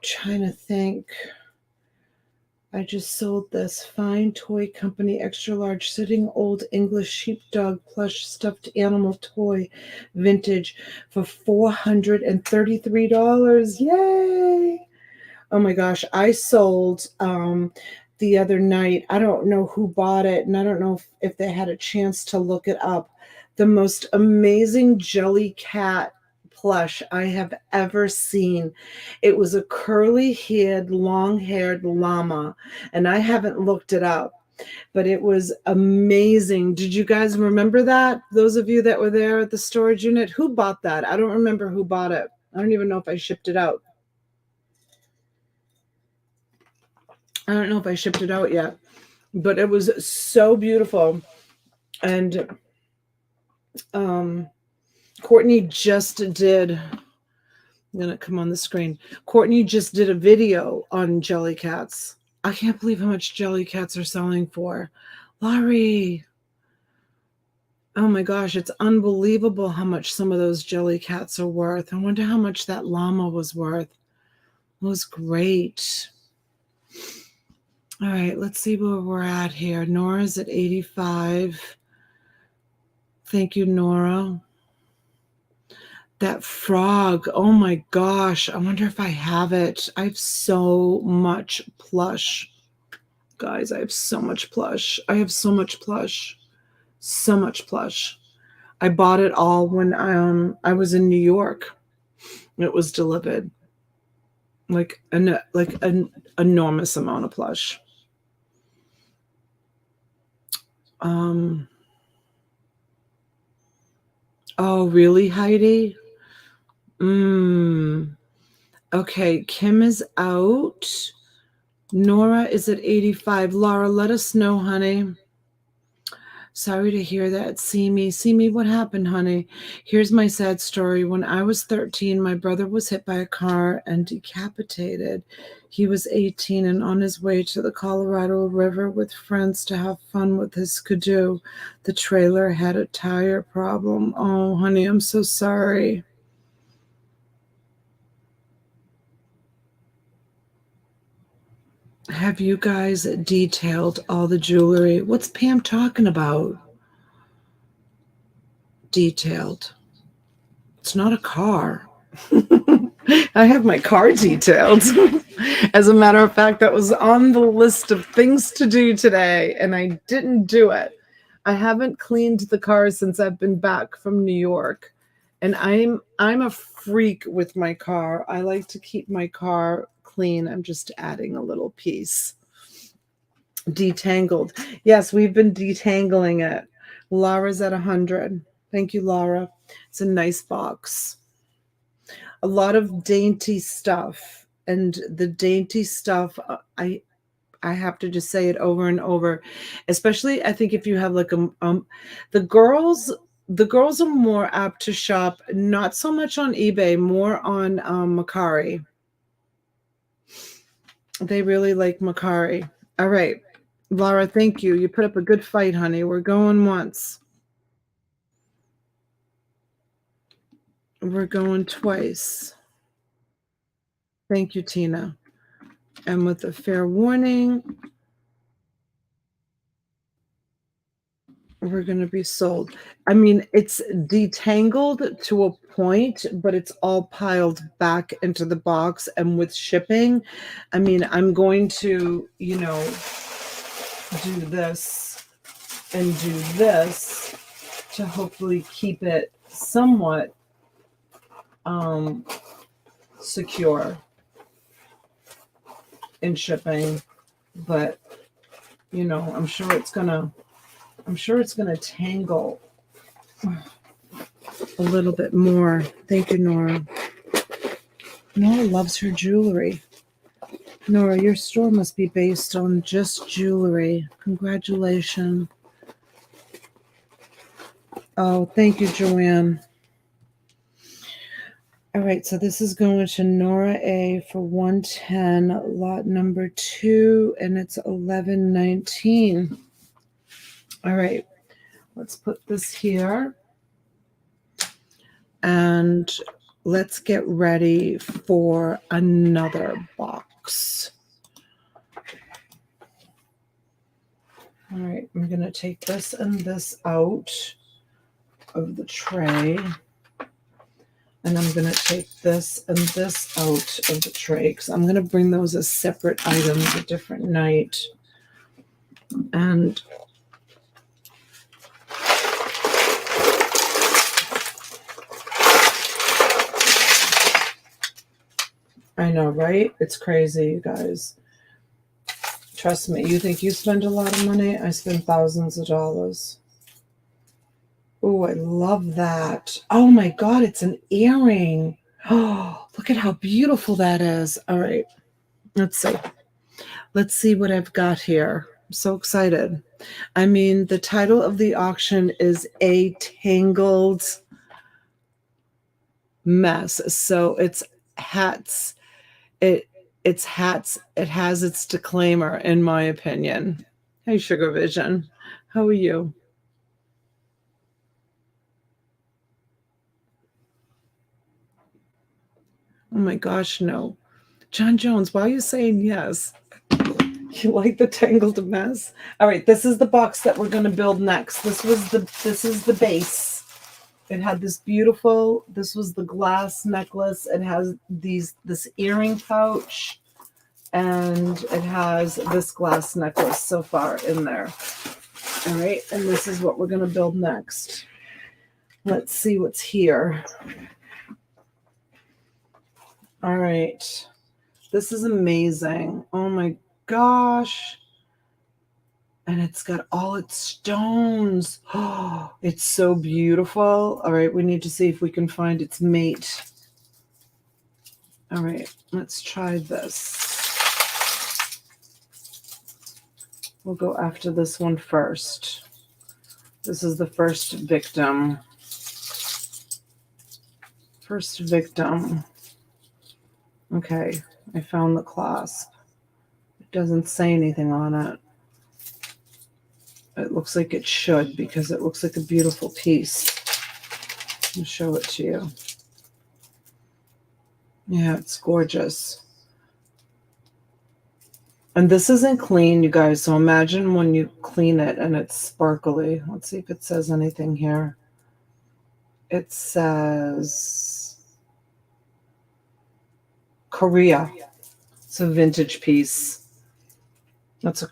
Speaker 2: to think. I just sold this fine toy company, extra large, sitting old English sheepdog plush stuffed animal toy, vintage, for $433. Yay! Oh my gosh, I sold the other night. I don't know who bought it, and I don't know if they had a chance to look it up. The most amazing jelly cat plush I have ever seen. It was a curly-haired, long-haired llama, and I haven't looked it up, but it was amazing. Did you guys remember that? Those of you that were there at the storage unit, who bought that? I don't remember who bought it. I don't even know if I shipped it out. I don't know if I shipped it out yet, but it was so beautiful. And Courtney just did, I'm going to come on the screen. Courtney just did a video on jelly cats. I can't believe how much jelly cats are selling for. Laurie. Oh my gosh, it's unbelievable how much some of those jelly cats are worth. I wonder how much that llama was worth. It was great. All right, let's see where we're at here. Nora's at 85. Thank you, Nora. That frog, oh my gosh, I wonder if I have it. I have so much plush. Guys, I have so much plush. I have so much plush. So much plush. I bought it all when I was in New York. It was delivered. Like an enormous amount of plush. Oh, really, Heidi? Okay, Kim is out. Nora is at 85. Laura, let us know, honey. Sorry to hear that. Simi, what happened, honey? Here's my sad story. When I was 13, my brother was hit by a car and decapitated. He was 18 and on his way to the Colorado River with friends to have fun with his skidoo. The trailer had a tire problem. Oh, honey, I'm so sorry. Have you guys detailed all the jewelry? What's Pam talking about? Detailed. It's not a car. I have my car detailed. As a matter of fact, that was on the list of things to do today, and I didn't do it. I haven't cleaned the car since I've been back from New York, and I'm a freak with my car. I like to keep my car clean. I'm just adding a little piece. Detangled. Yes, we've been detangling it. Laura's at 100. Thank you, Laura. It's a nice box. A lot of dainty stuff. And the dainty stuff, I have to just say it over and over. Especially, I think if you have like the girls are more apt to shop, not so much on eBay, more on Mercari. They really like Mercari. All right. Laura, thank you. You put up a good fight, honey. We're going once. We're going twice. Thank you, Tina. And with a fair warning, we're going to be sold. I mean, it's detangled to a point, but it's all piled back into the box. And with shipping, I mean, I'm going to, do this and do this to hopefully keep it somewhat secure in shipping, but I'm sure it's gonna tangle a little bit more. Thank you, Nora. Nora loves her jewelry. Nora, your store must be based on just jewelry. Congratulations. Oh, thank you, Joanne. All right, so this is going to Nora A for 110, lot number 2, and it's 1119. All right, let's put this here. And let's get ready for another box. All right, I'm going to take this and this out of the tray. And I'm going to take this and this out of the tray because I'm going to bring those as separate items a different night. And I know, right? It's crazy, you guys. Trust me, you think you spend a lot of money? I spend thousands of dollars. Oh, I love that. Oh my God, it's an earring. Oh, look at how beautiful that is. All right. Let's see. Let's see what I've got here. I'm so excited. I mean, the title of the auction is A Tangled Mess. So it's hats. It's hats. It has its disclaimer, in my opinion. Hey, Sugar Vision. How are you? Oh my gosh, no. John Jones, why are you saying yes? You like the tangled mess? All right, this is the box that we're going to build next. This is the base. It had this beautiful, this was the glass necklace. It has this earring pouch, and it has this glass necklace so far in there. All right, and this is what we're going to build next. Let's see what's here. All right. This is amazing. Oh my gosh. And it's got all its stones. Oh, it's so beautiful. All right, we need to see if we can find its mate. All right, let's try this. We'll go after this one first. This is the first victim. First victim. Okay, I found the clasp. It doesn't say anything on it. It looks like it should, because it looks like a beautiful piece. I'll show it to you. Yeah, it's gorgeous. And this isn't clean, you guys, so imagine when you clean it and it's sparkly. Let's see if it says anything here. It says Korea. It's a vintage piece. That's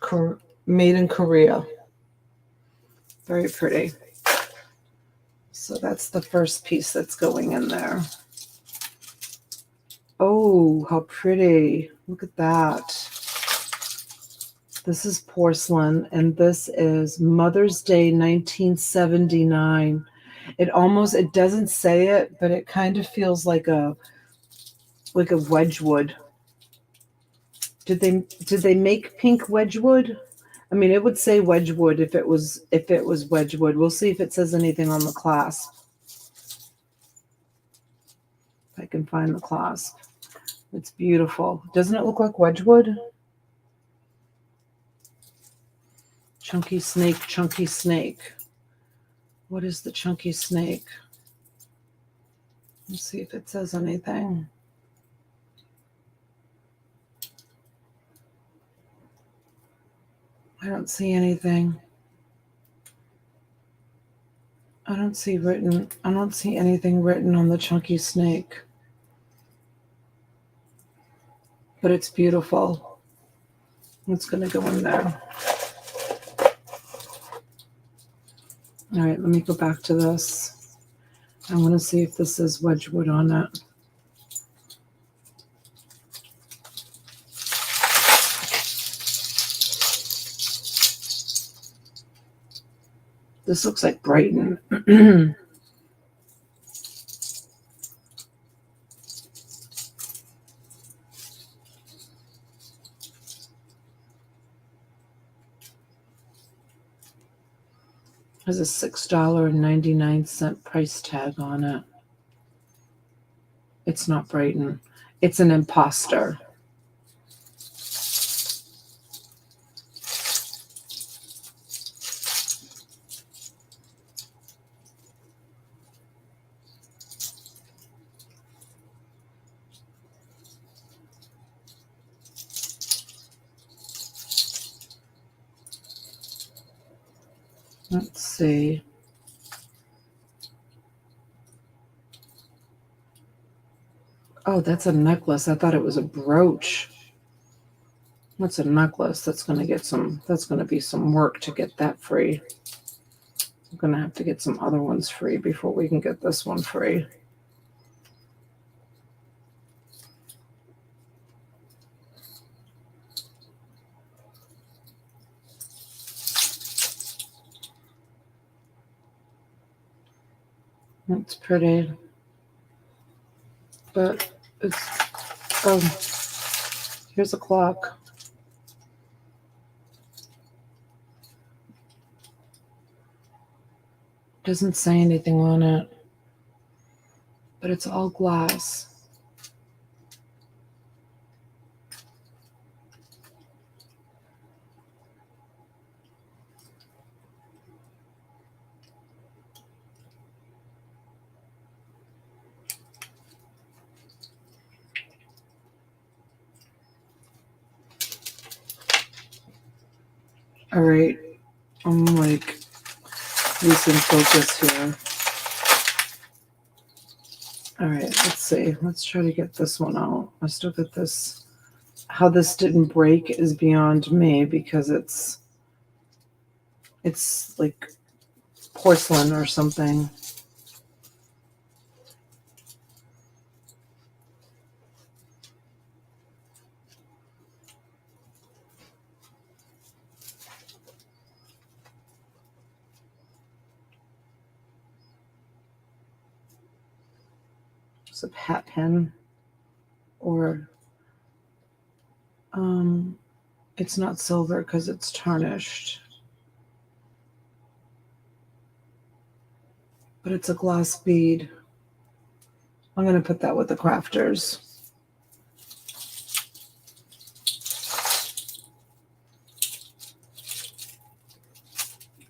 Speaker 2: made in Korea. Very pretty. So that's the first piece that's going in there. Oh, how pretty. Look at that. This is porcelain, and this is Mother's Day 1979. It doesn't say it, but it kind of feels like a Wedgwood. Did they make pink Wedgwood? I mean, it would say Wedgwood if it was Wedgwood. We'll see if it says anything on the clasp. If I can find the clasp. It's beautiful. Doesn't it look like Wedgwood? Chunky snake, chunky snake. What is the chunky snake? Let's see if it says anything. I don't see anything. I don't see anything written on the chunky snake. But it's beautiful. It's going to go in there. All right, let me go back to this. I want to see if this is Wedgwood on it. This looks like Brighton. There's a $6.99 price tag on it. It's not Brighton. It's an imposter. Let's see. Oh, that's a necklace. I thought it was a brooch. That's a necklace. That's going to be some work to get that free. I'm going to have to get some other ones free before we can get this one free. That's pretty. but it's, oh, here's a clock. Doesn't say anything on it, but it's all glass. All right, I'm like losing focus here. All right, let's see. Let's try to get this one out. I still got this. How this didn't break is beyond me because it's like porcelain or something. It's a hat pin, or it's not silver because it's tarnished, but it's a glass bead. I'm going to put that with the crafters.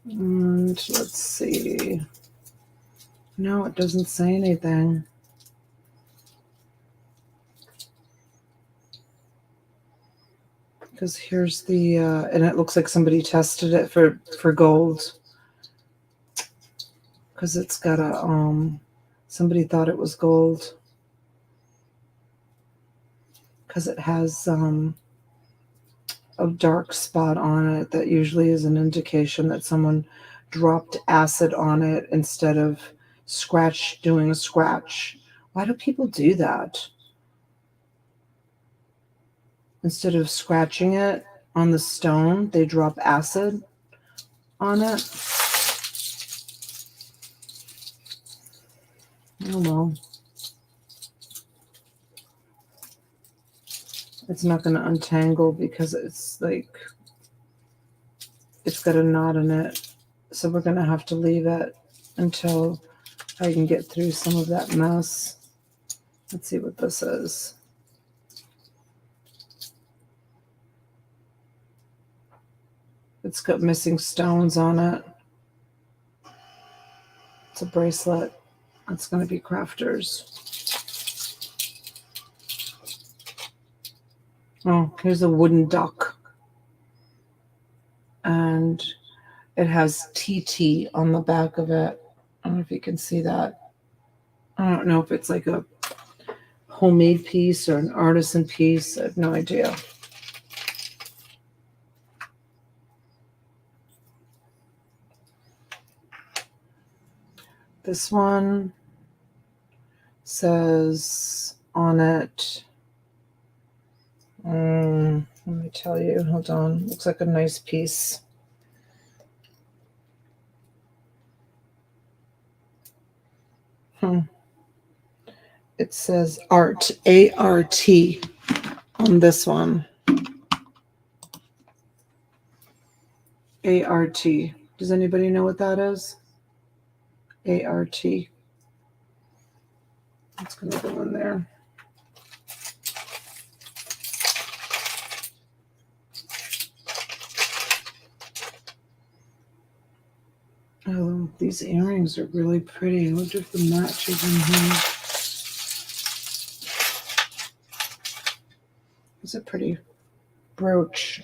Speaker 2: And let's see. No, it doesn't say anything. Because here's the, and it looks like somebody tested it for gold. Because it's got a, somebody thought it was gold. Because it has a dark spot on it that usually is an indication that someone dropped acid on it instead of doing a scratch. Why do people do that? Instead of scratching it on the stone, they drop acid on it. Oh well. It's not going to untangle because it's like, it's got a knot in it. So we're going to have to leave it until I can get through some of that mess. Let's see what this is. It's got missing stones on it. It's a bracelet. It's going to be crafters. Oh, here's a wooden duck. And it has TT on the back of it. I don't know if you can see that. I don't know if it's like a homemade piece or an artisan piece. I have no idea. This one says on it, let me tell you, hold on. Looks like a nice piece. It says art, A-R-T on this one. A-R-T. Does anybody know what that is? A-R-T. It's going to go in there. Oh, these earrings are really pretty. I wonder if the match is in here. It's a pretty brooch.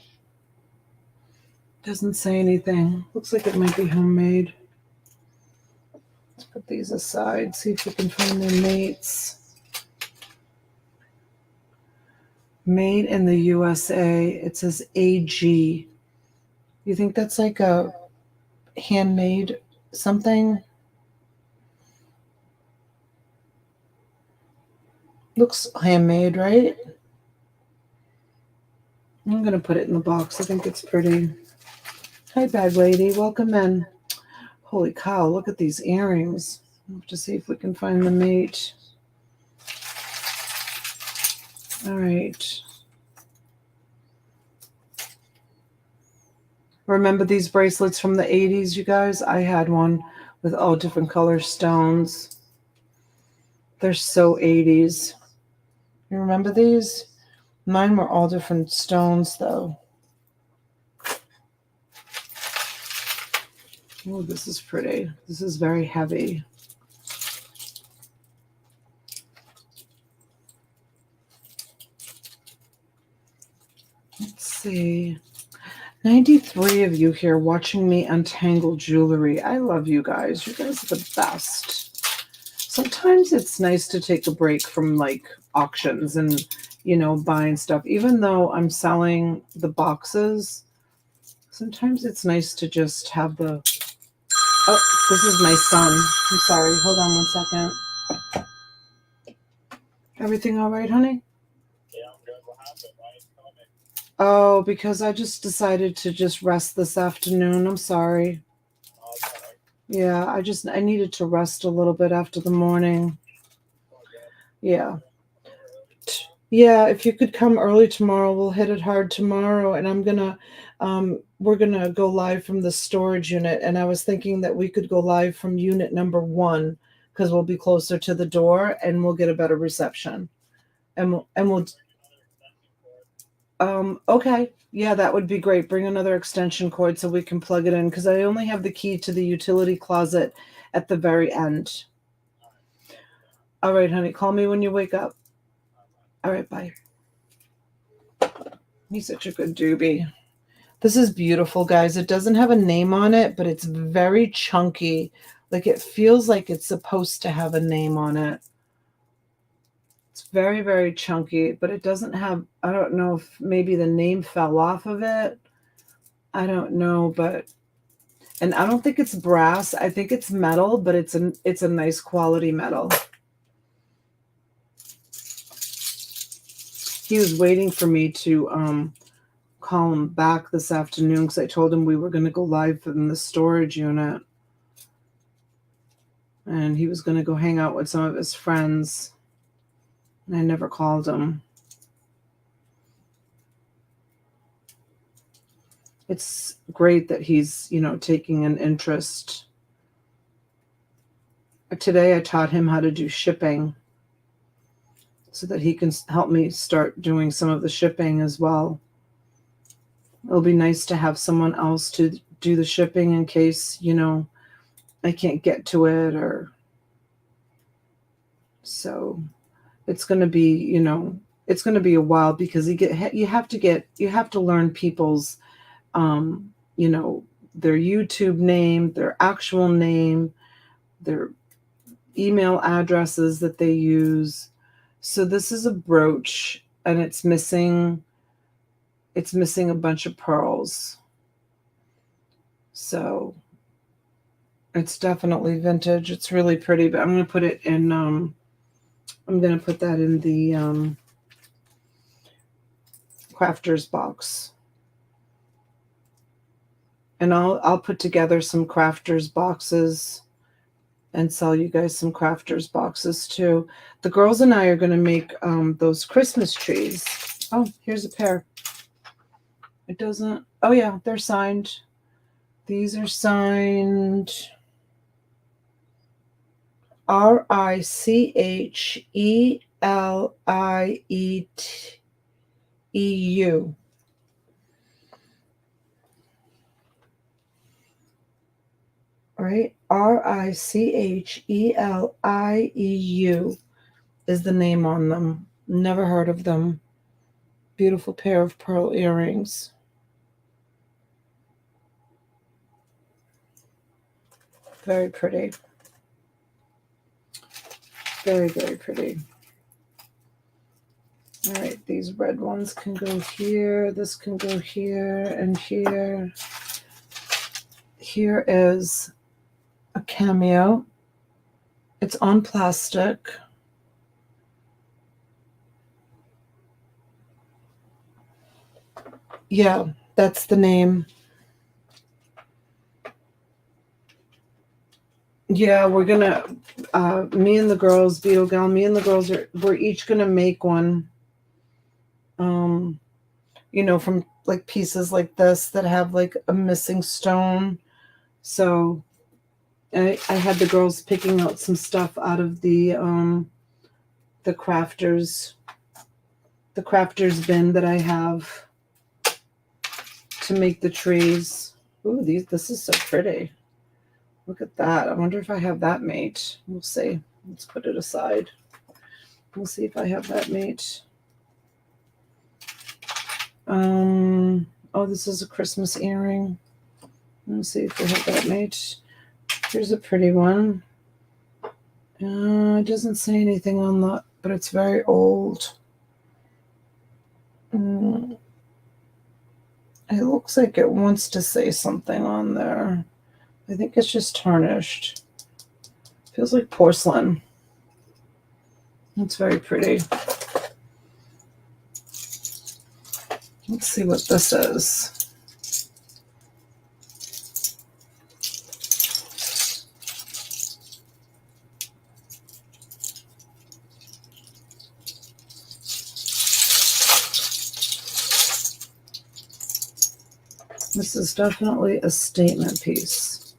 Speaker 2: Doesn't say anything. Looks like it might be homemade. Let's put these aside, see if we can find their mates. Made in the USA. It says AG. You think that's like a handmade something? Looks handmade, right? I'm going to put it in the box. I think it's pretty. Hi, bag lady. Welcome in. Holy cow, look at these earrings. We'll have to see if we can find the mate. All right. Remember these bracelets from the 80s, you guys? I had one with all different color stones. They're so 80s. You remember these? Mine were all different stones, though. Oh, this is pretty. This is very heavy. Let's see. 93 of you here watching me untangle jewelry. I love you guys. You guys are the best. Sometimes it's nice to take a break from like auctions and, you know, buying stuff. Even though I'm selling the boxes, sometimes it's nice to just have the... Oh, this is my son. I'm sorry. Hold on 1 second. Everything all right, honey?
Speaker 6: Yeah, I'm good. What happened? Why are you coming?
Speaker 2: Oh, because I just decided to just rest this afternoon. I'm sorry.
Speaker 6: Okay.
Speaker 2: Yeah, I needed to rest a little bit after the morning. Yeah. Yeah, if you could come early tomorrow, we'll hit it hard tomorrow. And we're gonna go live from the storage unit. And I was thinking that we could go live from unit number 1 because we'll be closer to the door and we'll get a better reception. And we'll okay. Yeah, that would be great. Bring another extension cord so we can plug it in because I only have the key to the utility closet at the very end. All right, honey. Call me when you wake up. All right, bye. He's such a good doobie. This is beautiful, guys. It doesn't have a name on it, but it's very chunky. Like it feels like it's supposed to have a name on it. It's very, very chunky, but it doesn't have, I don't know if maybe the name fell off of it. I don't know, and I don't think it's brass. I think it's metal, but it's a nice quality metal. He was waiting for me to call him back this afternoon because I told him we were going to go live from the storage unit. And he was going to go hang out with some of his friends. And I never called him. It's great that he's, you know, taking an interest. Today I taught him how to do shipping so that he can help me start doing some of the shipping as well. It'll be nice to have someone else to do the shipping in case, you know, I can't get to it or so. It's going to be, you know, it's going to be a while because you have to learn people's, you know, their YouTube name, their actual name, their email addresses that they use. So this is a brooch and it's missing a bunch of pearls. So it's definitely vintage. It's really pretty, but I'm going to put it in, I'm going to put that in the crafter's box. And I'll put together some crafter's boxes and sell you guys some crafter's boxes too. The girls and I are going to make those Christmas trees. Oh, here's a pair. It doesn't, oh yeah, they're signed. These are signed RICHELIEU. Right? RICHELIEU is the name on them. Never heard of them. Beautiful pair of pearl earrings. Very pretty. Very, very pretty. All right, these red ones can go here. This can go here and here. Here is a cameo. It's on plastic. Yeah, that's the name. Yeah, we're gonna, me and the girls, Beetle Gal, me and the girls we're each gonna make one. From like pieces like this that have like a missing stone. So I had the girls picking out some stuff out of the crafters bin that I have to make the trees. Ooh, this is so pretty. Look at that. I wonder if I have that made. We'll see. Let's put it aside. We'll see if I have that made. Oh, this is a Christmas earring. Let's see if we have that made. Here's a pretty one. It doesn't say anything on that, but it's very old. It looks like it wants to say something on there. I think it's just tarnished. Feels like porcelain. It's very pretty. Let's see what this is. This is definitely a statement piece.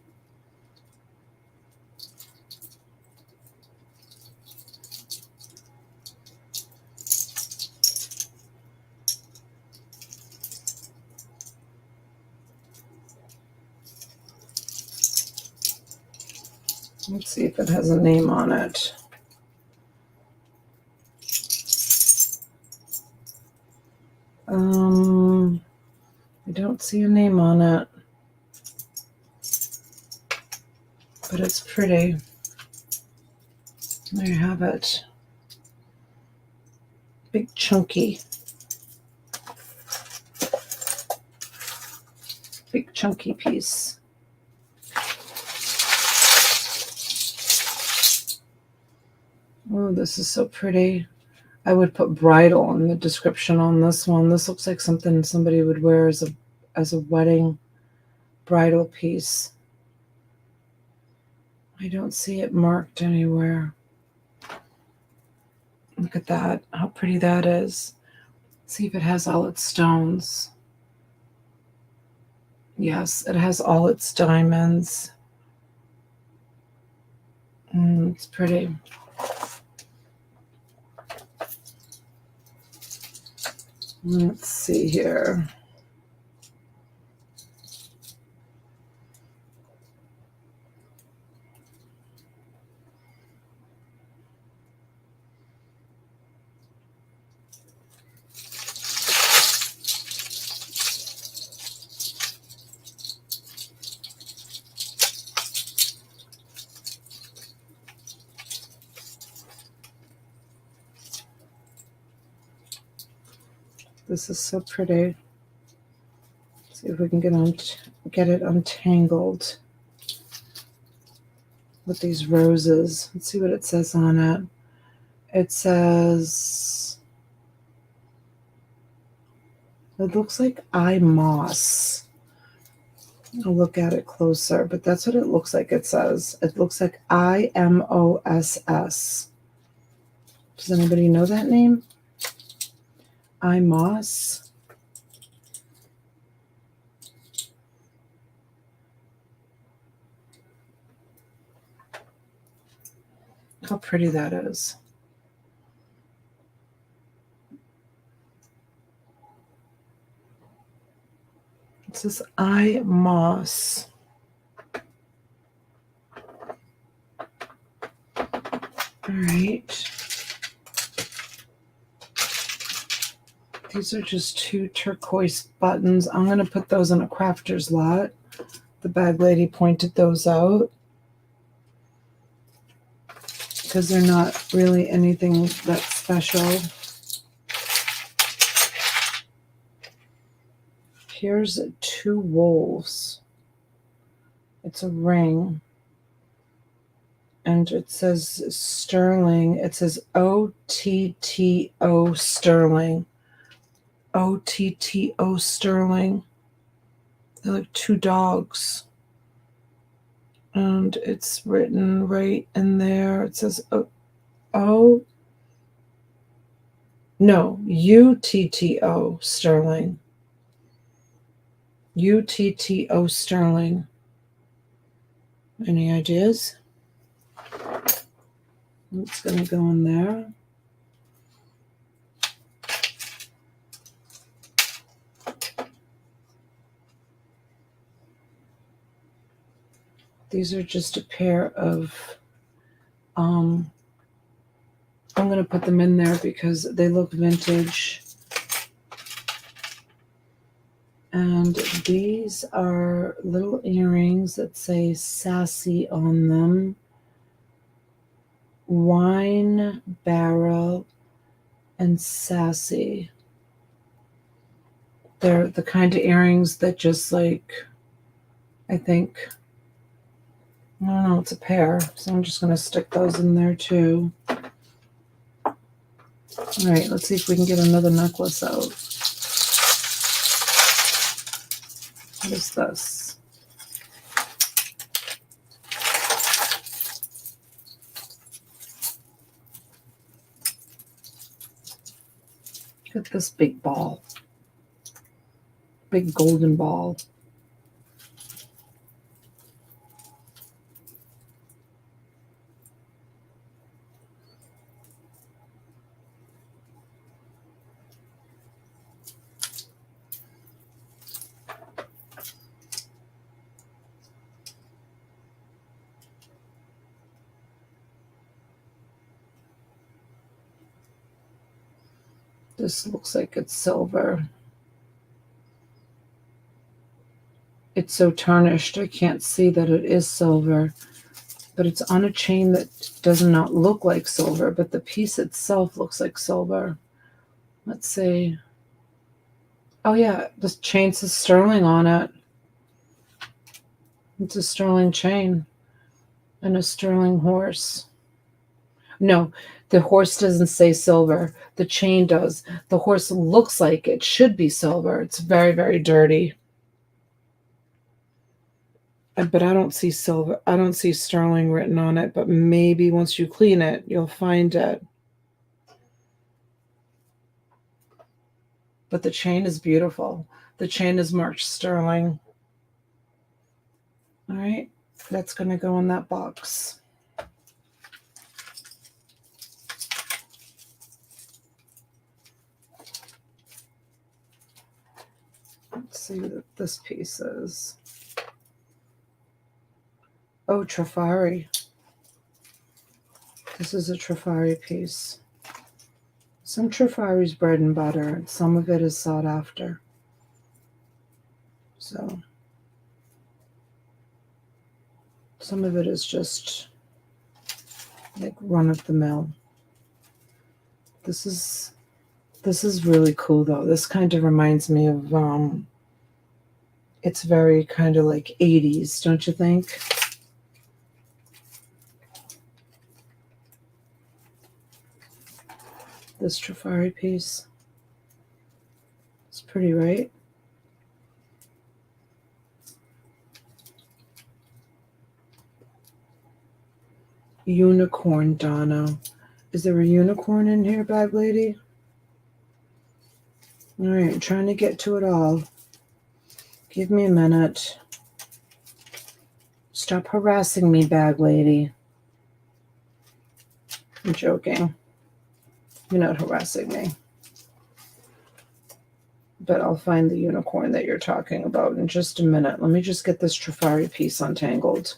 Speaker 2: Let's see if it has a name on it. I don't see a name on it, but it's pretty. There you have it. Big chunky piece. Oh, this is so pretty. I would put bridal in the description on this one. This looks like something somebody would wear as a wedding bridal piece. I don't see it marked anywhere. Look at that, how pretty that is. See if it has all its stones. Yes, it has all its diamonds. It's pretty. Let's see here. This is so pretty. Let's see if we can get it untangled with these roses. Let's see what it says on it. It says, it looks like moss. I'll look at it closer, but that's what it looks like. It says, it looks like IMOSS. Does anybody know that name? moss. How pretty that is. It says moss. All right. These are just 2 turquoise buttons. I'm going to put those in a crafter's lot. The bag lady pointed those out because they're not really anything that special. Here's 2 wolves. It's a ring. And it says sterling. It says OTTO sterling. OTTO sterling. They're like 2 dogs. And it's written right in there. It says No, UTTO sterling. UTTO sterling. Any ideas? It's going to go in there. These are just a pair of, I'm going to put them in there because they look vintage. And these are little earrings that say sassy on them. Wine barrel and sassy. They're the kind of earrings that just like, I think, I don't know, it's a pair. So I'm just going to stick those in there too. All right, let's see if we can get another necklace out. What is this? Look at this big ball. Big golden ball. This looks like it's silver. It's so tarnished, I can't see that it is silver. But it's on a chain that does not look like silver, but the piece itself looks like silver. Let's see. Oh yeah, this chain says sterling on it. It's a sterling chain and a sterling horse. No, the horse doesn't say silver. The chain does. The horse looks like it should be silver. It's very, very dirty. But I don't see silver. I don't see sterling written on it, but maybe once you clean it, you'll find it. But the chain is beautiful. The chain is marked sterling. All right, that's going to go in that box. Let's see what this piece is. Oh, Trifari. This is a Trifari piece. Some Trifari's bread and butter, and some of it is sought after. So, some of it is just like run of the mill. This is really cool though. This kind of reminds me of it's very kind of like 80s, don't you think? This Trifari piece. It's pretty, right? Unicorn Donna. Is there a unicorn in here, bag lady? All right, I'm trying to get to it all. Give me a minute. Stop harassing me, bag lady. I'm joking. You're not harassing me. But I'll find the unicorn that you're talking about in just a minute. Let me just get this Trifari piece untangled.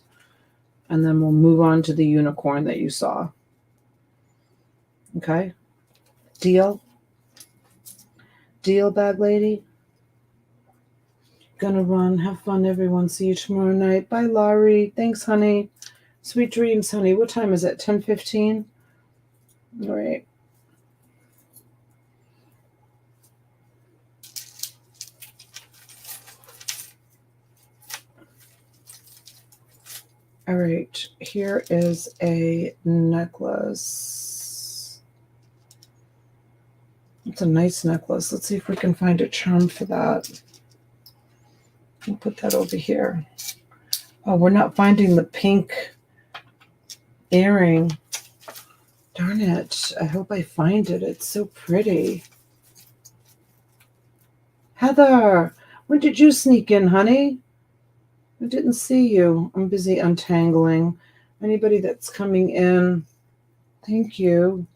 Speaker 2: And then we'll move on to the unicorn that you saw. Okay? Deal? Deal, bag lady? Gonna run. Have fun, everyone. See you tomorrow night. Bye, Laurie. Thanks, honey. Sweet dreams, honey. What time is it? 10:15? All right. All right, here is a necklace. It's a nice necklace. Let's see if we can find a charm for that. I'll put that over here. Oh, we're not finding the pink earring. Darn it. I hope I find it. It's so pretty. Heather, when did you sneak in, honey? I didn't see you. I'm busy untangling. Anybody that's coming in, thank you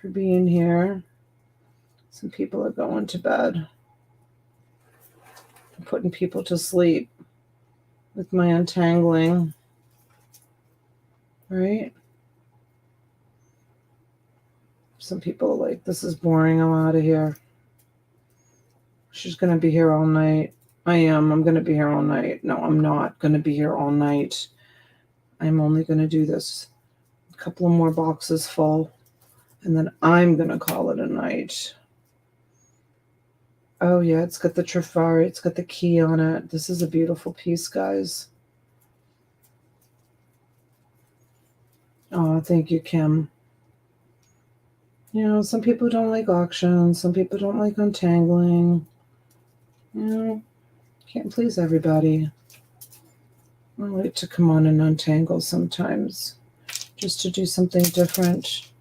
Speaker 2: for being here. Some people are going to bed. I'm putting people to sleep with my untangling. Right? Some people are like, this is boring. I'm out of here. She's going to be here all night. I am. I'm going to be here all night. No, I'm not going to be here all night. I'm only going to do this. A couple of more boxes full. And then I'm going to call it a night. Oh, yeah. It's got the Trifari. It's got the key on it. This is a beautiful piece, guys. Oh, thank you, Kim. You know, some people don't like auctions. Some people don't like untangling. You know, can't please everybody. I like to come on and untangle sometimes, just to do something different.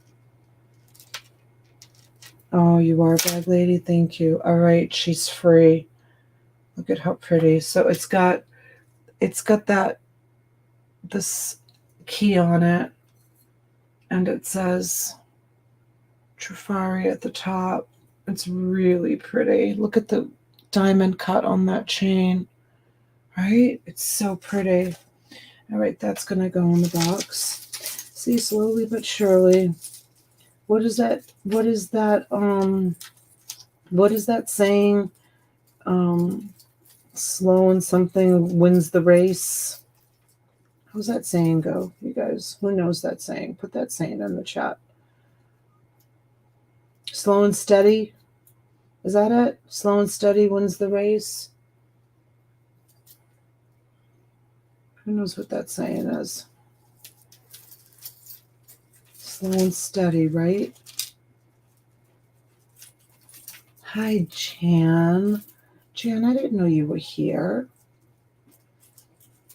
Speaker 2: Oh, you are a bag lady? Thank you. All right, she's free. Look at how pretty. So it's got this key on it, and it says Trifari at the top. It's really pretty. Look at the diamond cut on that chain. Right? It's so pretty. All right, that's going to go in the box. See, slowly but surely. What is that saying? Slow and something wins the race. How's that saying go, you guys? Who knows that saying? Put that saying in the chat. Slow and steady. Is that it? Slow and steady wins the race. Who knows what that saying is? Slow and steady, right? Hi, Jan. Jan, I didn't know you were here.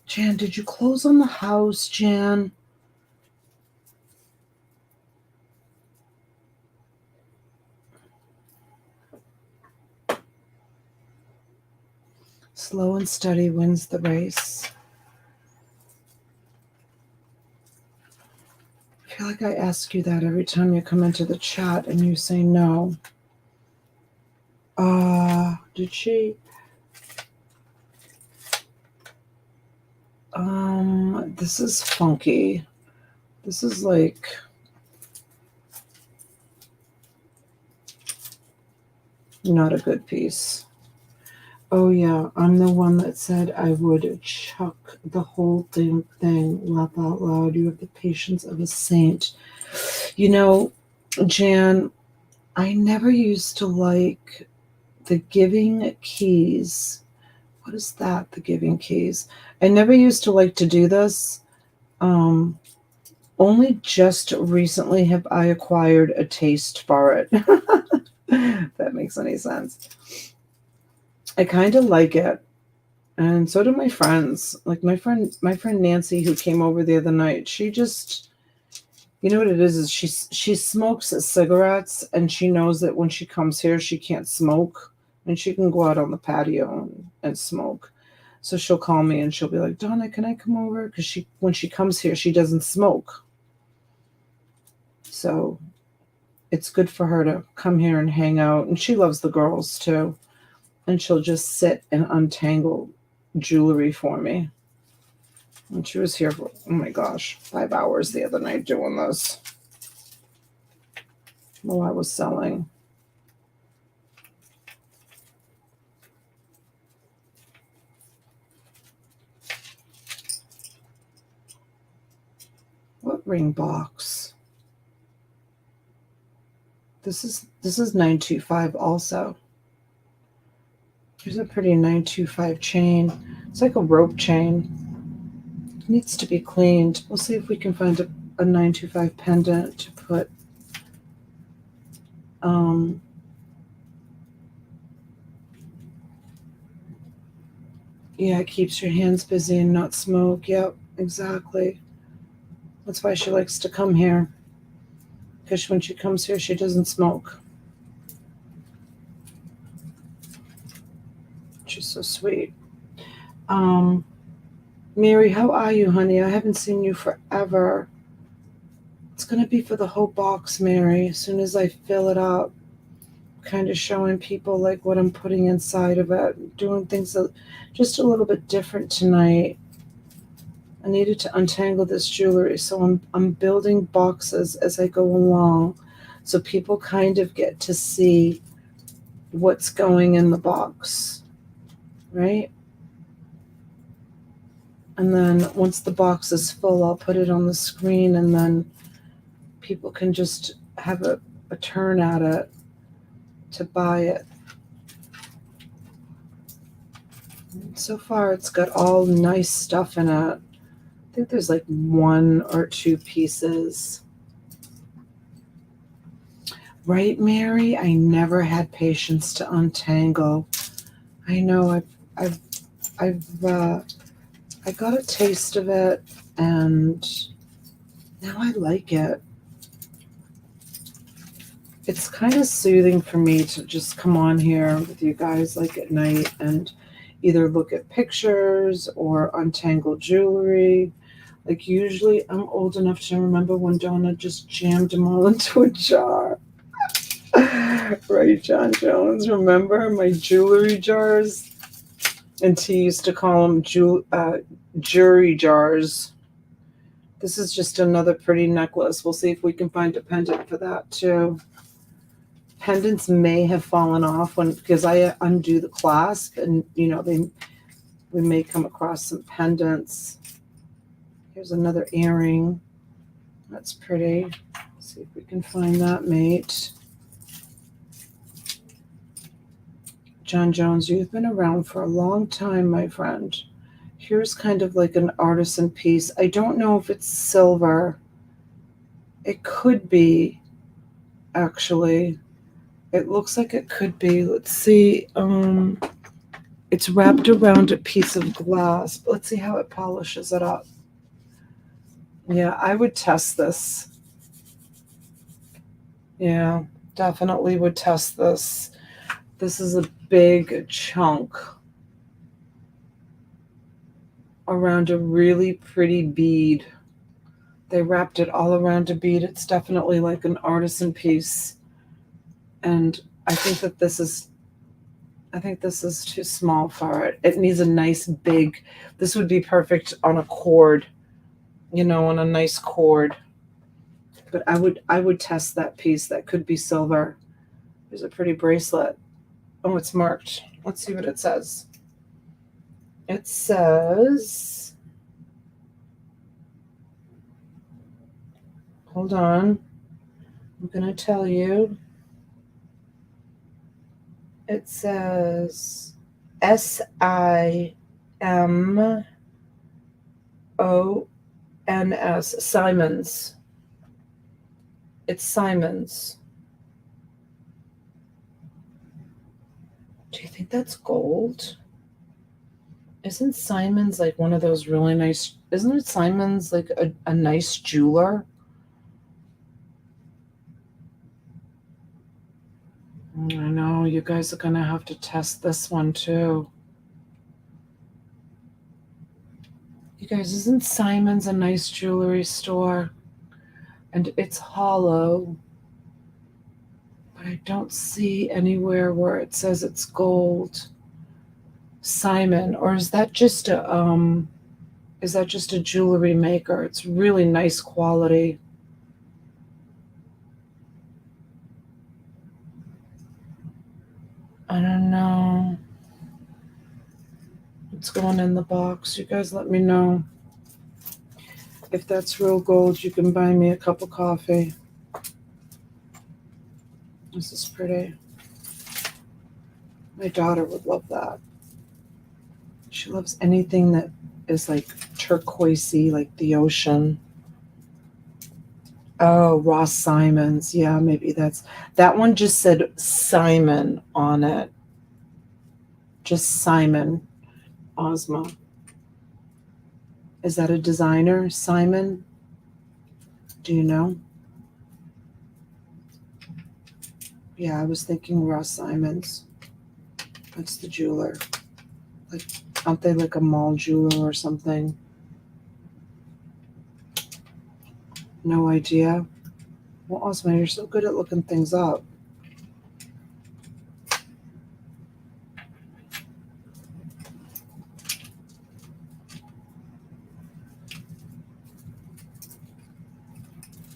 Speaker 2: Jan, did you close on the house, Jan? Slow and steady wins the race. I feel like I ask you that every time you come into the chat and you say no. Did she? This is funky. This is like not a good piece. Oh yeah, I'm the one that said I would chuck the whole thing, laugh out loud. You have the patience of a saint. You know, Jan, I never used to like the giving keys. What is that, the giving keys? I never used to like to do this. Only just recently have I acquired a taste for it. If that makes any sense. I kind of like it. And so do my friends. Like my friend Nancy, who came over the other night, she just, you know what it is she smokes cigarettes, and she knows that when she comes here, she can't smoke, and she can go out on the patio and smoke. So she'll call me and she'll be like, Donna, can I come over? Because when she comes here, she doesn't smoke. So it's good for her to come here and hang out. And she loves the girls too. And she'll just sit and untangle jewelry for me. And she was here for, oh my gosh, 5 hours the other night doing this while I was selling. What ring box? This is 925 also. Here's a pretty 925 chain. It's like a rope chain. It needs to be cleaned. We'll see if we can find a 925 pendant to put. Yeah, it keeps your hands busy and not smoke. Yep, exactly. That's why she likes to come here. because when she comes here, she doesn't smoke. She's so sweet. Mary, how are you, honey? I haven't seen you forever. It's going to be for the whole box, Mary. As soon as I fill it up, kind of showing people like what I'm putting inside of it, doing things just a little bit different tonight. I needed to untangle this jewelry, so I'm building boxes as I go along, so people kind of get to see what's going in the box, right? And then once the box is full, I'll put it on the screen, and then people can just have a turn at it to buy it. So far, it's got all nice stuff in it. I think there's like 1 or 2 pieces. Right, Mary? I never had patience to untangle. I know I got a taste of it, and now I like it. It's kind of soothing for me to just come on here with you guys like at night and either look at pictures or untangle jewelry. Like usually I'm old enough to remember when Donna just jammed them all into a jar. Right, John Jones? Remember my jewelry jars? And T used to call them jury jars. This is just another pretty necklace. We'll see if we can find a pendant for that too. Pendants may have fallen off because I undo the clasp, and we may come across some pendants. Here's another earring. That's pretty. Let's see if we can find that, mate. John Jones, you've been around for a long time, my friend. Here's kind of like an artisan piece. I don't know if it's silver. It could be, actually. It looks like it could be. Let's see. It's wrapped around a piece of glass. Let's see how it polishes it up. Yeah, I would test this. Yeah, definitely would test this. This is a big chunk around a really pretty bead. They wrapped it all around a bead. It's definitely like an artisan piece. And I think this is too small for it. It needs a nice big, this would be perfect on a cord, on a nice cord. But I would test that piece. That could be silver. There's a pretty bracelet. Oh, it's marked. Let's see what it says. It says, hold on. I'm going to tell you. It says SIMONS, Simons. It's Simons. Do you think that's gold? Isn't Simons like one of those really nice, isn't it Simons like a nice jeweler? I know, you guys are going to have to test this one too. You guys, isn't Simon's a nice jewelry store? And it's hollow. But I don't see anywhere where it says it's gold. Simon, or is that just a jewelry maker? It's really nice quality. I don't know. What's going in the box? You guys let me know. If that's real gold, you can buy me a cup of coffee. This is pretty. My daughter would love that. She loves anything that is like turquoisey, like the ocean. Oh, Ross Simons. Yeah, maybe that one just said Simon on it. Just Simon. Ozma. Is that a designer, Simon? Do you know? Yeah, I was thinking Ross Simons. That's the jeweler. Like, aren't they like a mall jeweler or something? No idea. Well, Osman, you're so good at looking things up.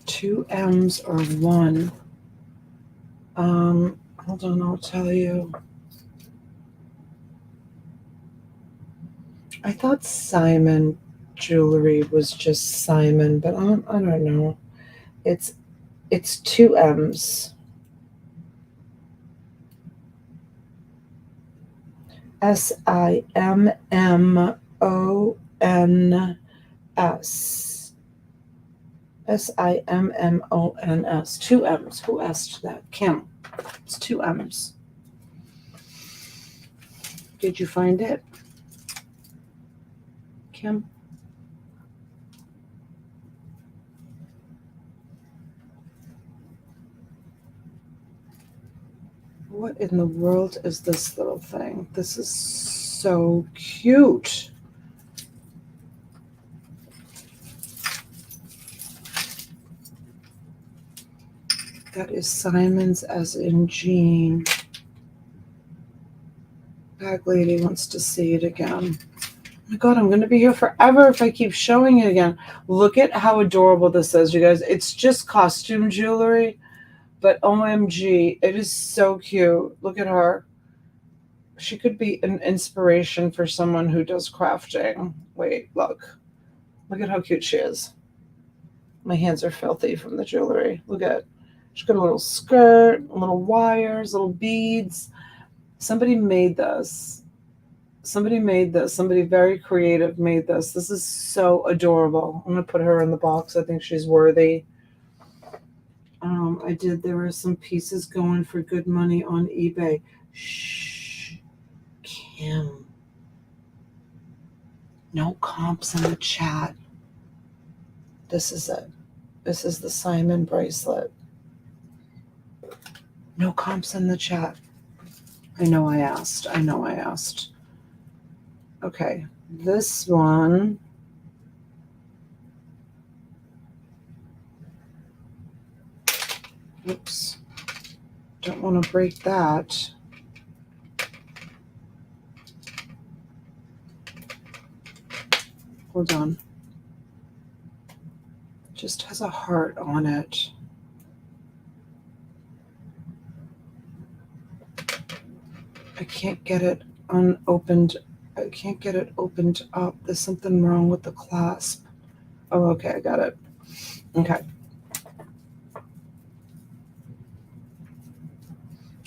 Speaker 2: Two M's or one? Hold on, I'll tell you. I thought Simon Jewelry was just Simon, but I don't know. It's two M's. SIMMONS. SIMMONS. Two M's. Who asked that? Kim. It's two M's. Did you find it, Kim? What in the world is this little thing? This is so cute. That is Simon's as in Jean. Bag lady wants to see it again. Oh my God, I'm going to be here forever if I keep showing it again. Look at how adorable this is, you guys. It's just costume jewelry, but OMG, it is so cute. Look at her. She could be an inspiration for someone who does crafting. Wait, look. Look at how cute she is. My hands are filthy from the jewelry. Look at it. She's got a little skirt, little wires, little beads. Somebody made this. Somebody made this. Somebody very creative made this. This is so adorable. I'm going to put her in the box. I think she's worthy. There were some pieces going for good money on eBay. Shh. Kim. No comps in the chat. This is it. This is the Simon bracelet. No comps in the chat. I know I asked. Okay, this one. Oops. Don't want to break that. Hold on. Just has a heart on it. I can't get it unopened. I can't get it opened up. There's something wrong with the clasp. Oh, okay, I got it. Okay.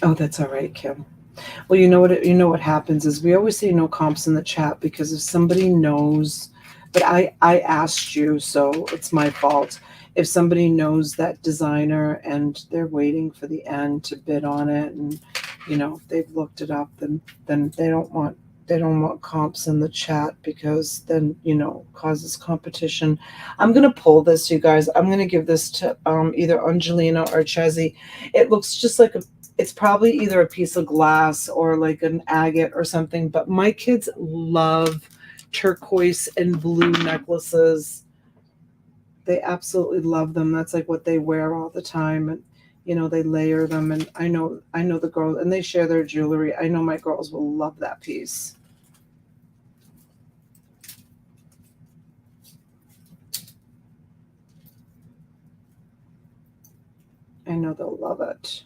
Speaker 2: Oh, that's all right, Kim. Well, you know what happens is we always see no comps in the chat because if somebody knows, but I asked you, so it's my fault. If somebody knows that designer and they're waiting for the end to bid on it, and if they've looked it up, then they don't want comps in the chat because then causes competition. I'm gonna pull this, you guys. I'm gonna give this to either Angelina or Chezzy. It looks just like it's probably either a piece of glass or like an agate or something, but my kids love turquoise and blue necklaces. They absolutely love them. That's like what they wear all the time. And they layer them, and I know the girls, and they share their jewelry. I know my girls will love that piece. I know they'll love it.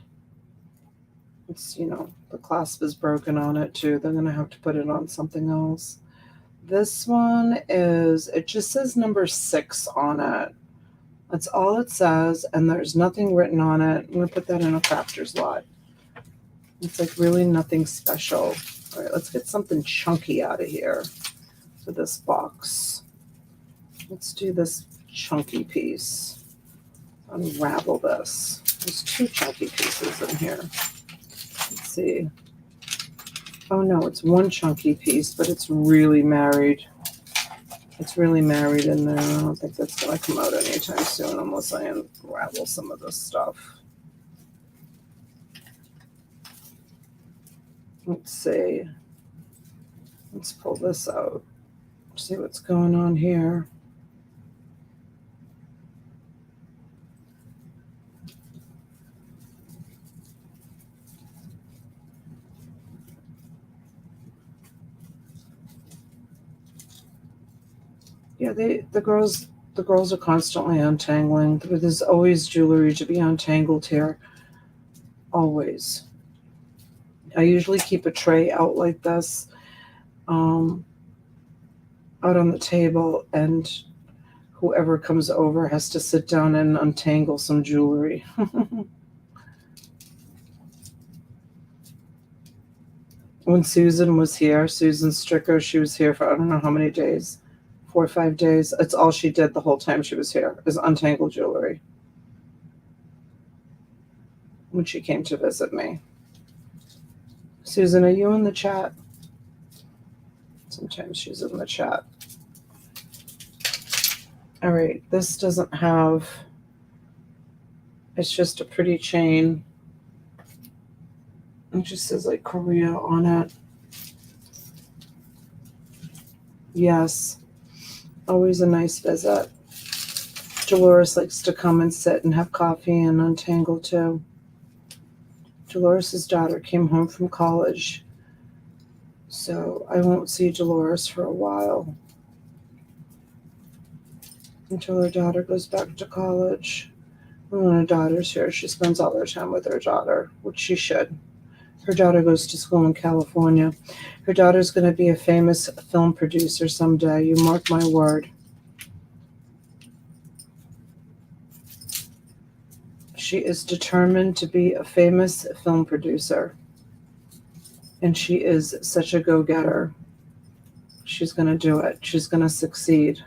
Speaker 2: It's, the clasp is broken on it too. They're going to have to put it on something else. This one it just says number 6 on it. That's all it says, and there's nothing written on it. I'm going to put that in a crafter's lot. It's like really nothing special. All right, let's get something chunky out of here for this box. Let's do this chunky piece. Unravel this. There's 2 chunky pieces in here. Let's see. Oh no, it's 1 chunky piece, but it's really married. It's really married in there. I don't think that's going to come out anytime soon unless I unravel some of this stuff. Let's see. Let's pull this out. See what's going on here. Yeah, the girls are constantly untangling. There's always jewelry to be untangled here. Always. I usually keep a tray out like this, out on the table, and whoever comes over has to sit down and untangle some jewelry. When Susan was here, Susan Stricker, she was here for I don't know how many days, 4 or 5 days. It's all she did the whole time she was here, is untangle jewelry. When she came to visit me. Susan, are you in the chat? Sometimes she's in the chat. All right, this doesn't have, it's just a pretty chain. It just says like Korea on it. Yes, always a nice visit. Dolores likes to come and sit and have coffee and untangle too. Dolores' daughter came home from college, so I won't see Dolores for a while until her daughter goes back to college. When her daughter's here, she spends all her time with her daughter, which she should. Her daughter goes to school in California. Her daughter's going to be a famous film producer someday. You mark my word. She is determined to be a famous film producer. And she is such a go-getter. She's going to do it. She's going to succeed.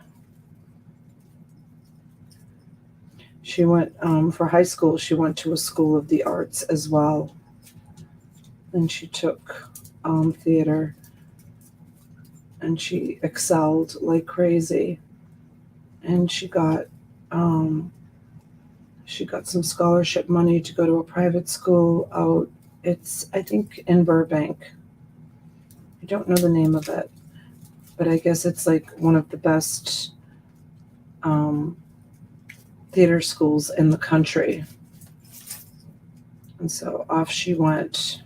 Speaker 2: She went, for high school, she went to a school of the arts as well. And she took theater. And she excelled like crazy. And she got some scholarship money to go to a private school out. It's, I think, in Burbank. I don't know the name of it, but I guess it's like one of the best theater schools in the country. And so off she went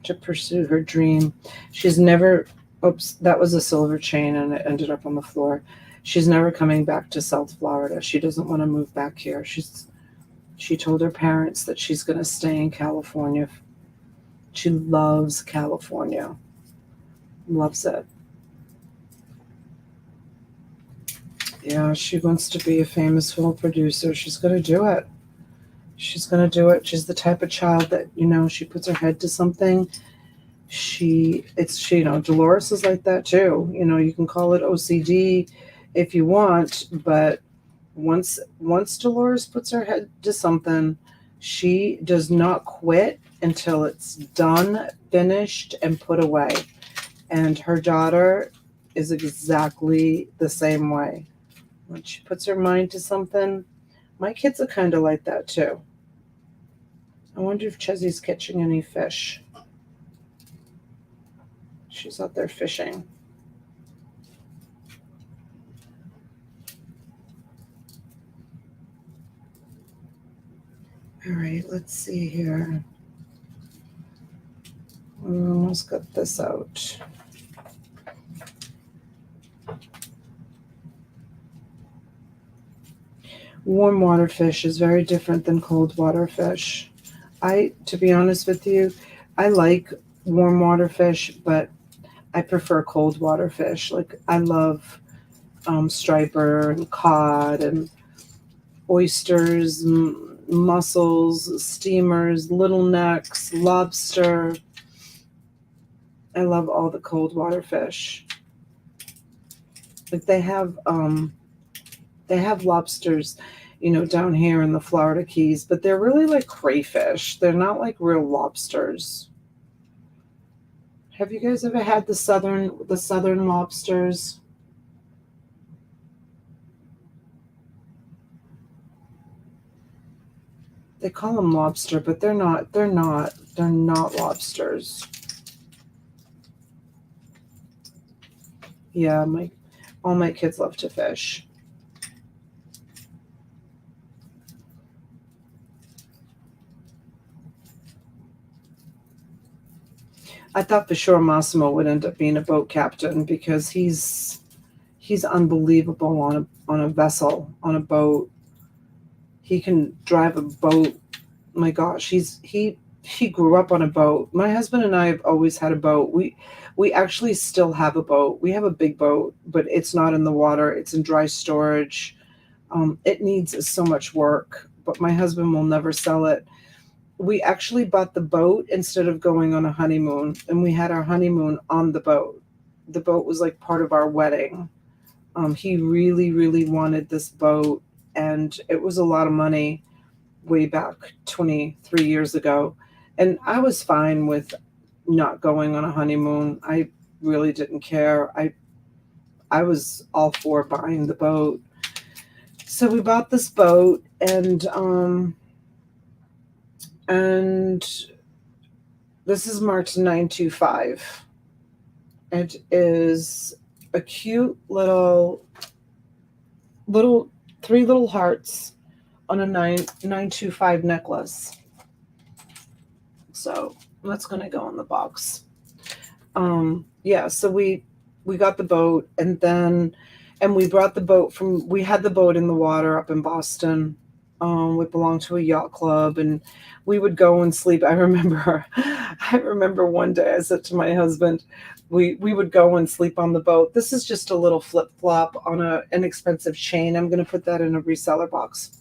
Speaker 2: to pursue her dream. She's never, oops, that was a silver chain and it ended up on the floor. She's never coming back to South Florida. She doesn't want to move back here. She told her parents that she's going to stay in California. She loves California. Loves it. Yeah, she wants to be a famous film producer. She's going to do it. She's going to do it. She's the type of child that, she puts her head to something. Dolores is like that too. You can call it OCD if you want, but once Dolores puts her head to something, she does not quit until it's done, finished, and put away. And her daughter is exactly the same way. When she puts her mind to something, my kids are kind of like that too. I wonder if Chesy's catching any fish. She's out there fishing. All right, let's see here. We almost got this out. Warm water fish is very different than cold water fish. To be honest with you, I like warm water fish, but I prefer cold water fish. Like I love striper and cod and oysters, mussels, steamers, little necks, lobster. I love all the cold water fish. Like they have lobsters, down here in the Florida Keys, but they're really like crayfish. They're not like real lobsters. Have you guys ever had the southern lobsters? They call them lobster, but they're not lobsters. Yeah, all my kids love to fish. I thought for sure Massimo would end up being a boat captain because he's unbelievable on a vessel, on a boat. He can drive a boat. My gosh, he grew up on a boat. My husband and I have always had a boat. We actually still have a boat. We have a big boat, but it's not in the water. It's in dry storage. It needs so much work, but my husband will never sell it. We actually bought the boat instead of going on a honeymoon, and we had our honeymoon on the boat. The boat was like part of our wedding. He really, really wanted this boat, and it was a lot of money way back 23 years ago. And I was fine with not going on a honeymoon. I really didn't care. I was all for buying the boat. So we bought this boat, and this is marked 925. It is a cute little 3 little hearts on a 925 necklace. So that's going to go in the box. Yeah, so we got the boat, and we brought the boat we had the boat in the water up in Boston. We belonged to a yacht club, and we would go and sleep. I remember one day I said to my husband, we would go and sleep on the boat. This is just a little flip flop on an inexpensive chain. I'm going to put that in a reseller box.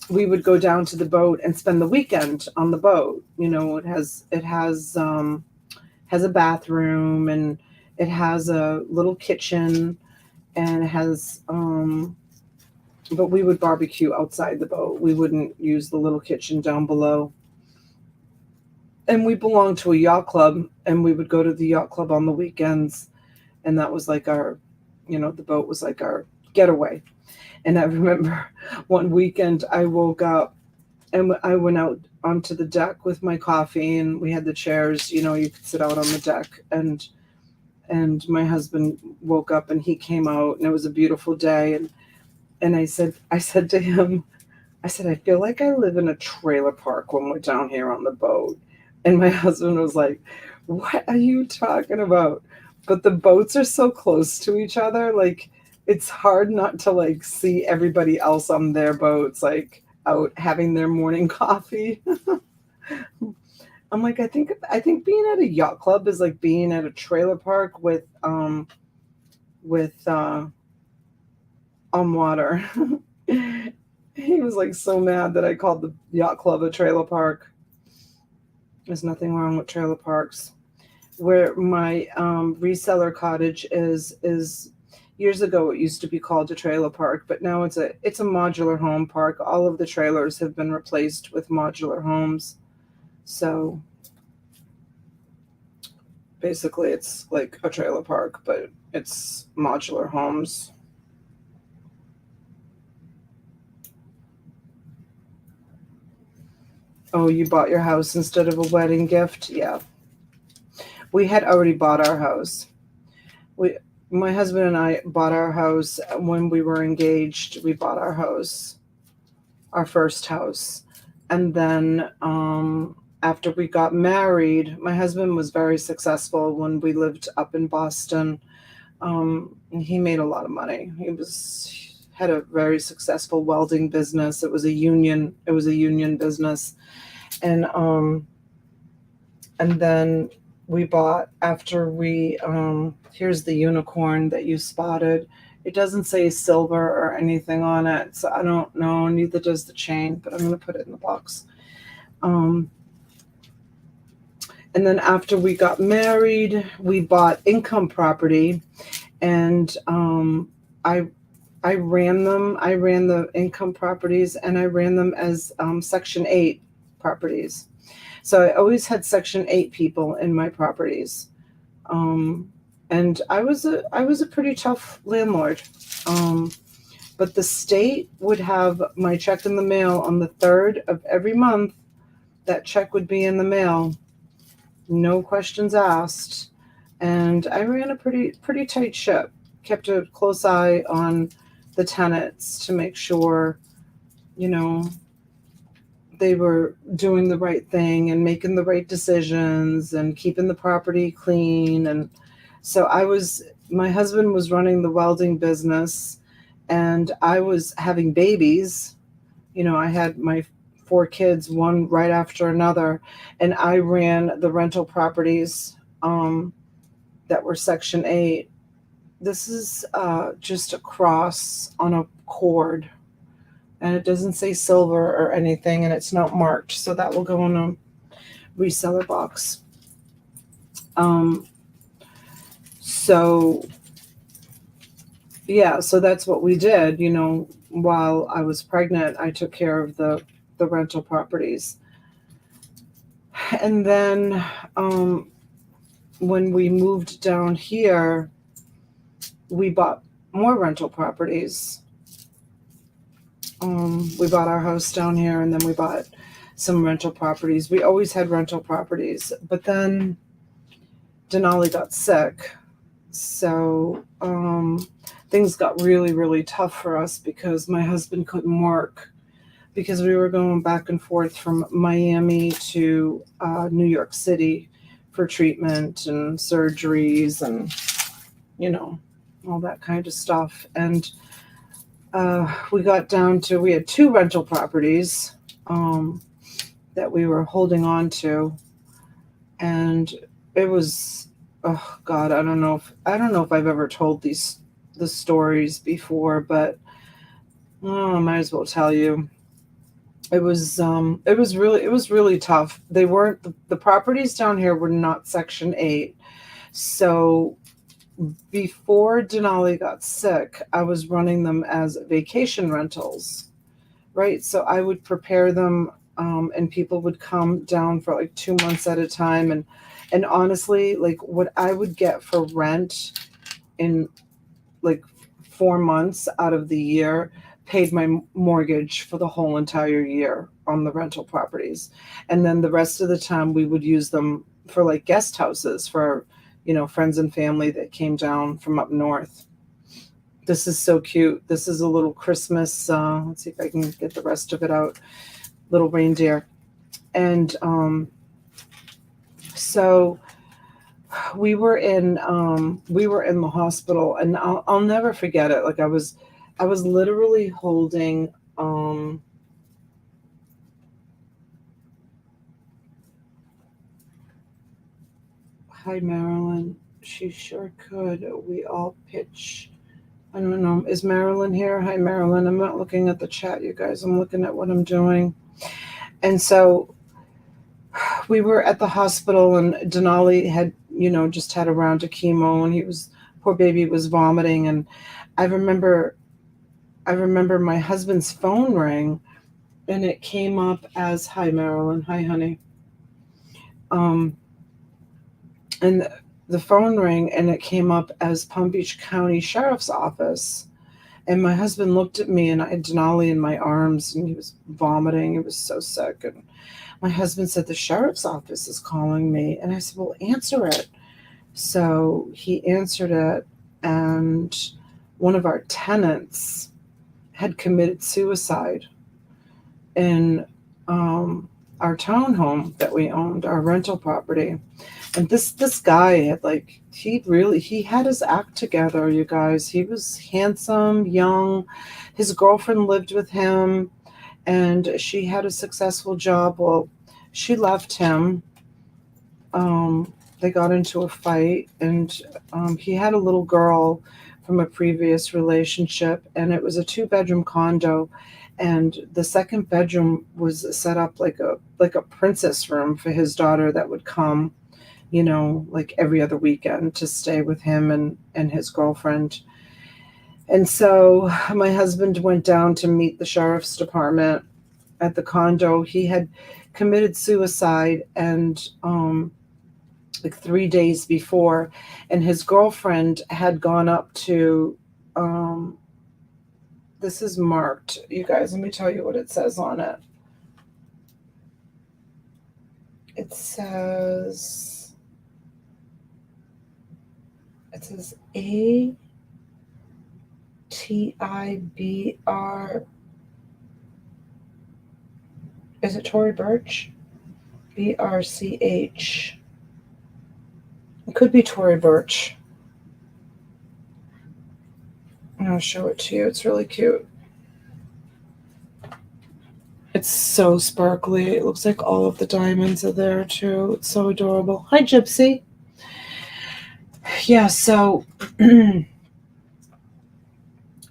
Speaker 2: We would go down to the boat and spend the weekend on the boat. You know, it has a bathroom, and it has a little kitchen, and it has but we would barbecue outside the boat. We wouldn't use the little kitchen down below. And we belonged to a yacht club, and we would go to the yacht club on the weekends. And that was like the boat was like our getaway. And I remember one weekend I woke up and I went out onto the deck with my coffee, and we had the chairs, you could sit out on the deck. And my husband woke up and he came out, and it was a beautiful day. And I said to him, I feel like I live in a trailer park when we're down here on the boat. And my husband was like, what are you talking about? But the boats are so close to each other. Like, it's hard not to like see everybody else on their boats, like out having their morning coffee. I'm like, I think being at a yacht club is like being at a trailer park with on water. He was like so mad that I called the yacht club a trailer park. There's nothing wrong with trailer parks. Where my reseller cottage is years ago it used to be called a trailer park, but now it's a modular home park. All of the trailers have been replaced with modular homes. So basically it's like a trailer park, but it's modular homes. Oh, you bought your house instead of a wedding gift? Yeah. We had already bought our house. My husband and I bought our house when we were engaged. We bought our house, our first house. And then after we got married, my husband was very successful when we lived up in Boston. He made a lot of money. He had a very successful welding business. It was a union business. And then we bought after we here's the unicorn that you spotted. It doesn't say silver or anything on it, so I don't know, neither does the chain, but I'm going to put it in the box. And then after we got married, we bought income property, and I ran them. I ran the income properties, and I ran them as Section 8 properties. So I always had Section 8 people in my properties. And I was a pretty tough landlord. but the state would have my check in the mail on the 3rd of every month. That check would be in the mail, no questions asked. And I ran a pretty tight ship, kept a close eye on the tenants to make sure, you know, they were doing the right thing and making the right decisions and keeping the property clean. And so my husband was running the welding business, and I was having babies. You know, I had my 4 kids, one right after another, and I ran the rental properties that were Section 8. This is just a cross on a cord, and it doesn't say silver or anything, and it's not marked, so that will go in a reseller box. So yeah, so that's what we did. You know, while I was pregnant, I took care of the rental properties. And then when we moved down here, we bought more rental properties. We bought our house down here, and then we bought some rental properties. We always had rental properties, but then Denali got sick. So things got really, really tough for us because my husband couldn't work, because we were going back and forth from Miami to New York City for treatment and surgeries and, you know, all that kind of stuff. And we got down to, we had 2 rental properties that we were holding on to. And it was, oh God, I don't know if I've ever told the stories before, but I might as well tell you. It was really tough. They weren't, the properties down here were not Section 8. So before Denali got sick, I was running them as vacation rentals, right? So I would prepare them, and people would come down for like 2 months at a time. And honestly, like what I would get for rent in like 4 months out of the year paid my mortgage for the whole entire year on the rental properties. And then the rest of the time we would use them for like guest houses for, you know, friends and family that came down from up north. This is so cute. This is a little Christmas, let's see if I can get the rest of it out, little reindeer. And so we were in the hospital, and I'll never forget it. Like I was literally holding hi Marilyn, she sure could. We all pitch. I don't know. Is Marilyn here? Hi Marilyn. I'm not looking at the chat, you guys. I'm looking at what I'm doing. And so we were at the hospital, and Denali had, you know, just had a round of chemo, and poor baby was vomiting. And I remember my husband's phone rang, and it came up as, hi Marilyn, hi honey. And the phone rang, and it came up as Palm Beach County Sheriff's Office. And my husband looked at me, and I had Denali in my arms, and he was vomiting. He was so sick. And my husband said, the sheriff's office is calling me. And I said, well, answer it. So he answered it, and one of our tenants had committed suicide in our townhome that we owned, our rental property. And this guy had he had his act together, you guys. He was handsome, young. His girlfriend lived with him, and she had a successful job. Well, she left him. They got into a fight, and he had a little girl from a previous relationship, and it was a 2-bedroom condo, and the second bedroom was set up like a princess room for his daughter that would come, you know, like every other weekend to stay with him and his girlfriend. And so my husband went down to meet the sheriff's department at the condo. He had committed suicide, and like 3 days before, and his girlfriend had gone up to this is marked. You guys, let me tell you what it says on it. It says ATIBR. Is it Tory Burch? BRCH. It could be Tory Burch. I'll show it to you. It's really cute. It's so sparkly. It looks like all of the diamonds are there too. It's so adorable. Hi, Gypsy. Yeah, so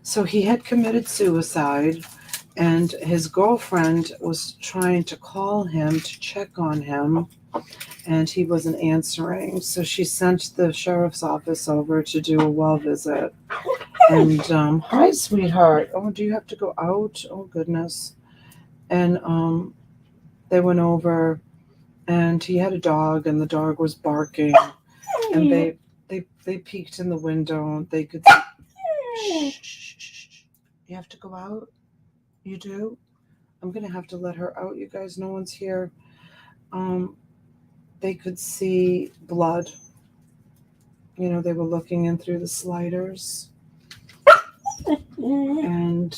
Speaker 2: so he had committed suicide, and his girlfriend was trying to call him to check on him, and he wasn't answering. So she sent the sheriff's office over to do a well visit. And hi, sweetheart. Oh, do you have to go out? Oh, goodness. And they went over, and he had a dog, and the dog was barking, and they peeked in the window. They could see. Shh. You have to go out? You do? I'm gonna have to let her out, you guys. No one's here. They could see blood. You know, they were looking in through the sliders. And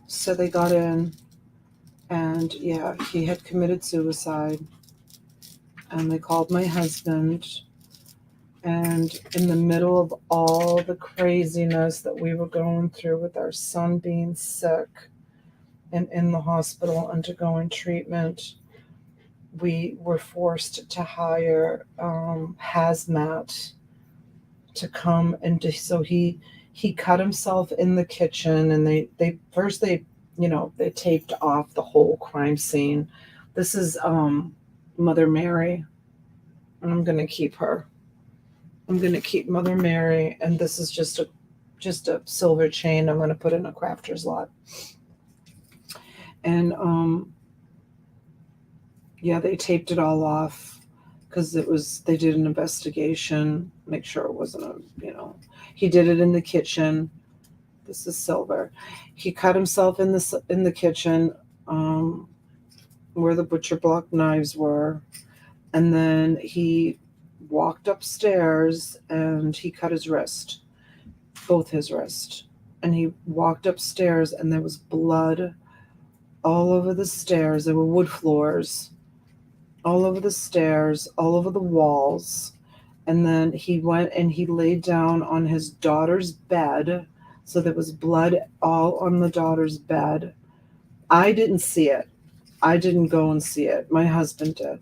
Speaker 2: so they got in, and yeah, he had committed suicide. And they called my husband. And in the middle of all the craziness that we were going through with our son being sick and in the hospital undergoing treatment, we were forced to hire hazmat to come and so he cut himself in the kitchen, and they taped off the whole crime scene. This is Mother Mary, and I'm gonna keep her. I'm gonna keep Mother Mary, and this is just a silver chain I'm gonna put in a crafter's lot. And yeah, they taped it all off because they did an investigation, make sure it wasn't he did it in the kitchen. This is silver. He cut himself in the kitchen where the butcher block knives were, and then he walked upstairs and he cut his wrist, both his wrists, and he walked upstairs, and there was blood all over the stairs. There were wood floors all over the stairs, all over the walls. And then he went and he laid down on his daughter's bed. So there was blood all on the daughter's bed. I didn't see it. I didn't go and see it. My husband did.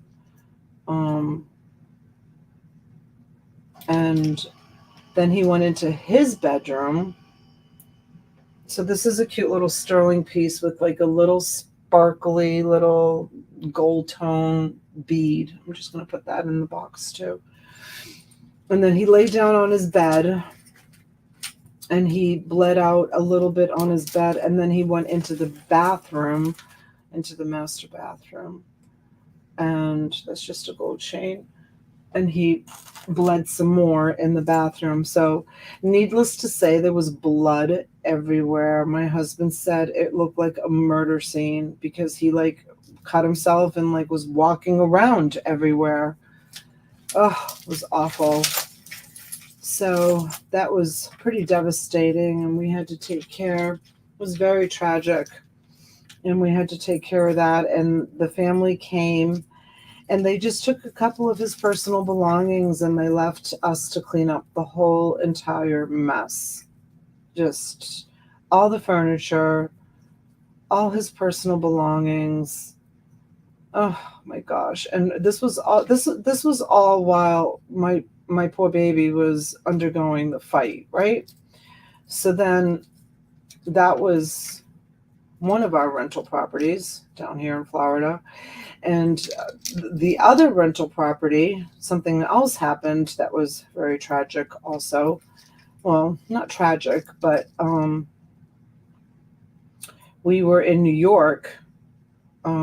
Speaker 2: And then he went into his bedroom. So this is a cute little sterling piece with like a little sparkly little gold tone bead. I'm just going to put that in the box too. And then he laid down on his bed, and he bled out a little bit on his bed. And then he went into the bathroom, into the master bathroom. And that's just a gold chain. And he bled some more in the bathroom. So needless to say, there was blood everywhere. My husband said it looked like a murder scene because he cut himself and was walking around everywhere. Oh, it was awful. So that was pretty devastating, and we had to take care. It was very tragic, and we had to take care of that. And the family came, and they just took a couple of his personal belongings, and they left us to clean up the whole entire mess. Just all the furniture, all his personal belongings. Oh my gosh. And this was all while my poor baby was undergoing the fight, right? So then that was one of our rental properties down here in Florida. And the other rental property, something else happened that was very tragic also. Well, not tragic, but we were in New York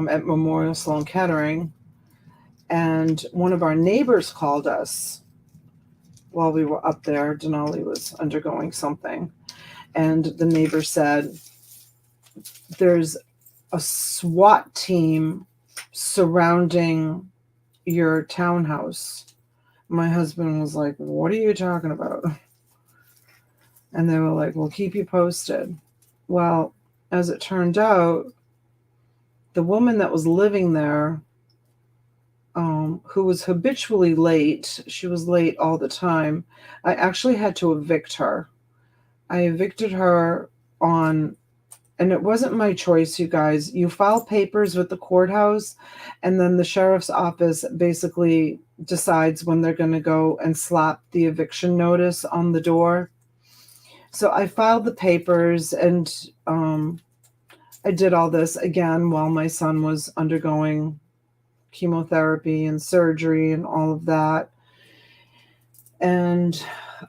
Speaker 2: at Memorial Sloan Kettering, and one of our neighbors called us, while we were up there. Denali was undergoing something. And the neighbor said, there's a SWAT team surrounding your townhouse. My husband was like, what are you talking about? And they were like, we'll keep you posted. Well, as it turned out, the woman that was living there, who was habitually late, she was late all the time. I actually had to evict her. I evicted her and it wasn't my choice, you guys. You file papers with the courthouse, and then the sheriff's office basically decides when they're going to go and slap the eviction notice on the door. So I filed the papers, and I did all this again while my son was undergoing chemotherapy and surgery and all of that. And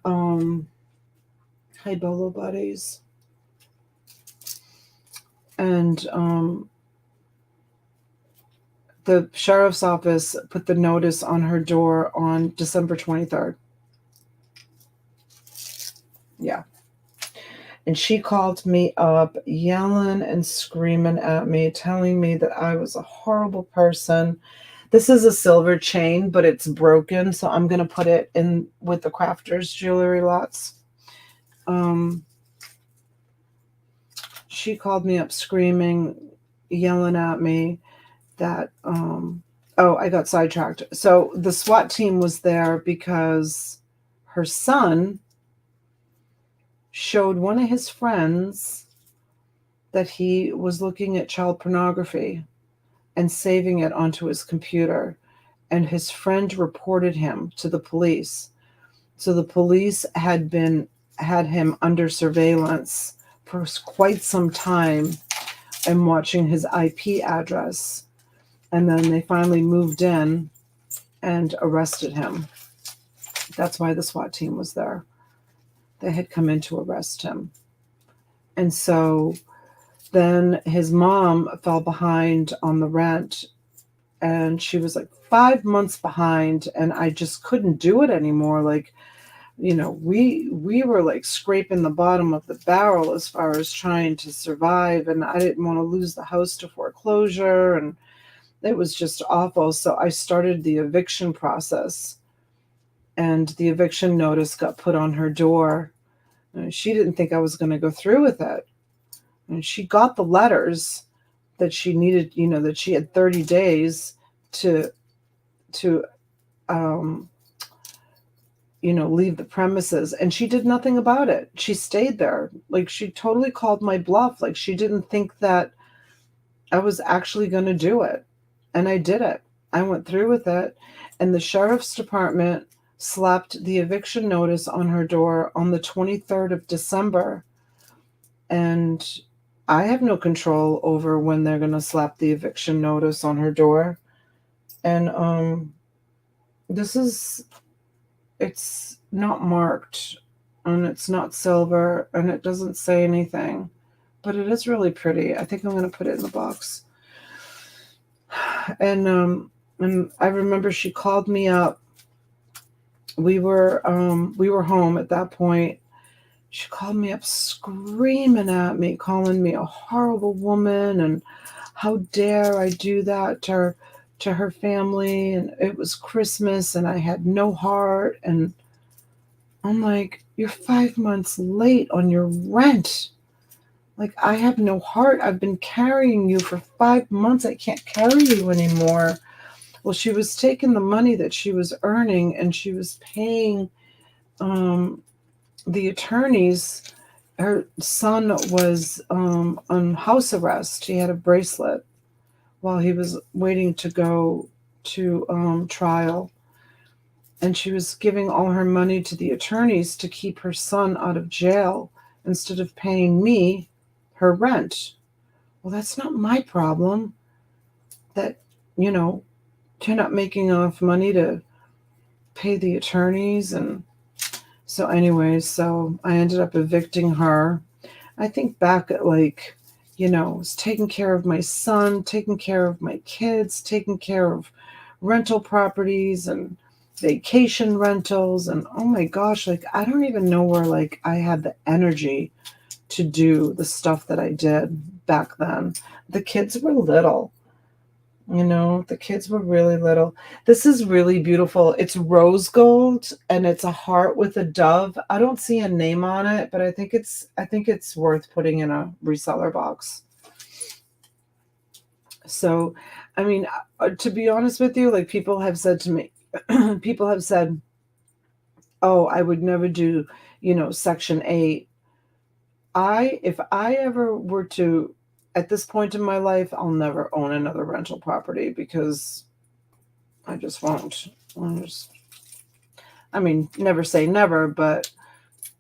Speaker 2: hi, Bolo buddies. And the sheriff's office put the notice on her door on December 23rd. Yeah. And she called me up yelling and screaming at me, telling me that I was a horrible person. This is a silver chain, but it's broken, so I'm going to put it in with the crafters jewelry lots. She called me up screaming, yelling at me that, I got sidetracked. So the SWAT team was there because her son showed one of his friends that he was looking at child pornography and saving it onto his computer. And his friend reported him to the police. So the police had him under surveillance for quite some time and watching his IP address. And then they finally moved in and arrested him. That's why the SWAT team was there. They had come in to arrest him. And so then his mom fell behind on the rent, and she was like 5 months behind, and I just couldn't do it anymore. Like, we were like scraping the bottom of the barrel as far as trying to survive, and I didn't want to lose the house to foreclosure, and it was just awful. So I started the eviction process, and the eviction notice got put on her door. And she didn't think I was going to go through with it. And she got the letters that she needed, that she had 30 days to leave the premises. And she did nothing about it. She stayed there. Like, she totally called my bluff. Like, she didn't think that I was actually going to do it. And I did it. I went through with it. And the sheriff's department slapped the eviction notice on her door on the 23rd of December. And I have no control over when they're going to slap the eviction notice on her door. And it's not marked, and it's not silver, and it doesn't say anything, but it is really pretty. I think I'm going to put it in the box. And I remember she called me up. We were home at that point. She called me up screaming at me, calling me a horrible woman, and how dare I do that to her family, and it was Christmas and I had no heart. And I'm like, you're 5 months late on your rent. Like, I have no heart. I've been carrying you for 5 months. I can't carry you anymore. Well, she was taking the money that she was earning and she was paying the attorneys. Her son was on house arrest. He had a bracelet while he was waiting to go to trial. And she was giving all her money to the attorneys to keep her son out of jail instead of paying me her rent. Well, that's not my problem. That, you're not making enough money to pay the attorneys. And so anyways, so I ended up evicting her. I think back at was taking care of my son, taking care of my kids, taking care of rental properties, and vacation rentals, and oh my gosh, like I don't even know where like I had the energy to do the stuff that I did back then. The kids were little. The kids were really little. This is really beautiful. It's rose gold and it's a heart with a dove. I don't see a name on it, but I think it's worth putting in a reseller box. So, I mean, to be honest with you, like people have said to me, people have said, "Oh, I would never do, Section 8." If I ever were to, at this point in my life, I'll never own another rental property because I just won't. I mean, never say never, but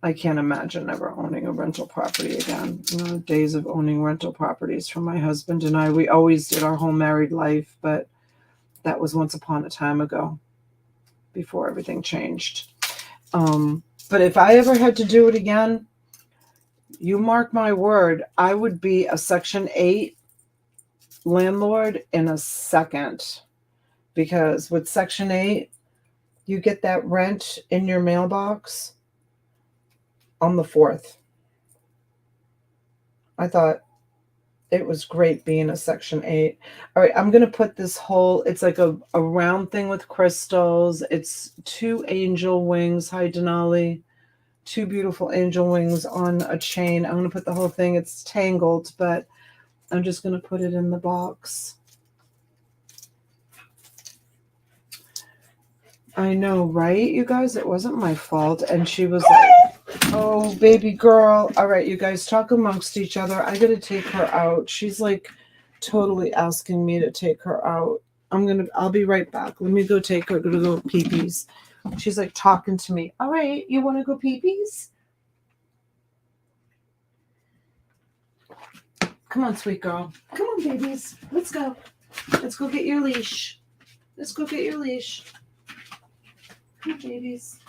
Speaker 2: I can't imagine ever owning a rental property again. Days of owning rental properties for my husband and I, we always did our whole married life, but that was once upon a time ago before everything changed. But if I ever had to do it again, you mark my word, I would be a Section 8 landlord in a second. Because with Section 8, you get that rent in your mailbox on the 4th. I thought it was great being a Section 8. All right, I'm going to put this whole, it's like a round thing with crystals. It's 2 angel wings. Hi, Denali. 2 beautiful angel wings on a chain. I'm going to put the whole thing. It's tangled, but I'm just going to put it in the box. I know, right, you guys? It wasn't my fault. And she was like, oh, baby girl. All right, you guys talk amongst each other. I got to take her out. She's like totally asking me to take her out. I'll be right back. Let me go take her to go pee-pees. She's like talking to me. All right, you want to go pee-pees? Come on, sweet girl. Come on, babies. Let's go. Let's go get your leash. Let's go get your leash. Come on, babies.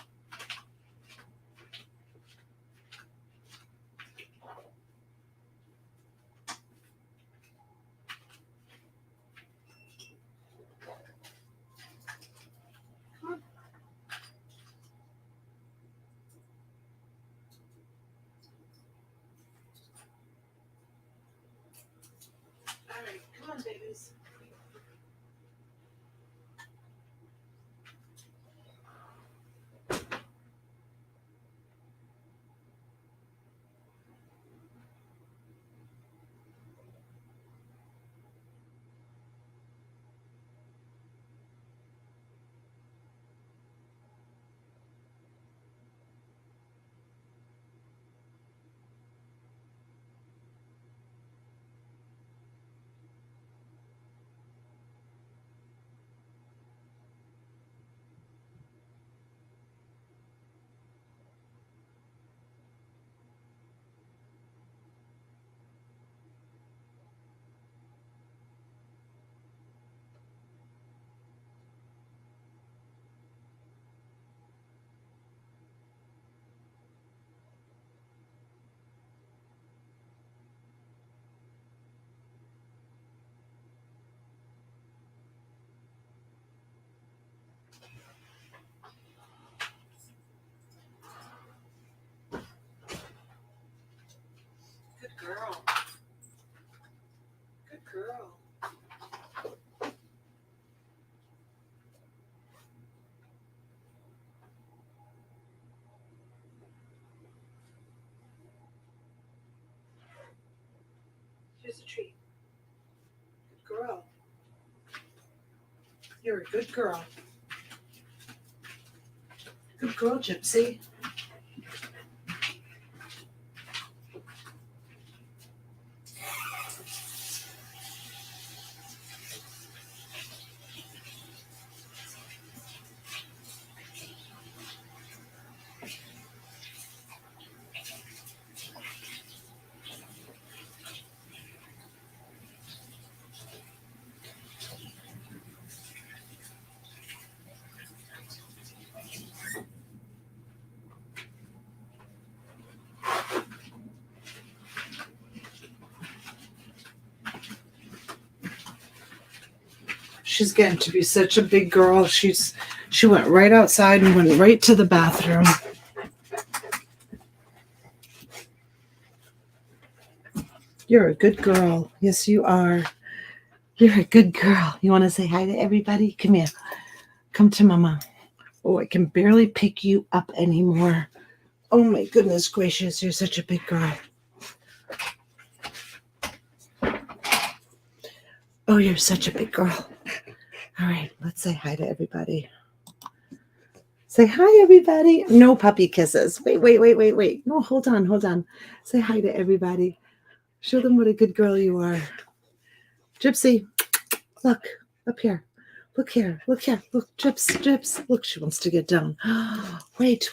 Speaker 2: All right, come on, babies. Good girl. Good girl. Here's a treat. Good girl. You're a good girl. Good girl, Gypsy. She's getting to be such a big girl. She's She went right outside and went right to the bathroom. You're a good girl. Yes, you are. You're a good girl. You want to say hi to everybody? Come here. Come to Mama. Oh, I can barely pick you up anymore. Oh my goodness gracious, you're such a big girl. Oh, you're such a big girl. All right, let's say hi to everybody. Say hi, everybody. No puppy kisses. Wait. No, hold on. Say hi to everybody. Show them what a good girl you are. Gypsy, look, up here. Look here. Look, Gyps. Look, she wants to get down. Wait.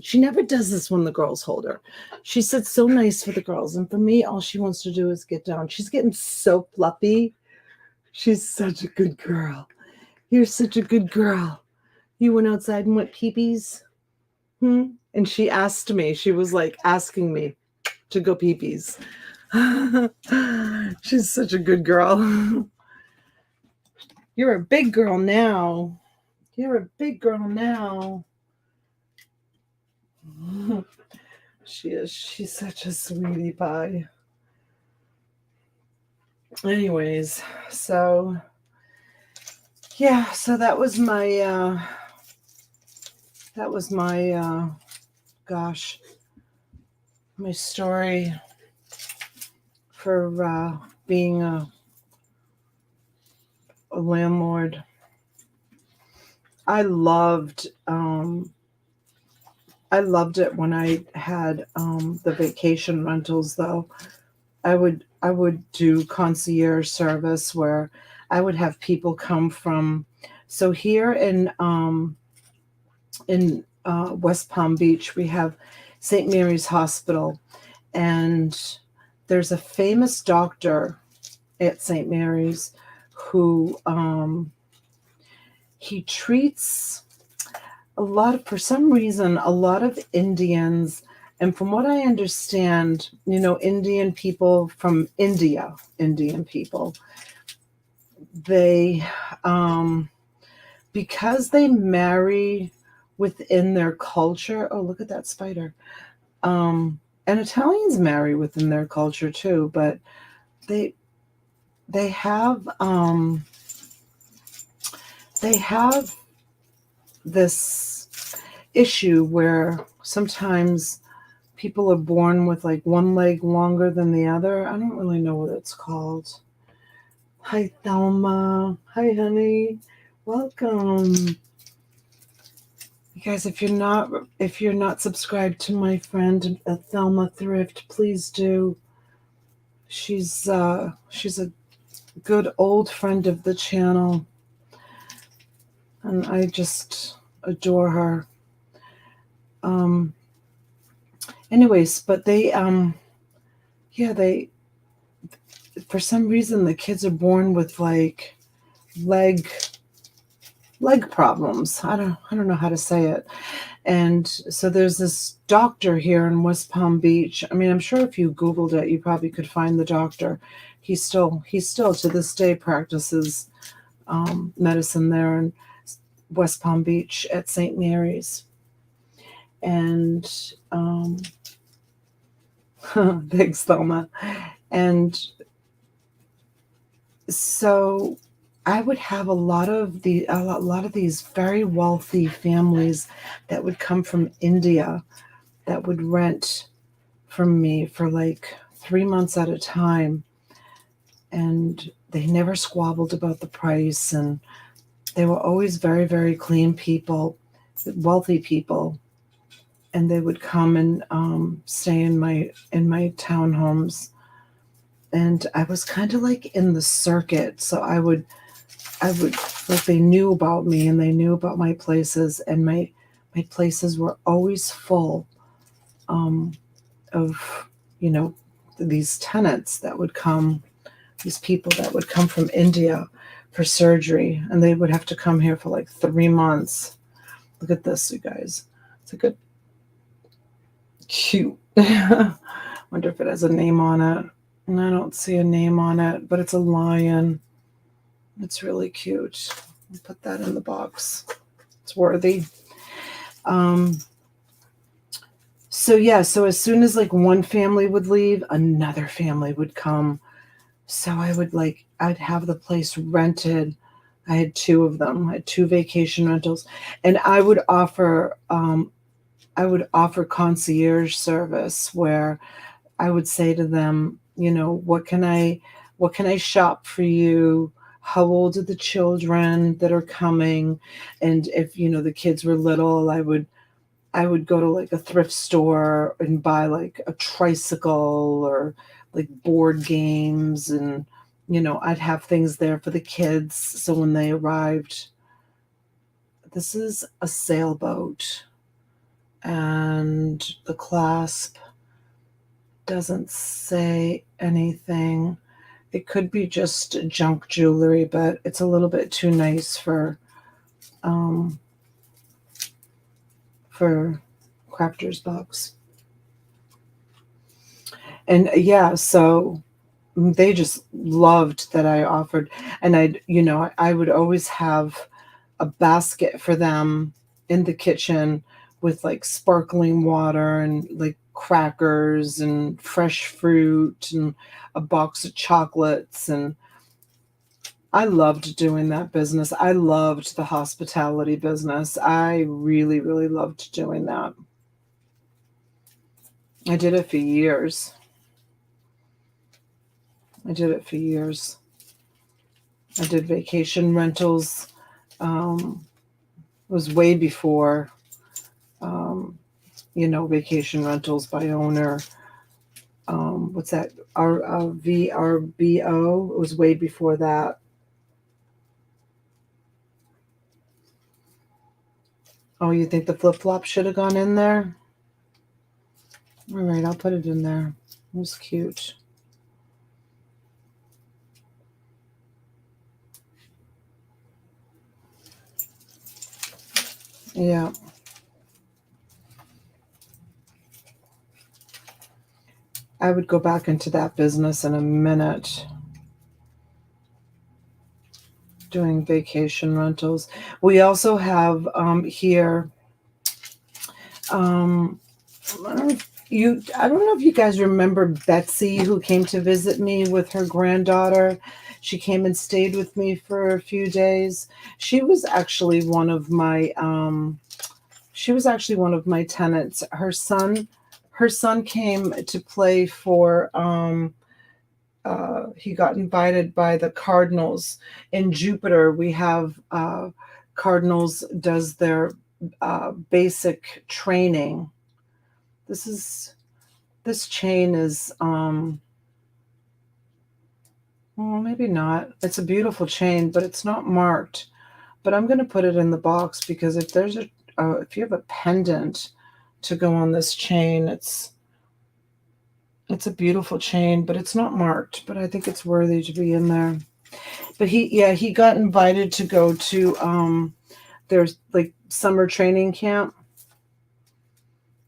Speaker 2: She never does this when the girls hold her. She sits so nice for the girls. And for me, all she wants to do is get down. She's getting so fluffy. She's such a good girl. You're such a good girl. You went outside and went pee-pees? And she asked me. She was like asking me to go pee-pees. She's such a good girl. You're a big girl now. She is. She's such a sweetie pie. Anyways, so yeah, so that was my gosh, my story for being a landlord. I loved it when I had the vacation rentals, though. I would do concierge service where I would have people come from. So here in West Palm Beach, we have St. Mary's Hospital, and there's a famous doctor at St. Mary's who he treats for some reason, a lot of Indians. And from what I understand, Indian people from India, Indian people, they, because they marry within their culture. Oh, look at that spider. And Italians marry within their culture too, but they have this issue where sometimes people are born with like one leg longer than the other. I don't really know what it's called. Hi, Thelma. Hi, honey. Welcome. You guys, if you're not subscribed to my friend Thelma Thrift, please do. She's a good old friend of the channel, and I just adore her. Anyways, but they for some reason the kids are born with like leg problems. I don't know how to say it. And so there's this doctor here in West Palm Beach. I mean, I'm sure if you Googled it, you probably could find the doctor. He still to this day practices medicine there in West Palm Beach at St. Mary's. And thanks, Thelma. And so I would have a lot of these very wealthy families that would come from India that would rent from me for like 3 months at a time. And they never squabbled about the price, and they were always very, very clean people, wealthy people. And they would come and stay in my townhomes. And I was kind of like in the circuit. So I would like, they knew about me and they knew about my places, and my places were always full of, these tenants that would come, these people that would come from India for surgery, and they would have to come here for like 3 months. Look at this, you guys. It's a good, cute. Wonder if it has a name on it. And I don't see a name on it, but it's a lion. It's really cute. I'll put that in the box. It's worthy. So yeah, so as soon as like one family would leave, another family would come. So I'd have the place rented. I had two of them. I had two vacation rentals, and I would offer concierge service where I would say to them, what can I shop for you? How old are the children that are coming? And if, the kids were little, I would go to like a thrift store and buy like a tricycle or like board games. And, I'd have things there for the kids. So when they arrived, this is a sailboat, and the clasp doesn't say anything. It could be just junk jewelry, but it's a little bit too nice for crafter's box. And yeah, so they just loved that I offered. And I would always have a basket for them in the kitchen with like sparkling water and like crackers and fresh fruit and a box of chocolates. And I loved doing that business. I loved the hospitality business. I really, really loved doing that. I did it for years. I did vacation rentals. It was way before, vacation rentals by owner. What's that? VRBO. It was way before that. Oh, you think the flip-flop should have gone in there? All right, I'll put it in there. It was cute. Yeah. I would go back into that business in a minute. Doing vacation rentals. We also have here. I don't know if you guys remember Betsy, who came to visit me with her granddaughter. She came and stayed with me for a few days. She was actually one of my tenants. Her son came to play for he got invited by the Cardinals in Jupiter. We have Cardinals does their basic training. This chain is well, maybe not. It's a beautiful chain, but it's not marked. But I'm going to put it in the box because if there's if you have a pendant to go on this chain, it's a beautiful chain, but it's not marked. But I think it's worthy to be in there. But he got invited to go to there's like summer training camp,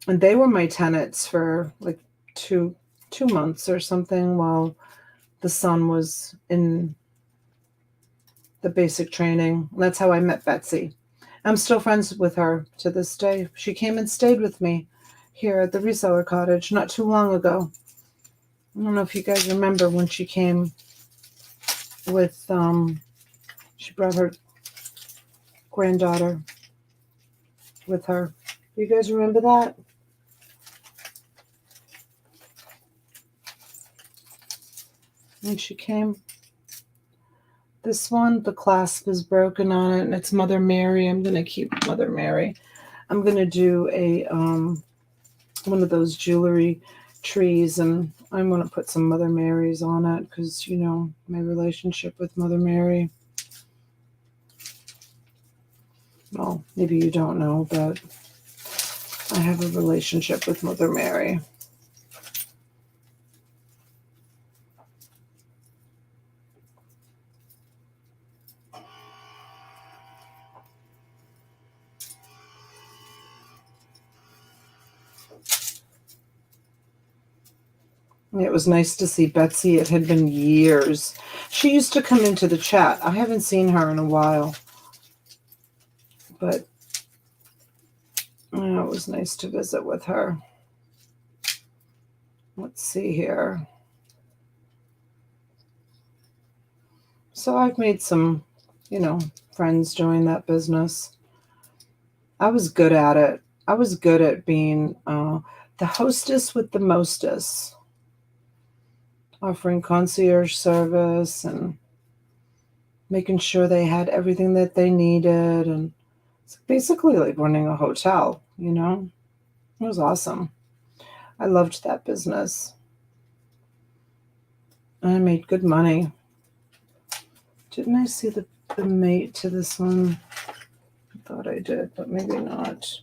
Speaker 2: and they were my tenants for like two months or something while the son was in the basic training. And that's how I met Betsy. I'm still friends with her to this day. She came and stayed with me here at the reseller cottage not too long ago. I don't know if you guys remember when she came with, she brought her granddaughter with her. You guys remember that? When she came. This one, the clasp is broken on it, and it's Mother Mary. I'm going to keep Mother Mary. I'm going to do a one of those jewelry trees, and I'm going to put some Mother Marys on it because, my relationship with Mother Mary. Well, maybe you don't know, but I have a relationship with Mother Mary. It was nice to see Betsy. It had been years. She used to come into the chat. I haven't seen her in a while. But Oh, it was nice to visit with her. Let's see here. So I've made some, friends doing that business. I was good at it. I was good at being the hostess with the mostess, offering concierge service and making sure they had everything that they needed. And it's basically like running a hotel, It was awesome. I loved that business. I made good money. Didn't I see the mate to this one? I thought I did, but maybe not.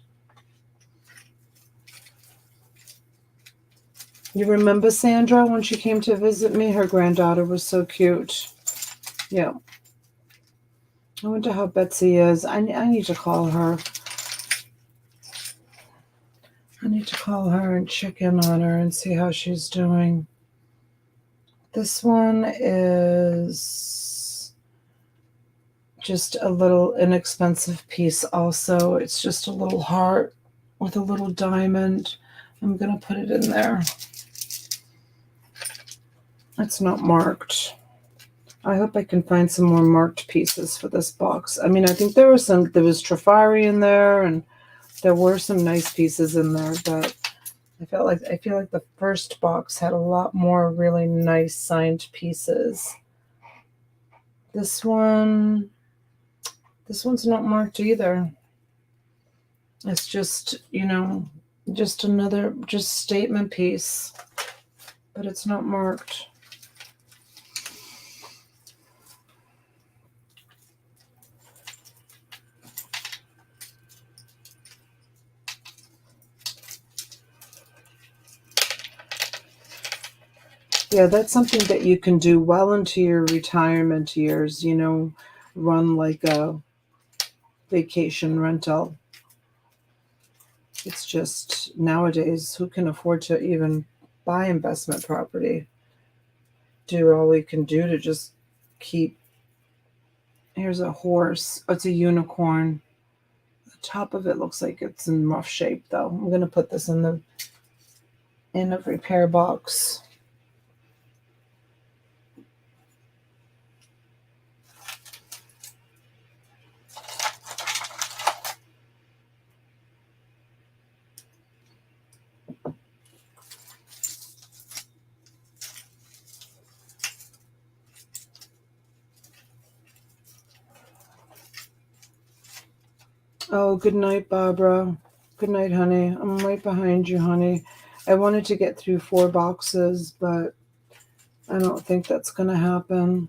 Speaker 2: You remember Sandra when she came to visit me? Her granddaughter was so cute. Yeah. I wonder how Betsy is. I need to call her. I need to call her and check in on her and see how she's doing. This one is just a little inexpensive piece also. It's just a little heart with a little diamond. I'm going to put it in there. It's not marked. I hope I can find some more marked pieces for this box. I mean, I think there was Trifari in there, and there were some nice pieces in there, but I feel like the first box had a lot more really nice signed pieces. This one's not marked either. It's just, just another statement piece, but it's not marked. Yeah, that's something that you can do well into your retirement years, run like a vacation rental. It's just nowadays, who can afford to even buy investment property? Do all we can do to just keep. Here's a horse. It's a unicorn. The top of it looks like it's in rough shape, though. I'm going to put this in a repair box. Oh, good night, Barbara. Good night, honey. I'm right behind you, honey. I wanted to get through 4 boxes, but I don't think that's going to happen.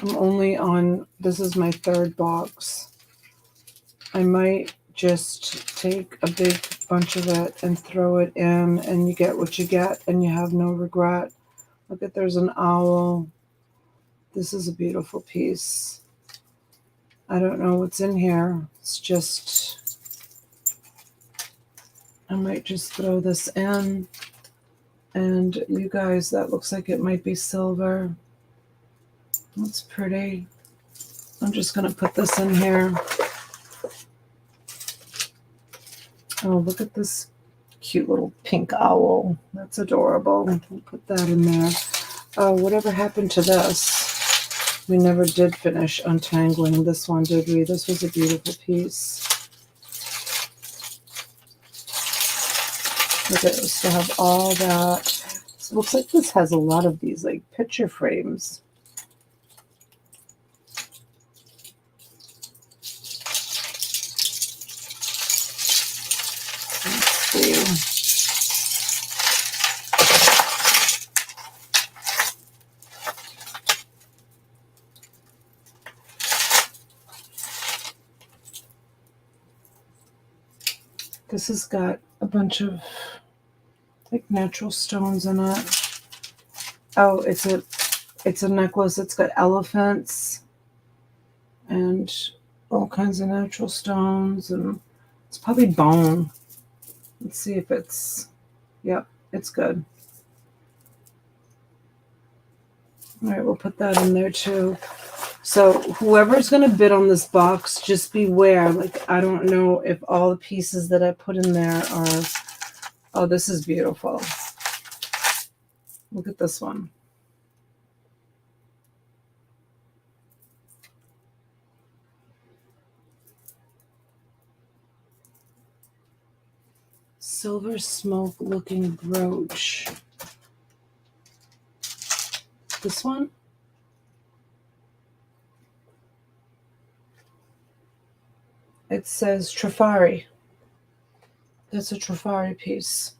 Speaker 2: I'm only on, this is my 3rd box. I might just take a big bunch of it and throw it in, and you get what you get, and you have no regret. Look at, there's an owl. This is a beautiful piece. I don't know what's in here. It's just, I might just throw this in. And you guys, that looks like it might be silver. That's pretty. I'm just going to put this in here. Oh, look at this cute little pink owl. That's adorable. We'll put that in there. Oh, whatever happened to this? We never did finish untangling this one, did we? This was a beautiful piece. Look at this, to have all that. It looks like this has a lot of these like picture frames. Let's see. This has got a bunch of like natural stones in it. Oh, it's a necklace. It's got elephants and all kinds of natural stones, and it's probably bone. Let's see if it's, yep, it's good. All right, we'll put that in there too. So whoever's going to bid on this box, just beware. Like, I don't know if all the pieces that I put in there are, oh, this is beautiful. Look at this one. Silver smoke looking brooch. This one? It says Trifari. That's a Trifari piece.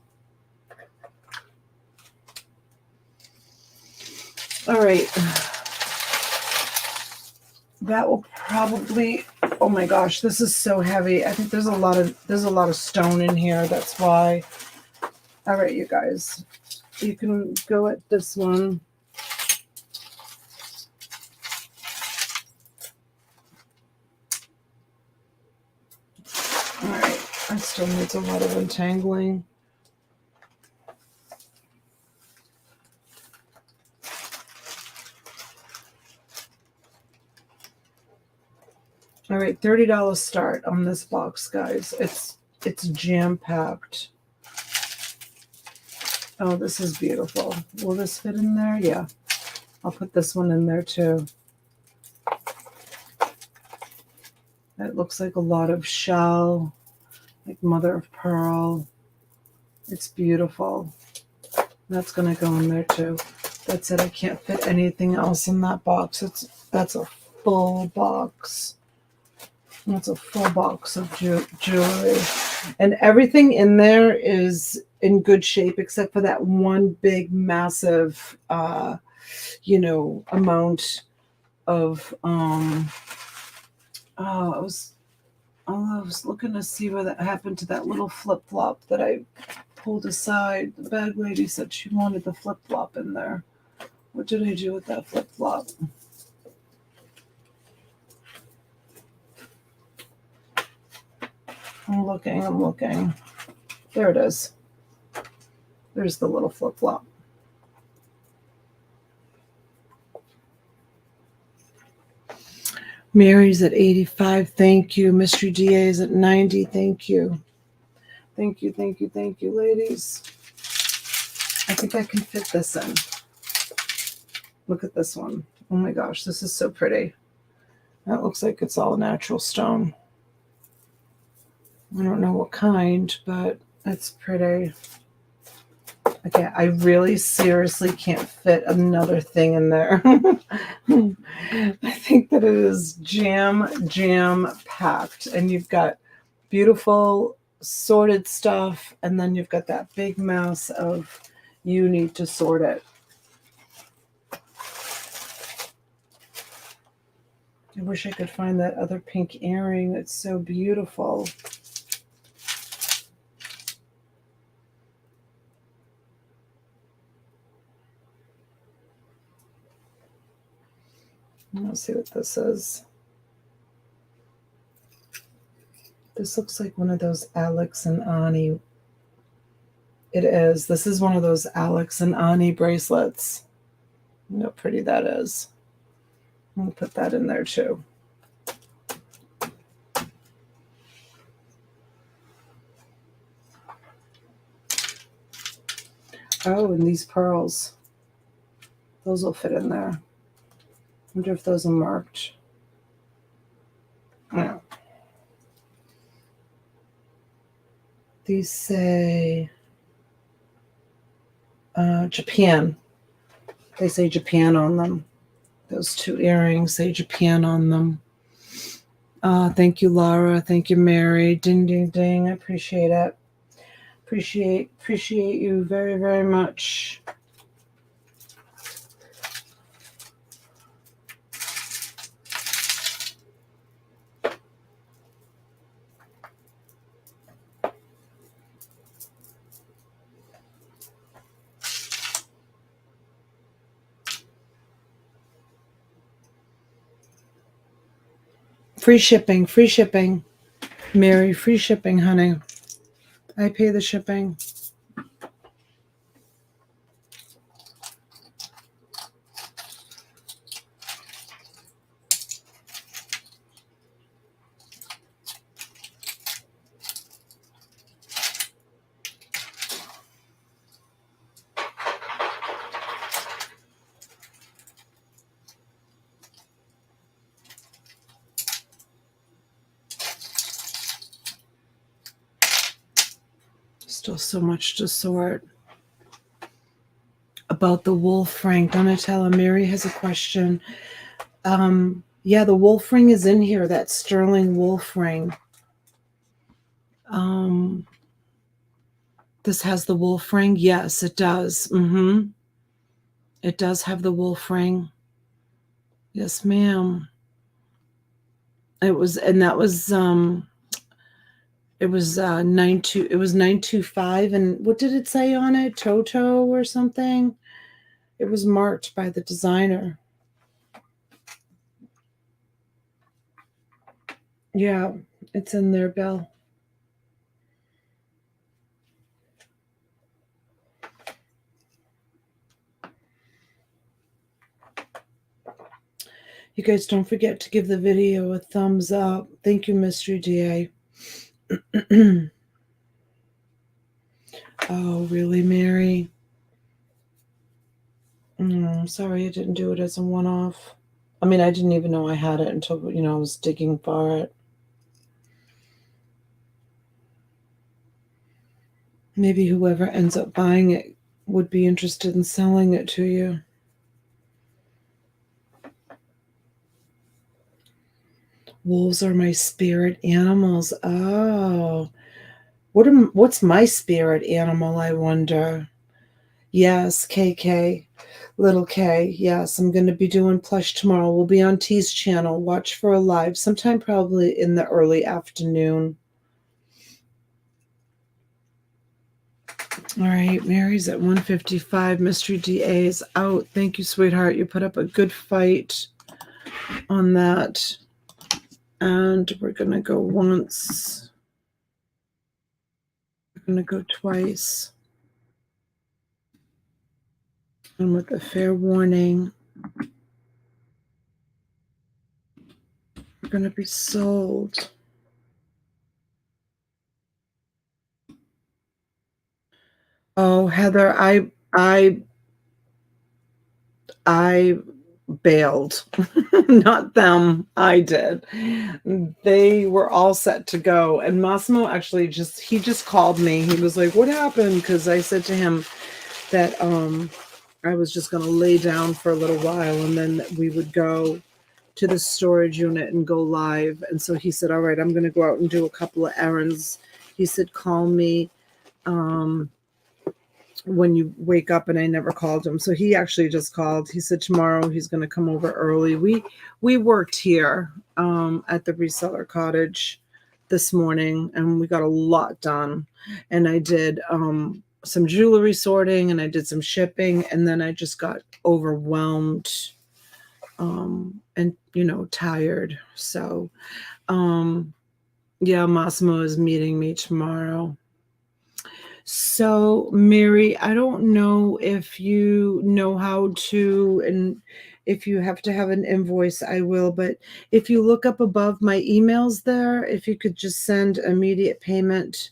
Speaker 2: All right. That will probably, oh my gosh, this is so heavy. I think there's a lot of stone in here. That's why. All right, you guys. You can go at this one. All right. I still need a lot of untangling. All right, $30 start on this box, guys. It's jam-packed. Oh, this is beautiful. Will this fit in there? Yeah. I'll put this one in there too. It looks like a lot of shell, like mother of pearl. It's beautiful. That's going to go in there too. That's it. I can't fit anything else in that box. That's a full box. That's a full box of jewelry. And everything in there is in good shape except for that one big, massive, amount of, I was looking to see what happened to that little flip-flop that I pulled aside. The bag lady said she wanted the flip-flop in there. What did I do with that flip-flop? I'm looking. There it is. There's the little flip-flop. Mary's at 85. Thank you. Mystery DA is at 90. Thank you. Thank you, ladies. I think I can fit this in. Look at this one. Oh my gosh, this is so pretty. That looks like it's all natural stone. I don't know what kind, but it's pretty. Okay, I really seriously can't fit another thing in there. I think that it is jam packed, and you've got beautiful sorted stuff, and then you've got that big mass of you need to sort it. I wish I could find that other pink earring. It's so beautiful. Let's see what this is. This looks like one of those Alex and Ani. It is. This is one of those Alex and Ani bracelets. Look how pretty that is. I'm going to put that in there too. Oh, and these pearls. Those will fit in there. I wonder if those are marked. No. These say Japan. They say Japan on them. Those two earrings say Japan on them. Thank you, Laura. Thank you, Mary. Ding, ding, ding. I appreciate it. Appreciate you very, very much. Free shipping. Mary, free shipping, honey. I pay the shipping. Still so much to sort. About the wolf ring, Donatella, Mary has a question. Yeah, the wolf ring is in here, that sterling wolf ring. This has the wolf ring. Yes, it does. It does have the wolf ring. Yes, ma'am. It was 925. And what did it say on it? Toto or something? It was marked by the designer. Yeah, it's in there, Bill. You guys don't forget to give the video a thumbs up. Thank you, Mystery DA. Oh, really, Mary? I'm sorry I didn't do it as a one-off. I mean, I didn't even know I had it until, I was digging for it. Maybe whoever ends up buying it would be interested in selling it to you. Wolves are my spirit animals. Oh, what's my spirit animal, I wonder? Yes, KK, little K. Yes, I'm going to be doing plush tomorrow. We'll be on T's channel. Watch for a live sometime probably in the early afternoon. All right, Mary's at 155. Mystery DA is out. Thank you, sweetheart. You put up a good fight on that. And we're going to go once. We're going to go twice. And with a fair warning, we're going to be sold. Oh, Heather, I bailed. Not them. I did. They were all set to go. And Massimo actually he just called me. He was like, what happened? Because I said to him that I was just going to lay down for a little while and then we would go to the storage unit and go live. And so he said, all right, I'm going to go out and do a couple of errands. He said, call me when you wake up, and I never called him. So he actually just called. He said tomorrow he's going to come over early. We worked here at the reseller cottage this morning, and we got a lot done. And I did some jewelry sorting, and I did some shipping, and then I just got overwhelmed and tired. So yeah, Massimo is meeting me tomorrow. So, Mary, I don't know if you know how to, and if you have to have an invoice, I will. But if you look up above my emails there, if you could just send immediate payment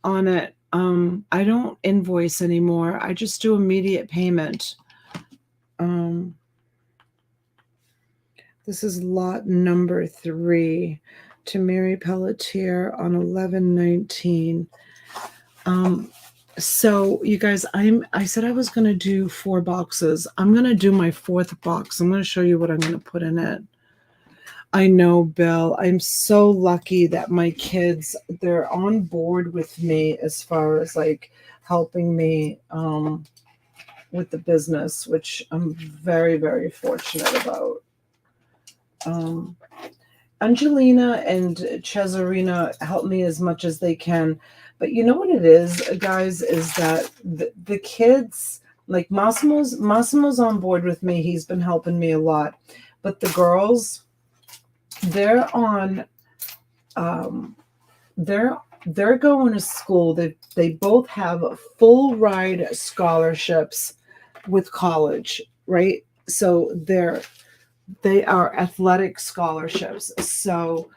Speaker 2: on it. I don't invoice anymore. I just do immediate payment. This is lot number 3 to Mary Pelletier on 11/19. So you guys, I said I was going to do 4 boxes. I'm going to do my 4th box. I'm going to show you what I'm going to put in it. I know, Bill, I'm so lucky that my kids, they're on board with me as far as like helping me with the business, which I'm very, very fortunate about. Angelina and Cesarina help me as much as they can. But you know what it is, guys, is that the kids, like Massimo's on board with me. He's been helping me a lot. But the girls, they're on, they're going to school. They both have full ride scholarships with college, right? So they are athletic scholarships. So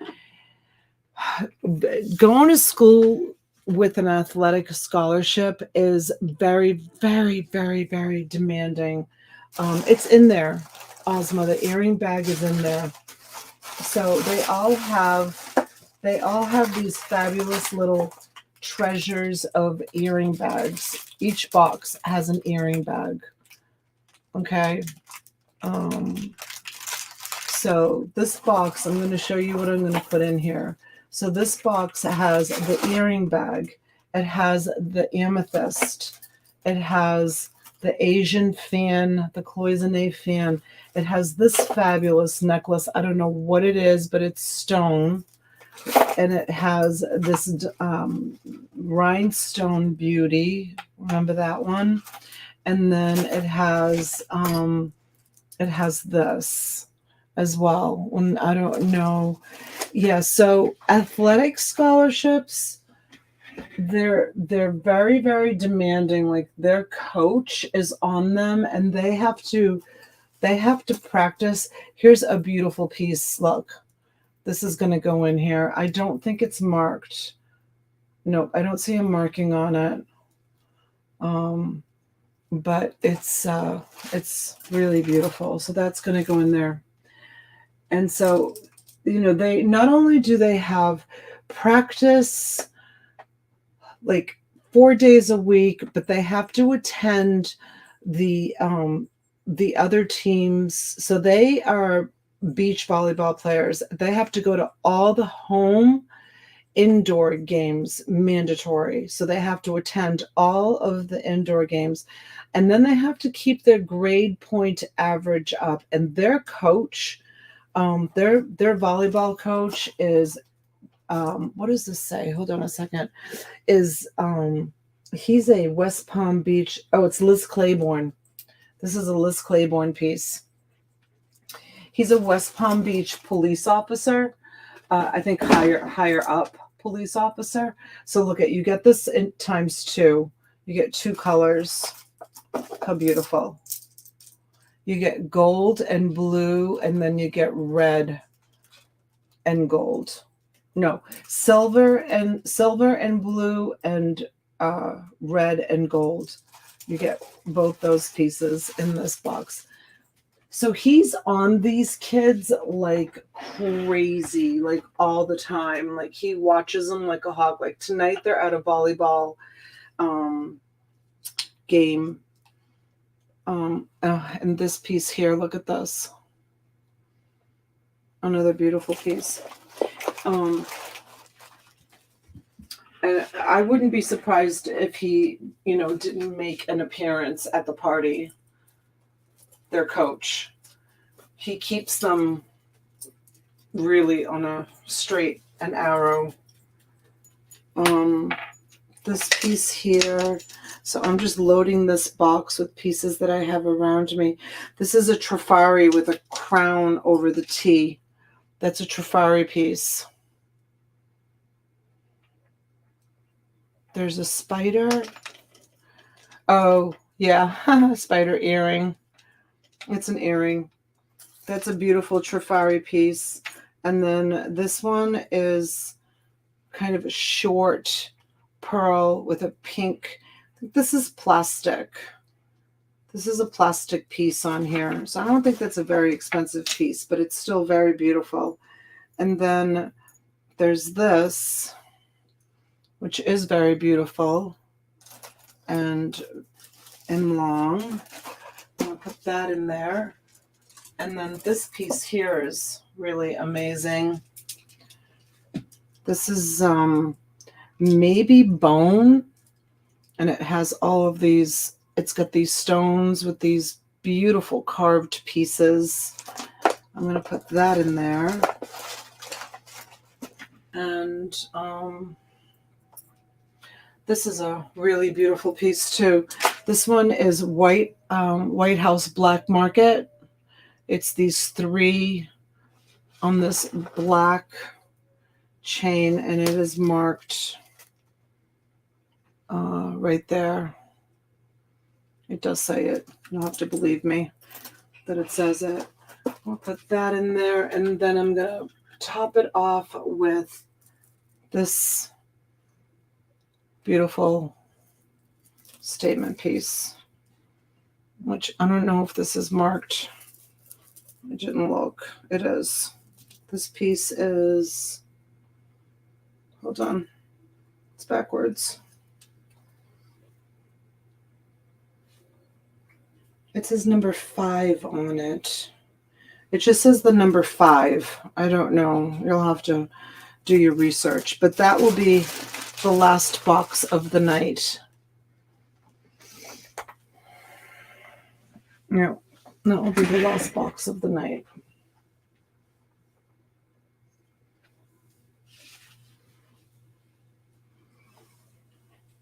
Speaker 2: going to school with an athletic scholarship is very, very, very, very demanding. It's in there, Ozma. The earring bag is in there. So they all have these fabulous little treasures of earring bags. Each box has an earring bag. Okay. So this box, I'm going to show you what I'm going to put in here. So this box has the earring bag. It has the amethyst. It has the Asian fan, the cloisonne fan. It has this fabulous necklace. I don't know what it is, but it's stone. And it has this rhinestone beauty. Remember that one? And then it has this as well. When I don't know. Yeah, so athletic scholarships, they're very, very demanding. Like their coach is on them and they have to practice. Here's a beautiful piece. Look. This is going to go in here. I don't think it's marked. Nope, I don't see a marking on it. But it's really beautiful. So that's going to go in there. And so, they not only do they have practice like 4 days a week, but they have to attend the other teams. So they are beach volleyball players. They have to go to all the home indoor games, mandatory. So they have to attend all of the indoor games. And then they have to keep their grade point average up. And their coach, their volleyball coach is, what does this say? Hold on a second. He's a West Palm Beach. Oh, it's Liz Claiborne. This is a Liz Claiborne piece. He's a West Palm Beach police officer. I think higher up police officer. So look you get this in ×2. You get 2 colors. How beautiful. You get gold and blue, and then you get red and gold. No, silver and blue and red and gold. You get both those pieces in this box. So he's on these kids like crazy, like all the time. Like he watches them like a hawk. Like tonight they're at a volleyball game. And this piece here, look at this. Another beautiful piece. And I wouldn't be surprised if he, didn't make an appearance at the party. Their coach. He keeps them really on a straight and arrow. This piece here. So I'm just loading this box with pieces that I have around me. This is a Trifari with a crown over the T. That's a Trifari piece. There's a spider. Oh, yeah. Spider earring. It's an earring. That's a beautiful Trifari piece. And then this one is kind of a short pearl with a pink. This is plastic. This is a plastic piece on here. So I don't think that's a very expensive piece, but it's still very beautiful. And then there's this, which is very beautiful and long. I'll put that in there. And then this piece here is really amazing. This is maybe bone. And it has all of these, it's got these stones with these beautiful carved pieces. I'm going to put that in there. And this is a really beautiful piece too. This one is White House Black Market. It's these 3 on this black chain, and it is marked right there. It does say it. You'll have to believe me that it says it. I'll put that in there, and then I'm going to top it off with this beautiful statement piece, which I don't know if this is marked. I didn't look. It is. This piece is, hold on. It's backwards. It says number 5 on it. It just says the number 5. I don't know. You'll have to do your research. But that will be the last box of the night. Yeah, that will be the last box of the night.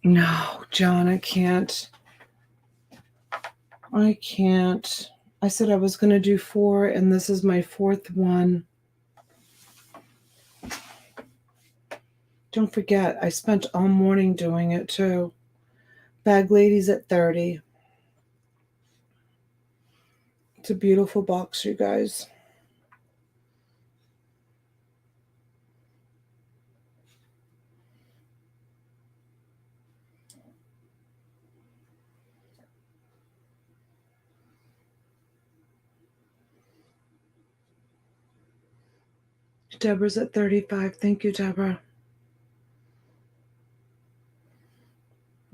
Speaker 2: No, John, I can't. I can't. I said I was going to do 4, and this is my 4th one. Don't forget, I spent all morning doing it too. Bag ladies at 30. It's a beautiful box, you guys. Deborah's at 35. Thank you, Deborah.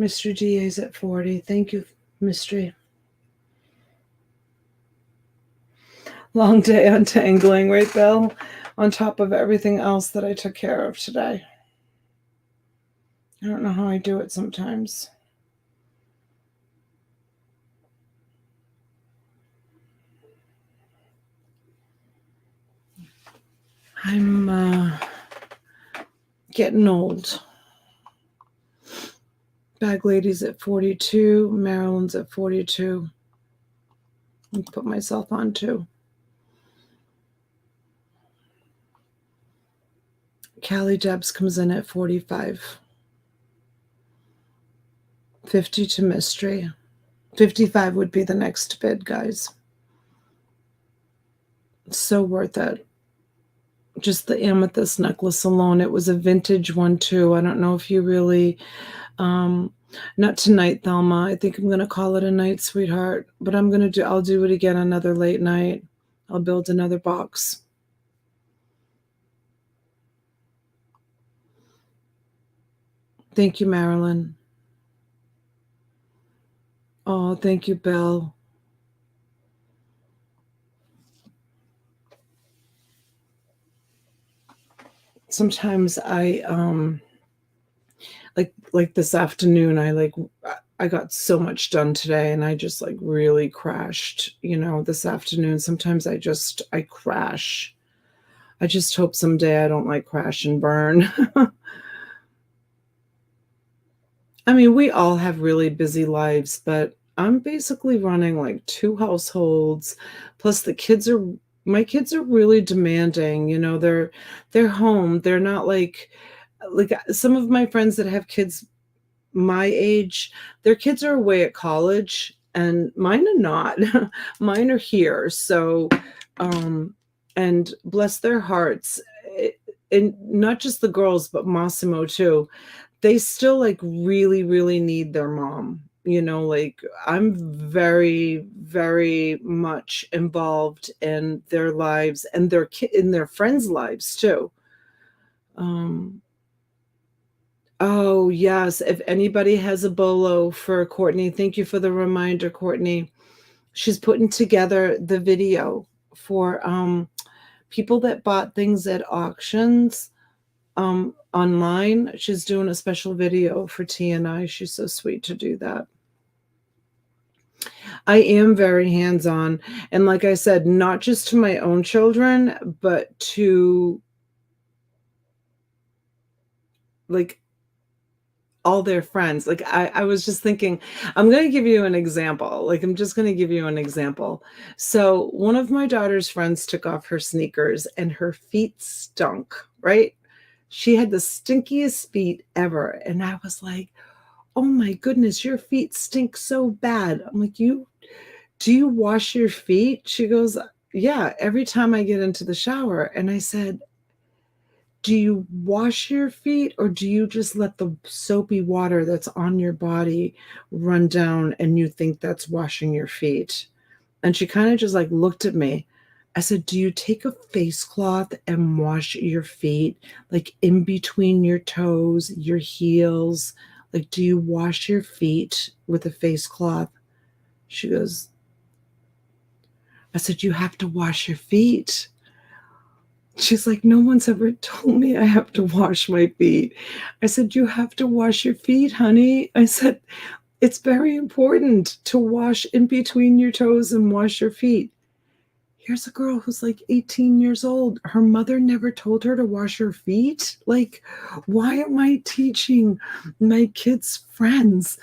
Speaker 2: Mr. DA's at 40. Thank you, Mystery. Long day untangling, right, Bill? On top of everything else that I took care of today. I don't know how I do it sometimes. I'm getting old. Bag lady's at 42. Marilyn's at 42. I'll put myself on too. Callie Debs comes in at 45. 50 to Mystery. 55 would be the next bid, guys. It's so worth it. Just the amethyst necklace alone. It was a vintage one too. I don't know if you really, not tonight, Thelma. I think I'm going to call it a night, sweetheart. But I'll do it again another late night. I'll build another box. Thank you, Marilyn. Oh, thank you, Bill. Sometimes I like this afternoon I got so much done today, and I just really crashed, this afternoon. Sometimes I crash. I just hope someday I don't crash and burn. I mean, we all have really busy lives, but I'm basically running 2 households. Plus my kids are really demanding. They're home. They're not like some of my friends that have kids my age, their kids are away at college, and mine are not. Mine are here. So, and bless their hearts, and not just the girls, but Massimo too. They still really, really need their mom. I'm very, very much involved in their lives and in their friends' lives too. Oh, yes. If anybody has a bolo for Courtney, thank you for the reminder, Courtney. She's putting together the video for people that bought things at auctions online. She's doing a special video for T&I. She's so sweet to do that. I am very hands-on. And like I said, not just to my own children, but to all their friends. I was just thinking, I'm going to give you an example. I'm just going to give you an example. So one of my daughter's friends took off her sneakers and her feet stunk, right? She had the stinkiest feet ever. And I was like, oh my goodness, your feet stink so bad. I'm like, do you wash your feet? She goes, yeah, every time I get into the shower. And I said, do you wash your feet, or do you just let the soapy water that's on your body run down and you think that's washing your feet? And she kind of just looked at me, I said, do you take a face cloth and wash your feet, like in between your toes, your heels? Like, do you wash your feet with a face cloth? She goes, I said, you have to wash your feet. She's like, no one's ever told me I have to wash my feet. I said, you have to wash your feet, honey. I said, it's very important to wash in between your toes and wash your feet. Here's a girl who's like 18 years old. Her mother never told her to wash her feet. Like, why am I teaching my kids' friends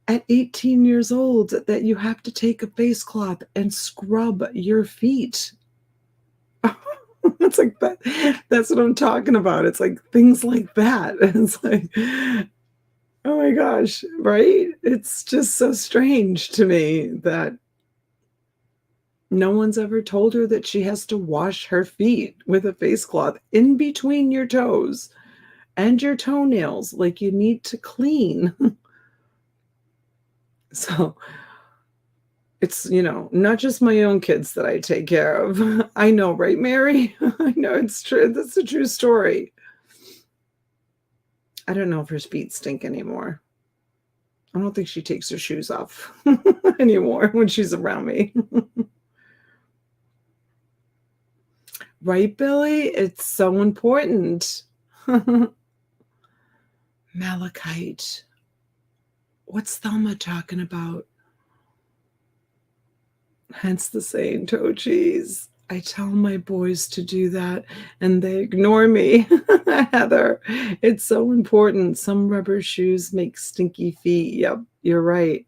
Speaker 2: at 18 years old that you have to take a face cloth and scrub your feet? It's like that. That's what I'm talking about. It's like things like that. It's like, oh my gosh, right? It's just so strange to me that no one's ever told her that she has to wash her feet with a face cloth in between your toes and your toenails. Like, you need to clean. So it's, not just my own kids that I take care of. I know, right, Mary? I know, it's true. That's a true story. I don't know if her feet stink anymore. I don't think she takes her shoes off anymore when she's around me. Right, Billy? It's so important. Malachite. What's Thelma talking about? Hence the saying, toe cheese. I tell my boys to do that and they ignore me. Heather, it's so important. Some rubber shoes make stinky feet. Yep, you're right.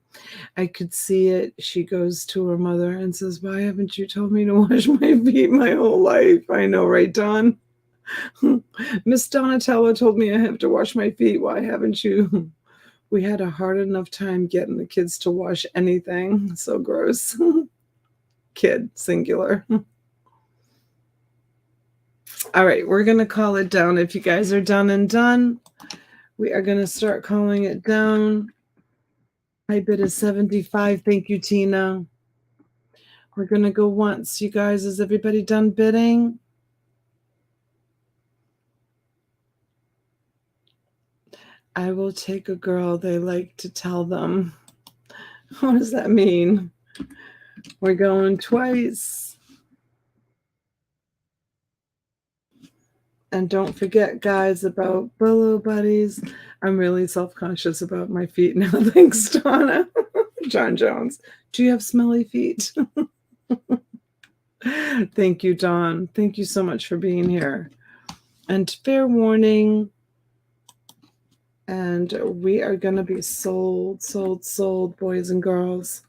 Speaker 2: I could see it. She goes to her mother and says, why haven't you told me to wash my feet my whole life? I know, right, Don? Miss Donatella told me I have to wash my feet. Why haven't you? We had a hard enough time getting the kids to wash anything. So gross. Kid, singular. All right, we're going to call it down. If you guys are done and done, we are going to start calling it down. High bid is 75. Thank you, Tina. We're going to go once. You guys, is everybody done bidding? I will take a girl. They like to tell them. What does that mean? We're going twice. And don't forget, guys, about Willow Buddies. I'm really self-conscious about my feet now. Thanks, Donna. John Jones. Do you have smelly feet? Thank you, Dawn. Thank you so much for being here. And fair warning. And we are going to be sold, boys and girls,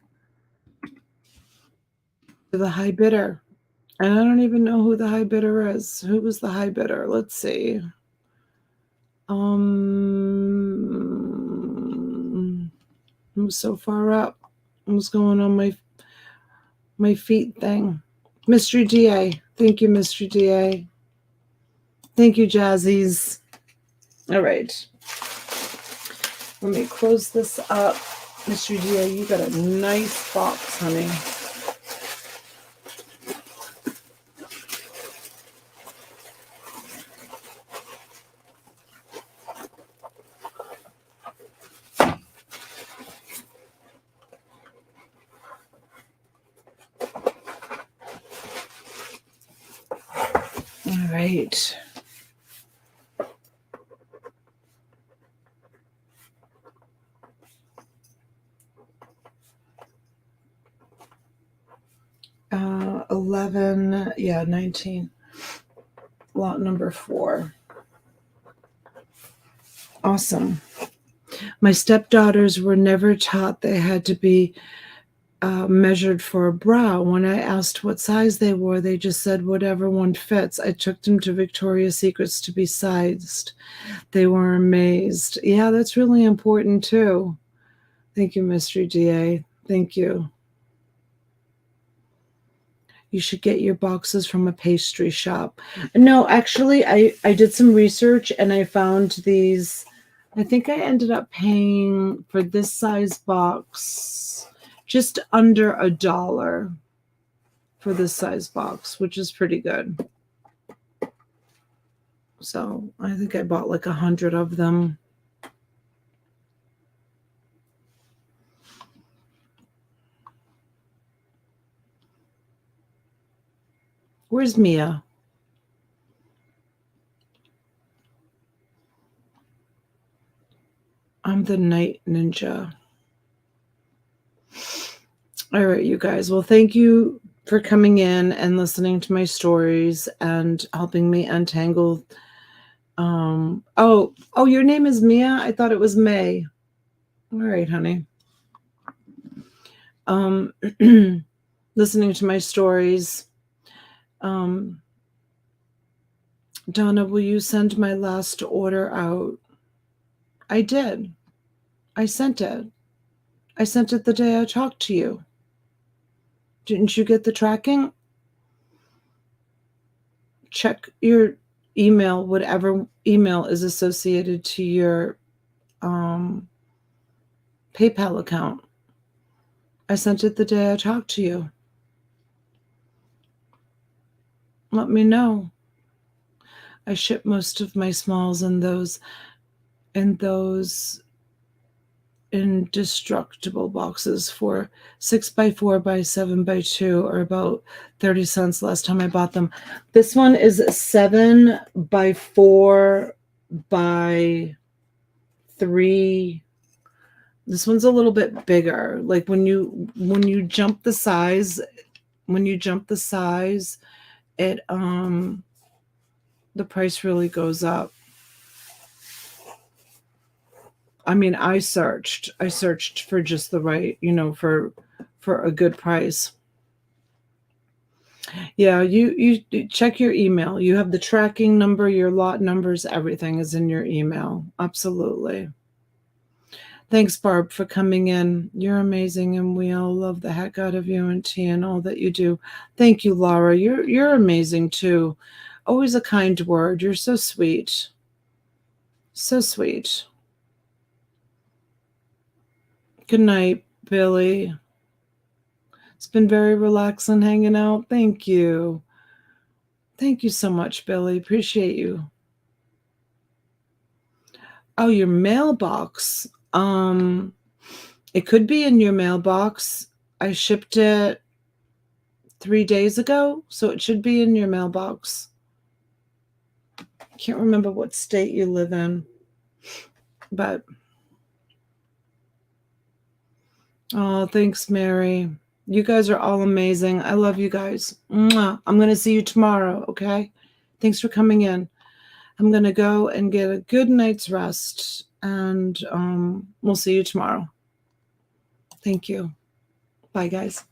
Speaker 2: to the high bidder. And I don't even know who the high bidder is. Who was the high bidder? Let's see. I'm so far up. What's going on my feet thing? Mystery DA. Thank you, Mystery DA. Thank you, Jazzies. All right. Let me close this up. Mystery DA, you got a nice box, honey. All right. Uh, 11, yeah, 19. Lot number 4. Awesome. My stepdaughters were never taught they had to be measured for a bra. When I asked what size they wore, they just said whatever one fits. I took them to Victoria's Secrets to be sized. They were amazed. Yeah, that's really important too. Thank you, Mystery DA. Thank you. You should get your boxes from a pastry shop. No, actually, I did some research and I found these. I think I ended up paying for this size box just under $1 for this size box, which is pretty good. So I think I bought like 100 of them. Where's Mia? I'm the night ninja. All right, you guys. Well, thank you for coming in and listening to my stories and helping me untangle. Oh, your name is Mia? I thought it was May. All right, honey. Listening to my stories. Donna, will you send my last order out? I did. I sent it. I sent it the day I talked to you. Didn't you get the tracking? Check your email, whatever email is associated to your PayPal account. I sent it the day I talked to you. Let me know. I ship most of my smalls in those indestructible boxes for 6x4 by 7x2, or about 30 cents last time I bought them. This one is 7x4 by 3. This one's a little bit bigger. Like when you jump the size, it the price really goes up. I mean, I searched for just the right, for a good price. Yeah, you check your email. You have the tracking number, your lot numbers, everything is in your email. Absolutely. Thanks, Barb, for coming in. You're amazing, and we all love the heck out of you and T and all that you do. Thank you, Laura. You're amazing too. Always a kind word. You're so sweet. So sweet. Good night, Billy. It's been very relaxing hanging out. Thank you. Thank you so much, Billy. Appreciate you. Oh, your mailbox. It could be in your mailbox. I shipped it 3 days ago, so it should be in your mailbox. I can't remember what state you live in, but oh, thanks, Mary. You guys are all amazing. I love you guys. Mwah. I'm going to see you tomorrow, okay? Thanks for coming in. I'm going to go and get a good night's rest, and we'll see you tomorrow. Thank you. Bye, guys.